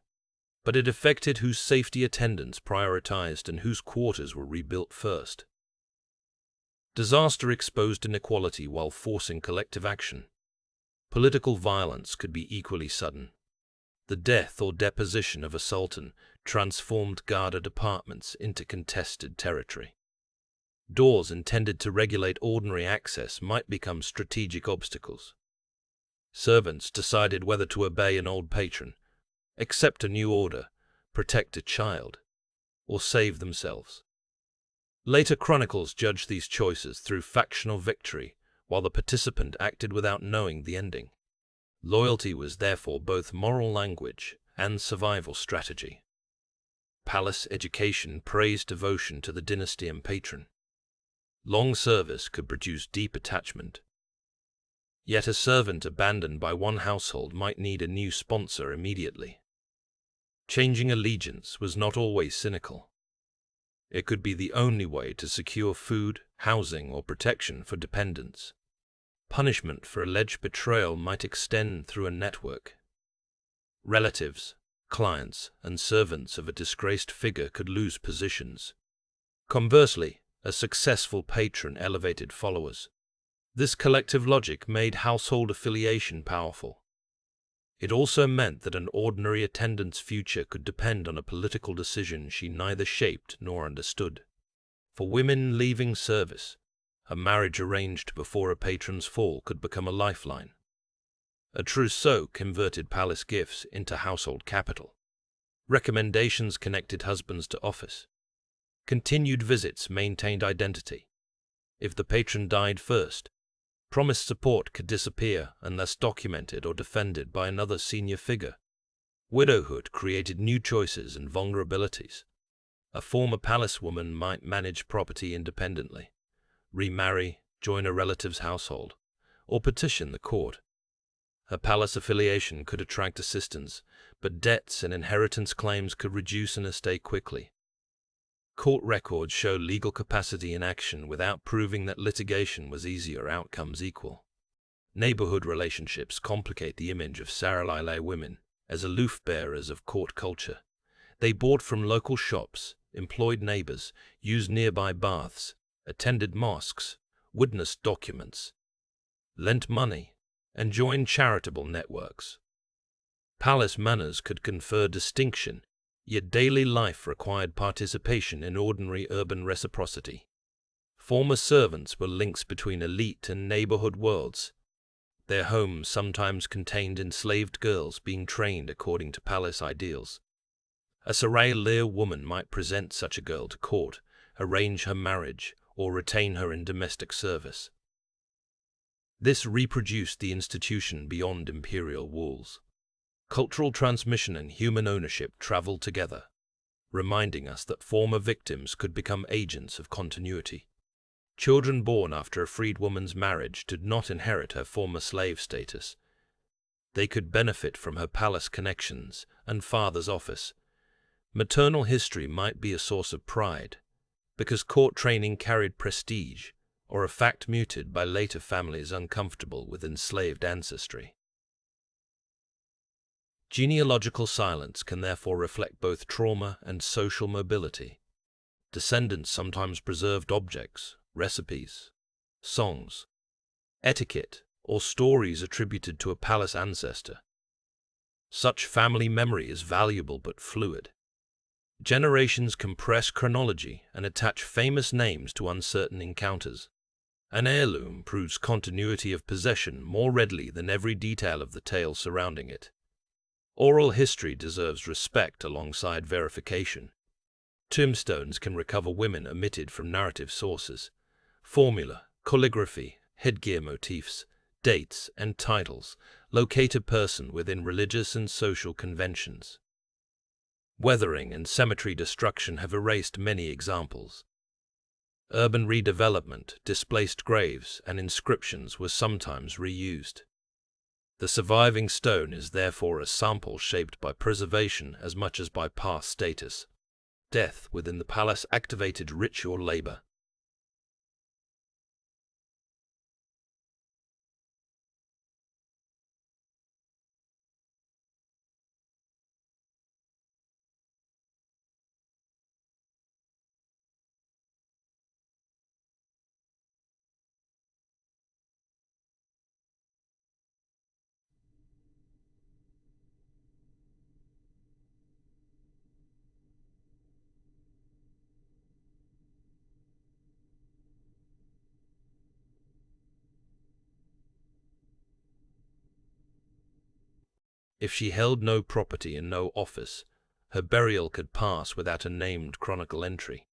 but it affected whose safety attendants prioritized and whose quarters were rebuilt first. Disaster exposed inequality while forcing collective action. Political violence could be equally sudden. The death or deposition of a sultan transformed Garda departments into contested territory. Doors intended to regulate ordinary access might become strategic obstacles. Servants decided whether to obey an old patron, accept a new order, protect a child, or save themselves. Later chronicles judged these choices through factional victory, while the participant acted without knowing the ending. Loyalty was therefore both moral language and survival strategy. Palace education praised devotion to the dynasty and patron. Long service could produce deep attachment. Yet a servant abandoned by one household might need a new sponsor immediately. Changing allegiance was not always cynical. It could be the only way to secure food, housing, or protection for dependents. Punishment for alleged betrayal might extend through a network. Relatives, clients, and servants of a disgraced figure could lose positions. Conversely, a successful patron elevated followers. This collective logic made household affiliation powerful. It also meant that an ordinary attendant's future could depend on a political decision she neither shaped nor understood. For women leaving service, a marriage arranged before a patron's fall could become a lifeline. A trousseau converted palace gifts into household capital. Recommendations connected husbands to office. Continued visits maintained identity. If the patron died first, promised support could disappear unless documented or defended by another senior figure. Widowhood created new choices and vulnerabilities. A former palace woman might manage property independently, remarry, join a relative's household, or petition the court. A palace affiliation could attract assistance, but debts and inheritance claims could reduce an estate quickly. Court records show legal capacity in action without proving that litigation was easy or outcomes equal. Neighborhood relationships complicate the image of Saralile women as aloof bearers of court culture. They bought from local shops, employed neighbors, used nearby baths, attended mosques, witnessed documents, lent money, and joined charitable networks. Palace manners could confer distinction, yet daily life required participation in ordinary urban reciprocity. Former servants were links between elite and neighborhood worlds. Their homes sometimes contained enslaved girls being trained according to palace ideals. A Saraylı woman might present such a girl to court, arrange her marriage, or retain her in domestic service. This reproduced the institution beyond imperial walls. Cultural transmission and human ownership traveled together, reminding us that former victims could become agents of continuity. Children born after a freed woman's marriage did not inherit her former slave status. They could benefit from her palace connections and father's office. Maternal history might be a source of pride, because court training carried prestige, or a fact muted by later families uncomfortable with enslaved ancestry. Genealogical silence can therefore reflect both trauma and social mobility. Descendants sometimes preserved objects, recipes, songs, etiquette, or stories attributed to a palace ancestor. Such family memory is valuable but fluid. Generations compress chronology and attach famous names to uncertain encounters. An heirloom proves continuity of possession more readily than every detail of the tale surrounding it. Oral history deserves respect alongside verification. Tombstones can recover women omitted from narrative sources. Formula, calligraphy, headgear motifs, dates, and titles locate a person within religious and social conventions. Weathering and cemetery destruction have erased many examples. Urban redevelopment, displaced graves, and inscriptions were sometimes reused. The surviving stone is therefore a sample shaped by preservation as much as by past status. Death within the palace activated ritual labor. If she held no property and no office, her burial could pass without a named chronicle entry.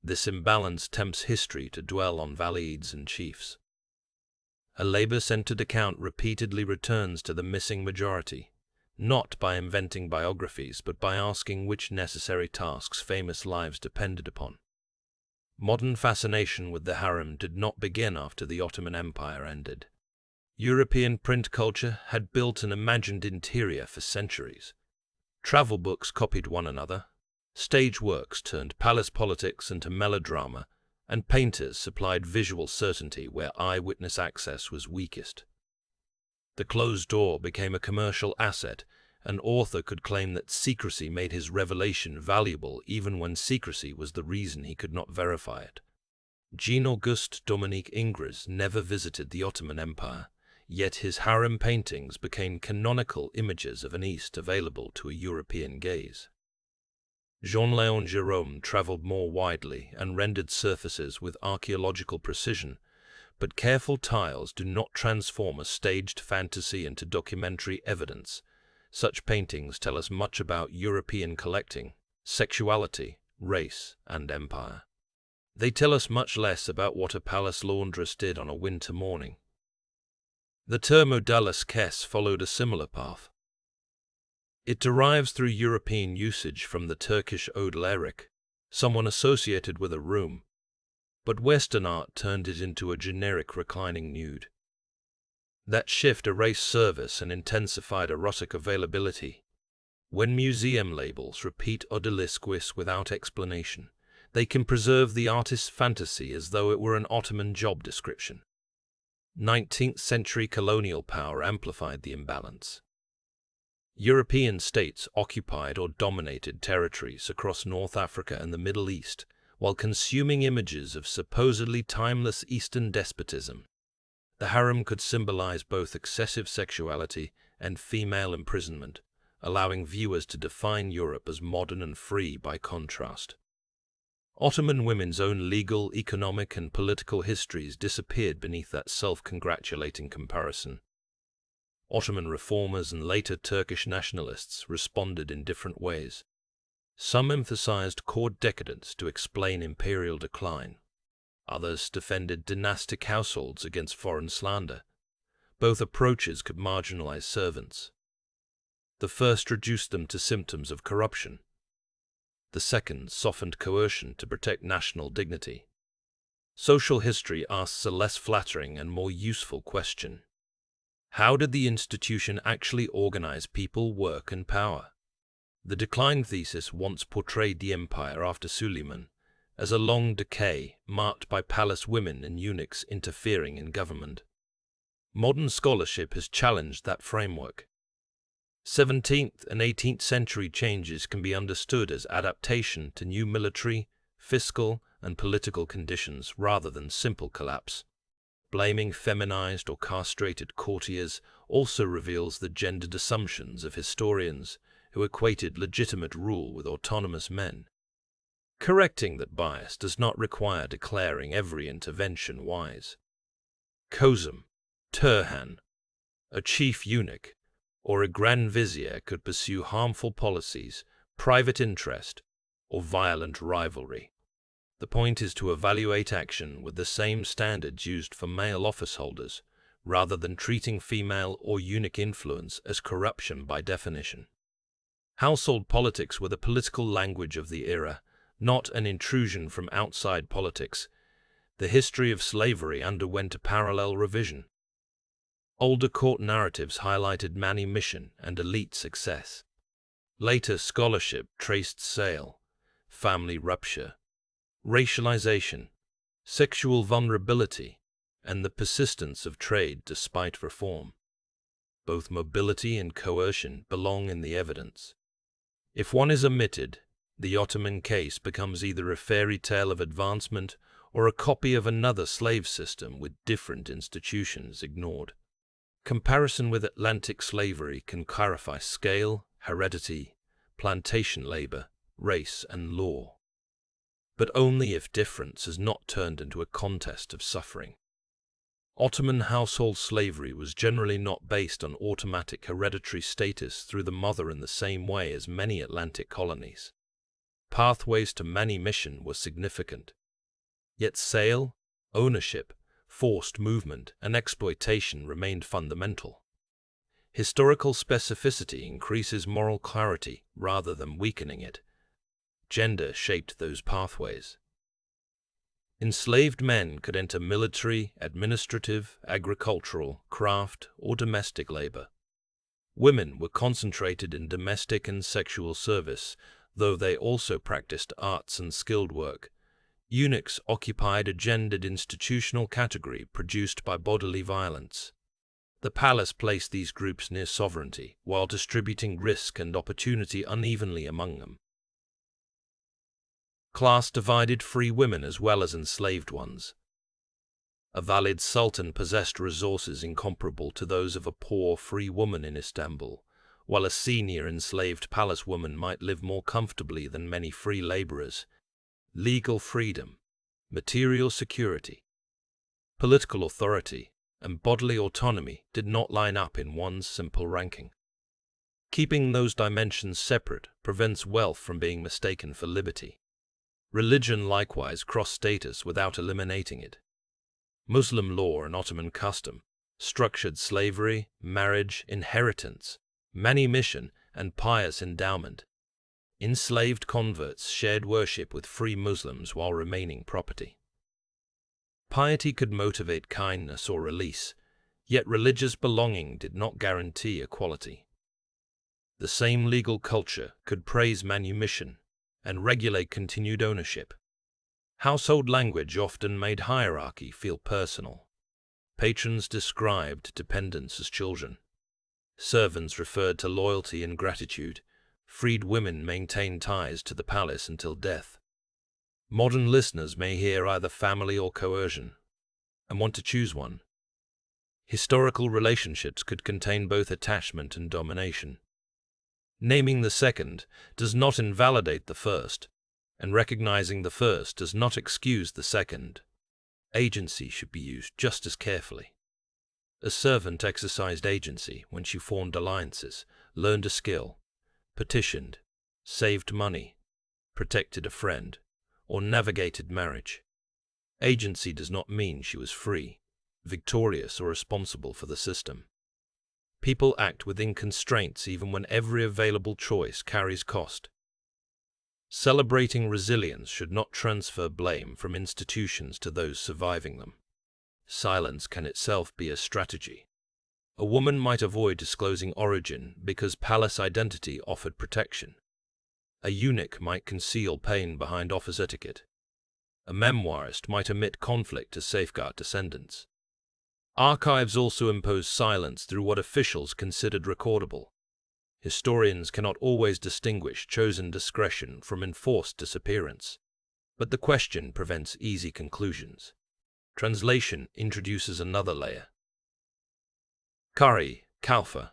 This imbalance tempts history to dwell on valides and chiefs. A labor-centered account repeatedly returns to the missing majority, not by inventing biographies but by asking which necessary tasks famous lives depended upon. Modern fascination with the harem did not begin after the Ottoman Empire ended. European print culture had built an imagined interior for centuries. Travel books copied one another, stage works turned palace politics into melodrama, and painters supplied visual certainty where eyewitness access was weakest. The closed door became a commercial asset. An author could claim that secrecy made his revelation valuable even when secrecy was the reason he could not verify it. Jean-Auguste Dominique Ingres never visited the Ottoman Empire, yet his harem paintings became canonical images of an East available to a European gaze. Jean-Léon Gérôme traveled more widely and rendered surfaces with archaeological precision, but careful tiles do not transform a staged fantasy into documentary evidence. Such paintings tell us much about European collecting, sexuality, race, and empire. They tell us much less about what a palace laundress did on a winter morning. The term odalisque caisse followed a similar path. It derives through European usage from the Turkish odalerik, someone associated with a room, but Western art turned it into a generic reclining nude. That shift erased service and intensified erotic availability. When museum labels repeat odalisques without explanation, they can preserve the artist's fantasy as though it were an Ottoman job description. 19th century colonial power amplified the imbalance. European states occupied or dominated territories across North Africa and the Middle East, while consuming images of supposedly timeless Eastern despotism. The harem could symbolize both excessive sexuality and female imprisonment, allowing viewers to define Europe as modern and free by contrast. Ottoman women's own legal, economic, and political histories disappeared beneath that self-congratulating comparison. Ottoman reformers and later Turkish nationalists responded in different ways. Some emphasized court decadence to explain imperial decline. Others defended dynastic households against foreign slander. Both approaches could marginalize servants. The first reduced them to symptoms of corruption. The second softened coercion to protect national dignity. Social history asks a less flattering and more useful question. How did the institution actually organize people, work, and power? The decline thesis once portrayed the empire after Suleiman as a long decay marked by palace women and eunuchs interfering in government. Modern scholarship has challenged that framework. 17th and 18th century changes can be understood as adaptation to new military, fiscal, and political conditions rather than simple collapse. Blaming feminized or castrated courtiers also reveals the gendered assumptions of historians who equated legitimate rule with autonomous men. Correcting that bias does not require declaring every intervention wise. Kozum, Turhan, a chief eunuch, or a grand vizier could pursue harmful policies, private interest, or violent rivalry. The point is to evaluate action with the same standards used for male office holders, rather than treating female or eunuch influence as corruption by definition. Household politics were the political language of the era, not an intrusion from outside politics. The history of slavery underwent a parallel revision. Older court narratives highlighted manumission and elite success. Later scholarship traced sale, family rupture, racialization, sexual vulnerability, and the persistence of trade despite reform. Both mobility and coercion belong in the evidence. If one is omitted, the Ottoman case becomes either a fairy tale of advancement or a copy of another slave system with different institutions ignored. Comparison with Atlantic slavery can clarify scale, heredity, plantation labor, race, and law, but only if difference is not turned into a contest of suffering. Ottoman household slavery was generally not based on automatic hereditary status through the mother in the same way as many Atlantic colonies. Pathways to manumission were significant. Yet sale, ownership, forced movement, and exploitation remained fundamental. Historical specificity increases moral clarity rather than weakening it. Gender shaped those pathways. Enslaved men could enter military, administrative, agricultural, craft, or domestic labor. Women were concentrated in domestic and sexual service, though they also practiced arts and skilled work. Eunuchs occupied a gendered institutional category produced by bodily violence. The palace placed these groups near sovereignty, while distributing risk and opportunity unevenly among them. Class divided free women as well as enslaved ones. A valid sultan possessed resources incomparable to those of a poor free woman in Istanbul, while a senior enslaved palace woman might live more comfortably than many free laborers. Legal freedom, material security, political authority, and bodily autonomy did not line up in one simple ranking. Keeping those dimensions separate prevents wealth from being mistaken for liberty. Religion likewise crossed status without eliminating it. Muslim law and Ottoman custom structured slavery, marriage, inheritance, manumission, and pious endowment. Enslaved converts shared worship with free Muslims while remaining property. Piety could motivate kindness or release, yet religious belonging did not guarantee equality. The same legal culture could praise manumission and regulate continued ownership. Household language often made hierarchy feel personal. Patrons described dependents as children. Servants referred to loyalty and gratitude. Freed women maintained ties to the palace until death. Modern listeners may hear either family or coercion, and want to choose one. Historical relationships could contain both attachment and domination. Naming the second does not invalidate the first, and recognizing the first does not excuse the second. Agency should be used just as carefully. A servant exercised agency when she formed alliances, learned a skill, petitioned, saved money, protected a friend, or navigated marriage. Agency does not mean she was free, victorious, or responsible for the system. People act within constraints even when every available choice carries cost. Celebrating resilience should not transfer blame from institutions to those surviving them. Silence can itself be a strategy. A woman might avoid disclosing origin because palace identity offered protection. A eunuch might conceal pain behind office etiquette. A memoirist might omit conflict to safeguard descendants. Archives also impose silence through what officials considered recordable. Historians cannot always distinguish chosen discretion from enforced disappearance, but the question prevents easy conclusions. Translation introduces another layer. Kari, kalfa,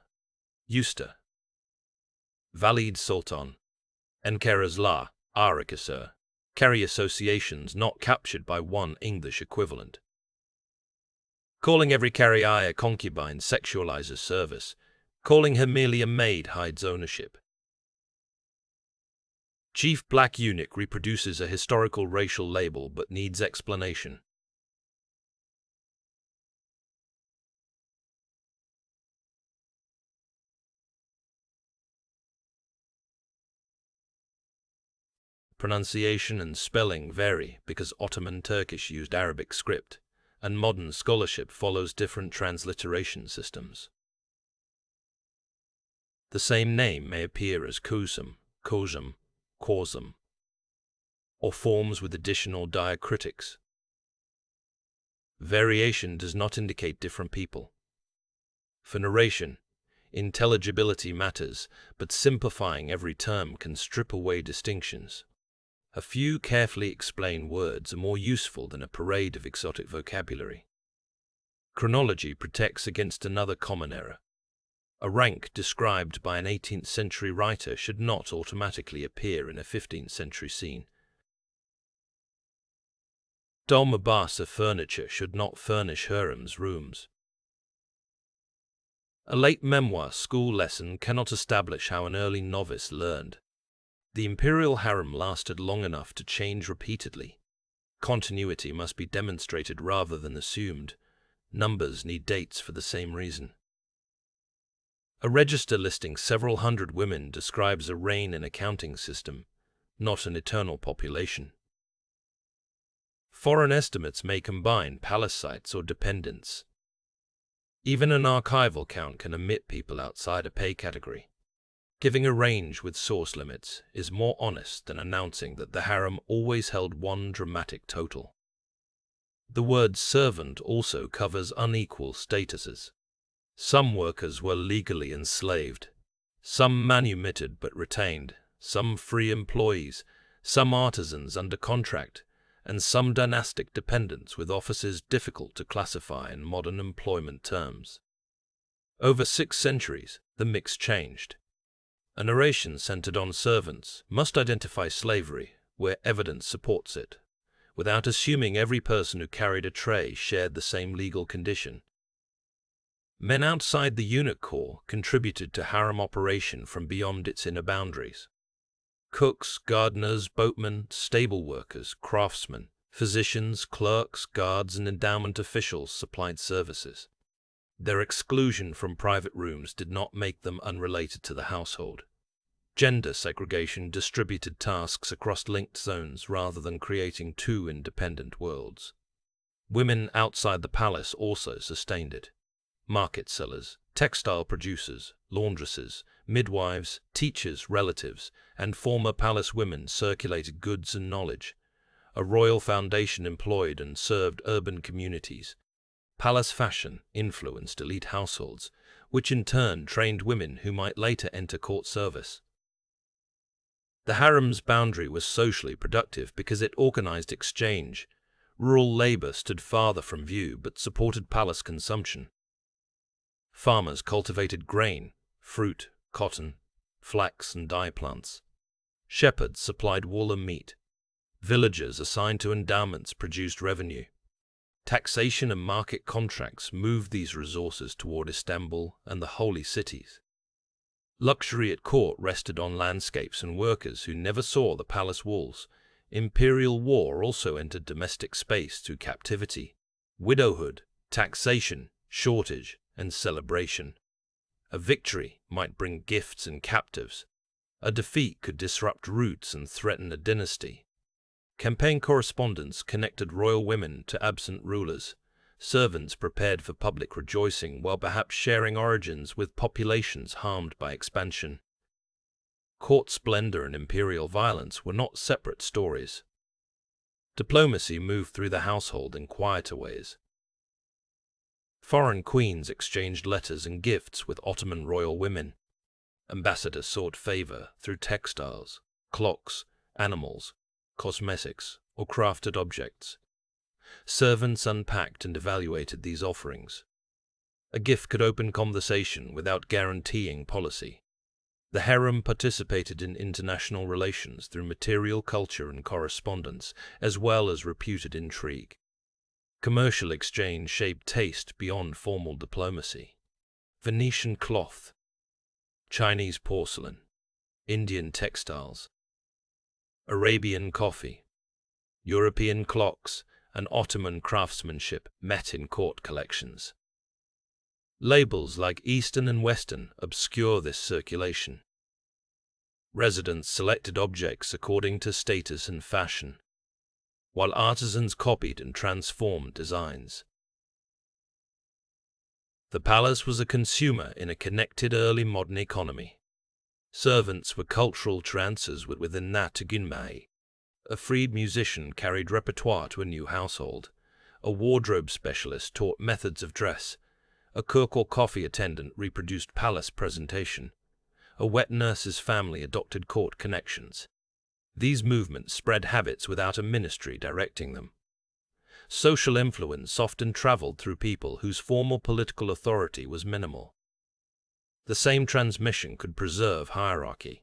usta. Valide Sultan. Enkerazla, Arikasur. Carry associations not captured by one English equivalent. Calling every Carrier a concubine sexualizes service. Calling her merely a maid hides ownership. Chief Black Eunuch reproduces a historical racial label but needs explanation. Pronunciation and spelling vary because Ottoman Turkish used Arabic script, and modern scholarship follows different transliteration systems. The same name may appear as Kusum, Kozum, Korzum, or forms with additional diacritics. Variation does not indicate different people. For narration, intelligibility matters, but simplifying every term can strip away distinctions. A few carefully explained words are more useful than a parade of exotic vocabulary. Chronology protects against another common error. A rank described by an 18th century writer should not automatically appear in a 15th century scene. Dolmabasa furniture should not furnish harem's rooms. A late memoir school lesson cannot establish how an early novice learned. The imperial harem lasted long enough to change repeatedly. Continuity must be demonstrated rather than assumed. Numbers need dates for the same reason. A register listing several hundred women describes a reign and accounting system, not an eternal population. Foreign estimates may combine palace sites or dependents. Even an archival count can omit people outside a pay category. Giving a range with source limits is more honest than announcing that the harem always held one dramatic total. The word servant also covers unequal statuses. Some workers were legally enslaved, some manumitted but retained, some free employees, some artisans under contract, and some dynastic dependents with offices difficult to classify in modern employment terms. Over 6 centuries, the mix changed. A narration centered on servants must identify slavery where evidence supports it, without assuming every person who carried a tray shared the same legal condition. Men outside the eunuch corps contributed to harem operation from beyond its inner boundaries. Cooks, gardeners, boatmen, stable workers, craftsmen, physicians, clerks, guards, and endowment officials supplied services. Their exclusion from private rooms did not make them unrelated to the household. Gender segregation distributed tasks across linked zones rather than creating two independent worlds. Women outside the palace also sustained it. Market sellers, textile producers, laundresses, midwives, teachers, relatives, and former palace women circulated goods and knowledge. A royal foundation employed and served urban communities. Palace fashion influenced elite households, which in turn trained women who might later enter court service. The harem's boundary was socially productive because it organized exchange. Rural labor stood farther from view but supported palace consumption. Farmers cultivated grain, fruit, cotton, flax, and dye plants. Shepherds supplied wool and meat. Villagers assigned to endowments produced revenue. Taxation and market contracts moved these resources toward Istanbul and the holy cities. Luxury at court rested on landscapes and workers who never saw the palace walls. Imperial war also entered domestic space through captivity, widowhood, taxation, shortage, and celebration. A victory might bring gifts and captives. A defeat could disrupt roots and threaten a dynasty. Campaign correspondence connected royal women to absent rulers. Servants prepared for public rejoicing while perhaps sharing origins with populations harmed by expansion. Court splendor and imperial violence were not separate stories. Diplomacy moved through the household in quieter ways. Foreign queens exchanged letters and gifts with Ottoman royal women. Ambassadors sought favor through textiles, clocks, animals, cosmetics, or crafted objects. Servants unpacked and evaluated these offerings. A gift could open conversation without guaranteeing policy. The harem participated in international relations through material culture and correspondence, as well as reputed intrigue. Commercial exchange shaped taste beyond formal diplomacy. Venetian cloth, Chinese porcelain, Indian textiles, Arabian coffee, European clocks, and Ottoman craftsmanship met in court collections. Labels like Eastern and Western obscure this circulation. Residents selected objects according to status and fashion, while artisans copied and transformed designs. The palace was a consumer in a connected early modern economy. Servants were cultural transfers within that gunmai. A freed musician carried repertoire to a new household. A wardrobe specialist taught methods of dress. A cook or coffee attendant reproduced palace presentation. A wet nurse's family adopted court connections. These movements spread habits without a ministry directing them. Social influence often traveled through people whose formal political authority was minimal. The same transmission could preserve hierarchy.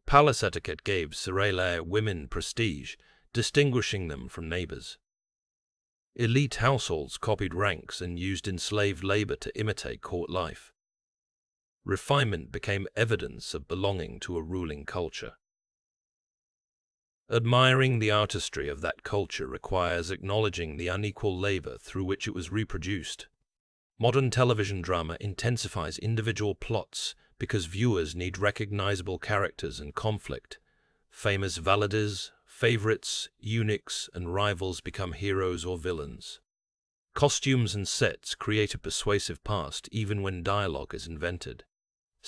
Palace etiquette gave Sirele women prestige, distinguishing them from neighbors. Elite households copied ranks and used enslaved labor to imitate court life. Refinement became evidence of belonging to a ruling culture. Admiring the artistry of that culture requires acknowledging the unequal labor through which it was reproduced. Modern television drama intensifies individual plots because viewers need recognizable characters and conflict. Famous valides, favorites, eunuchs, and rivals become heroes or villains. Costumes and sets create a persuasive past even when dialogue is invented.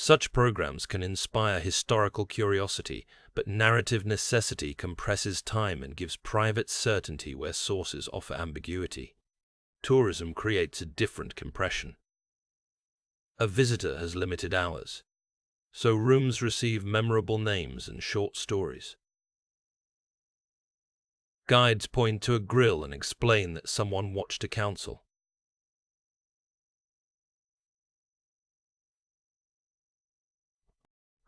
Such programs can inspire historical curiosity, but narrative necessity compresses time and gives private certainty where sources offer ambiguity. Tourism creates a different compression. A visitor has limited hours, so rooms receive memorable names and short stories. Guides point to a grill and explain that someone watched a council.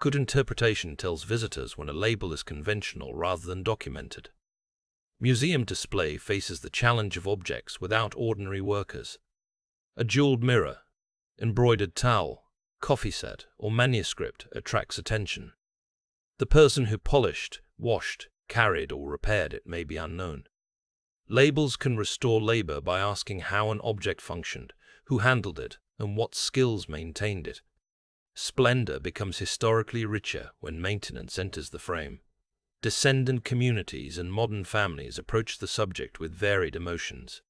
Good interpretation tells visitors when a label is conventional rather than documented. Museum display faces the challenge of objects without ordinary workers. A jeweled mirror, embroidered towel, coffee set, or manuscript attracts attention. The person who polished, washed, carried, or repaired it may be unknown. Labels can restore labor by asking how an object functioned, who handled it, and what skills maintained it. Splendor becomes historically richer when maintenance enters the frame. Descendant communities and modern families approach the subject with varied emotions.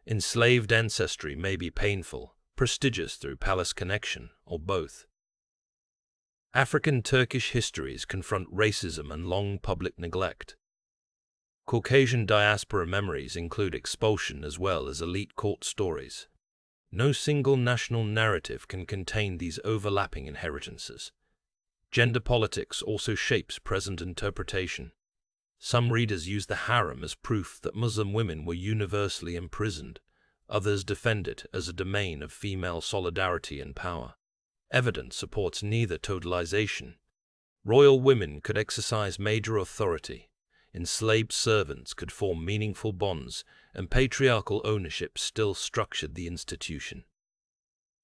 Enslaved ancestry may be painful, prestigious through palace connection, or both. African Turkish histories confront racism and long public neglect. Caucasian diaspora memories include expulsion as well as elite court stories. No single national narrative can contain these overlapping inheritances. Gender politics also shapes present interpretation. Some readers use the harem as proof that Muslim women were universally imprisoned. Others defend it as a domain of female solidarity and power. Evidence supports neither totalization. Royal women could exercise major authority. Enslaved servants could form meaningful bonds, and patriarchal ownership still structured the institution.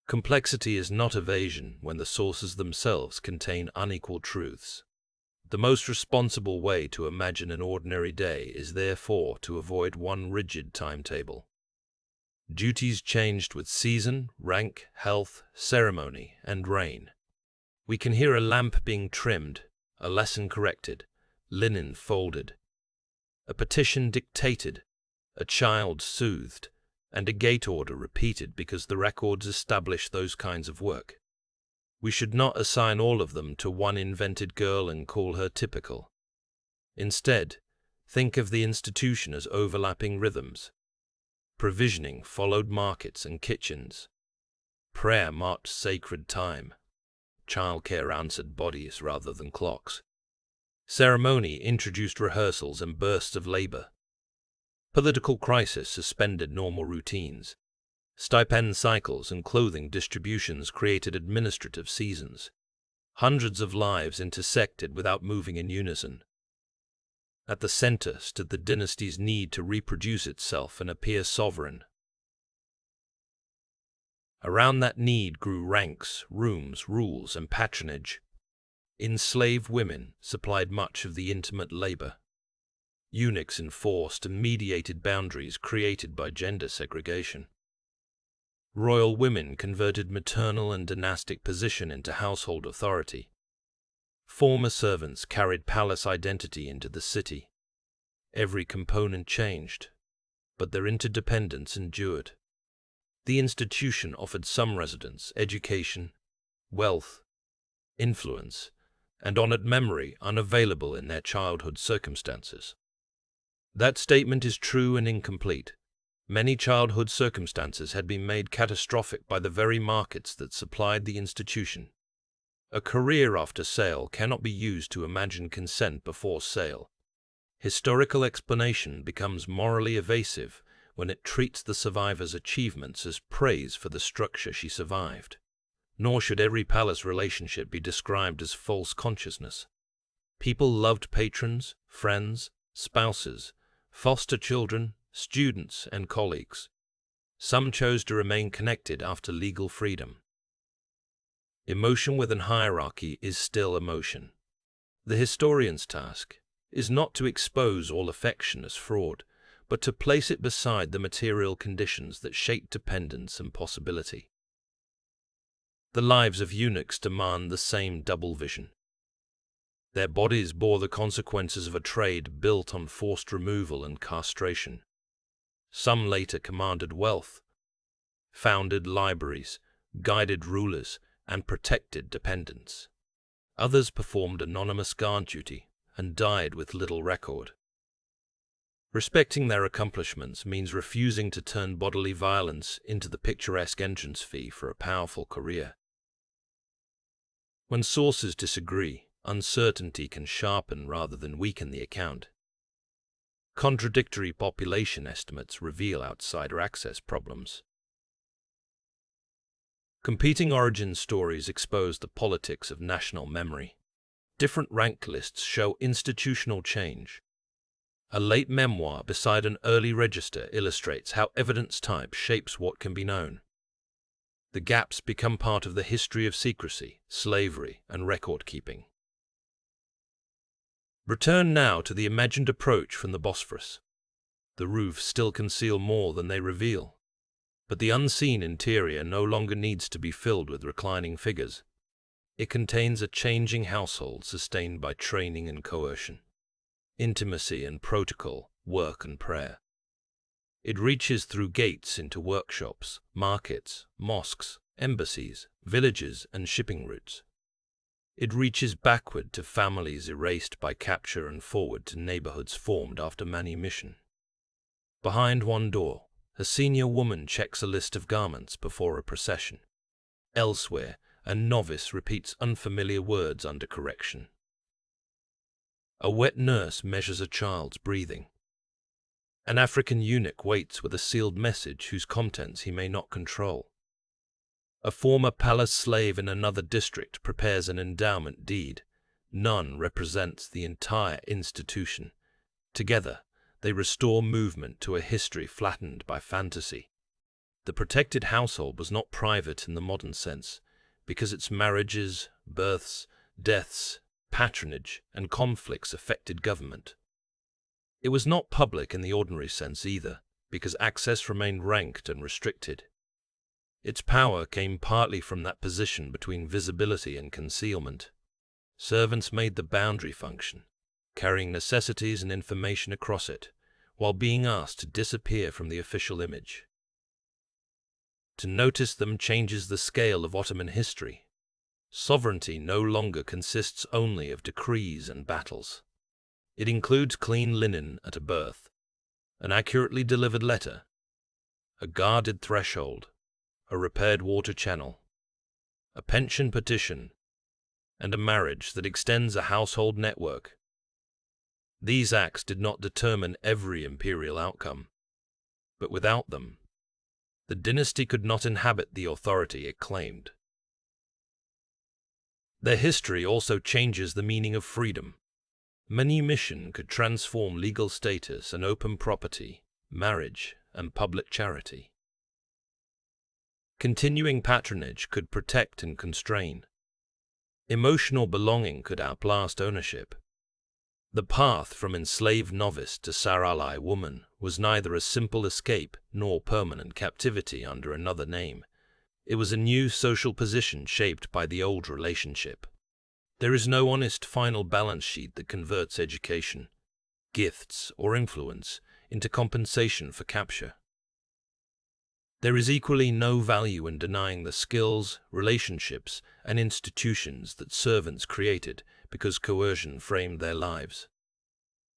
Complexity is not evasion when the sources themselves contain unequal truths. The most responsible way to imagine an ordinary day is therefore to avoid one rigid timetable. Duties changed with season, rank, health, ceremony, and reign. We can hear a lamp being trimmed, a lesson corrected, linen folded, a petition dictated, a child soothed, and a gate order repeated because the records establish those kinds of work. We should not assign all of them to one invented girl and call her typical. Instead, think of the institution as overlapping rhythms. Provisioning followed markets and kitchens. Prayer marked sacred time. Childcare answered bodies rather than clocks. Ceremony introduced rehearsals and bursts of labor. Political crisis suspended normal routines. Stipend cycles and clothing distributions created administrative seasons. Hundreds of lives intersected without moving in unison. At the center stood the dynasty's need to reproduce itself and appear sovereign. Around that need grew ranks, rooms, rules, and patronage. Enslaved women supplied much of the intimate labor. Eunuchs enforced and mediated boundaries created by gender segregation. Royal women converted maternal and dynastic position into household authority. Former servants carried palace identity into the city. Every component changed, but their interdependence endured. The institution offered some residence, education, wealth, influence, and honored memory unavailable in their childhood circumstances. That statement is true and incomplete. Many childhood circumstances had been made catastrophic by the very markets that supplied the institution. A career after sale cannot be used to imagine consent before sale. Historical explanation becomes morally evasive when it treats the survivor's achievements as praise for the structure she survived. Nor should every palace relationship be described as false consciousness. People loved patrons, friends, spouses, foster children, students, and colleagues. Some chose to remain connected after legal freedom. Emotion within hierarchy is still emotion. The historian's task is not to expose all affection as fraud, but to place it beside the material conditions that shape dependence and possibility. The lives of eunuchs demand the same double vision. Their bodies bore the consequences of a trade built on forced removal and castration. Some later commanded wealth, founded libraries, guided rulers, and protected dependents. Others performed anonymous guard duty and died with little record. Respecting their accomplishments means refusing to turn bodily violence into the picturesque entrance fee for a powerful career. When sources disagree, uncertainty can sharpen rather than weaken the account. Contradictory population estimates reveal outsider access problems. Competing origin stories expose the politics of national memory. Different rank lists show institutional change. A late memoir beside an early register illustrates how evidence type shapes what can be known. The gaps become part of the history of secrecy, slavery, and record-keeping. Return now to the imagined approach from the Bosphorus. The roofs still conceal more than they reveal, but the unseen interior no longer needs to be filled with reclining figures. It contains a changing household sustained by training and coercion, intimacy and protocol, work and prayer. It reaches through gates into workshops, markets, mosques, embassies, villages, and shipping routes. It reaches backward to families erased by capture and forward to neighborhoods formed after manumission. Behind one door, a senior woman checks a list of garments before a procession. Elsewhere, a novice repeats unfamiliar words under correction. A wet nurse measures a child's breathing. An African eunuch waits with a sealed message whose contents he may not control. A former palace slave in another district prepares an endowment deed. None represents the entire institution. Together, they restore movement to a history flattened by fantasy. The protected household was not private in the modern sense, because its marriages, births, deaths, patronage, and conflicts affected government. It was not public in the ordinary sense either, because access remained ranked and restricted. Its power came partly from that position between visibility and concealment. Servants made the boundary function, carrying necessities and information across it, while being asked to disappear from the official image. To notice them changes the scale of Ottoman history. Sovereignty no longer consists only of decrees and battles. It includes clean linen at a birth, an accurately delivered letter, a guarded threshold, a repaired water channel, a pension petition, and a marriage that extends a household network. These acts did not determine every imperial outcome, but without them, the dynasty could not inhabit the authority it claimed. Their history also changes the meaning of freedom. Manumission could transform legal status and open property, marriage, and public charity. Continuing patronage could protect and constrain. Emotional belonging could outlast ownership. The path from enslaved novice to saralai woman was neither a simple escape nor permanent captivity under another name. It was a new social position shaped by the old relationship. There is no honest final balance sheet that converts education, gifts, or influence into compensation for capture. There is equally no value in denying the skills, relationships, and institutions that servants created because coercion framed their lives.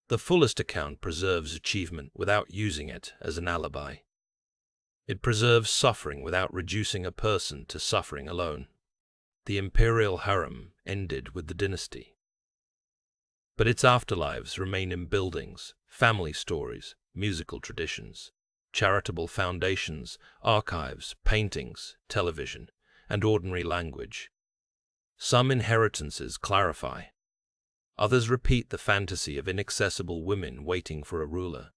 The fullest account preserves achievement without using it as an alibi. It preserves suffering without reducing a person to suffering alone. The imperial harem ended with the dynasty, but its afterlives remain in buildings, family stories, musical traditions, charitable foundations, archives, paintings, television, and ordinary language. Some inheritances clarify. Others repeat the fantasy of inaccessible women waiting for a ruler.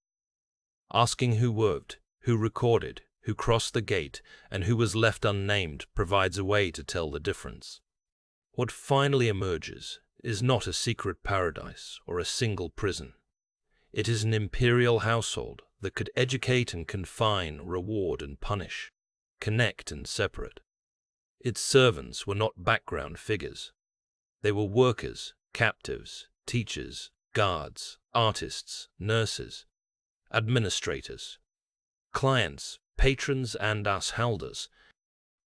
Asking who worked, who recorded, who crossed the gate, and who was left unnamed provides a way to tell the difference. What finally emerges is not a secret paradise or a single prison. It is an imperial household that could educate and confine, reward and punish, connect and separate. Its servants were not background figures. They were workers, captives, teachers, guards, artists, nurses, administrators, clients, patrons and householders.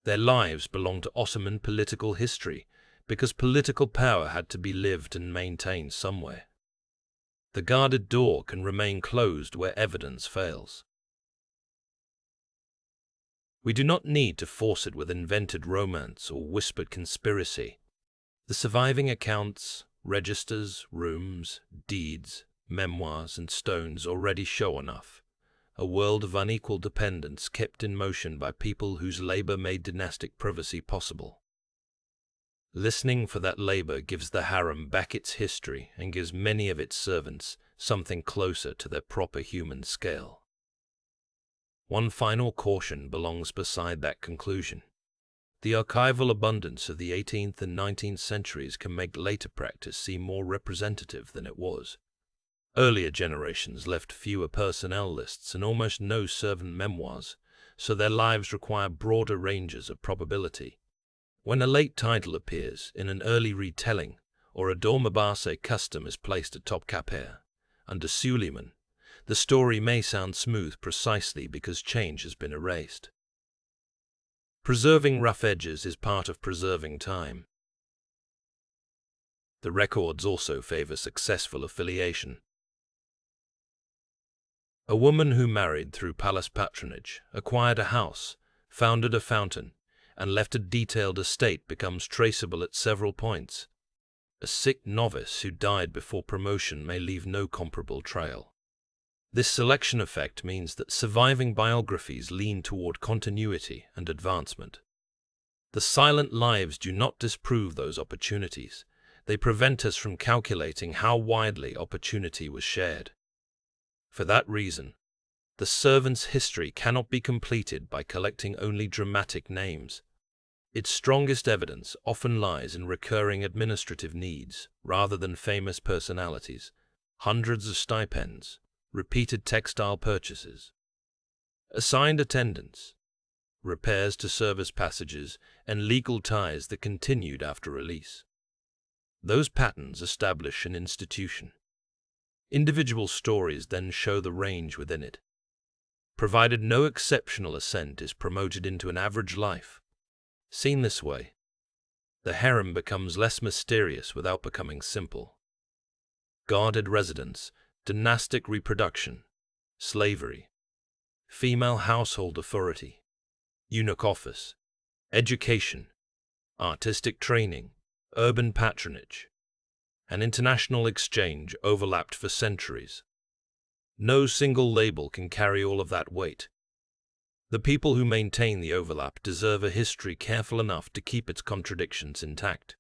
Their lives belonged to Ottoman political history because political power had to be lived and maintained somewhere. The guarded door can remain closed where evidence fails. We do not need to force it with invented romance or whispered conspiracy. The surviving accounts, registers, rooms, deeds, memoirs, and stones already show enough. A world of unequal dependence kept in motion by people whose labor made dynastic privacy possible. Listening for that labor gives the harem back its history and gives many of its servants something closer to their proper human scale. One final caution belongs beside that conclusion. The archival abundance of the 18th and 19th centuries can make later practice seem more representative than it was. Earlier generations left fewer personnel lists and almost no servant memoirs, so their lives require broader ranges of probability. When a late title appears in an early retelling, or a Dolmabase custom is placed at Topkapı under Sultan, the story may sound smooth precisely because change has been erased. Preserving rough edges is part of preserving time. The records also favor successful affiliation. A woman who married through palace patronage, acquired a house, founded a fountain, and left a detailed estate becomes traceable at several points. A sick novice who died before promotion may leave no comparable trail. This selection effect means that surviving biographies lean toward continuity and advancement. The silent lives do not disprove those opportunities. They prevent us from calculating how widely opportunity was shared. For that reason, the servant's history cannot be completed by collecting only dramatic names. Its strongest evidence often lies in recurring administrative needs rather than famous personalities, hundreds of stipends, repeated textile purchases, assigned attendants, repairs to service passages, and legal ties that continued after release. Those patterns establish an institution. Individual stories then show the range within it. Provided no exceptional ascent is promoted into an average life. Seen this way, the harem becomes less mysterious without becoming simple. Guarded residence, dynastic reproduction, slavery, female household authority, eunuch office, education, artistic training, urban patronage. and international exchange overlapped for centuries. No single label can carry all of that weight. The people who maintain the overlap deserve a history careful enough to keep its contradictions intact.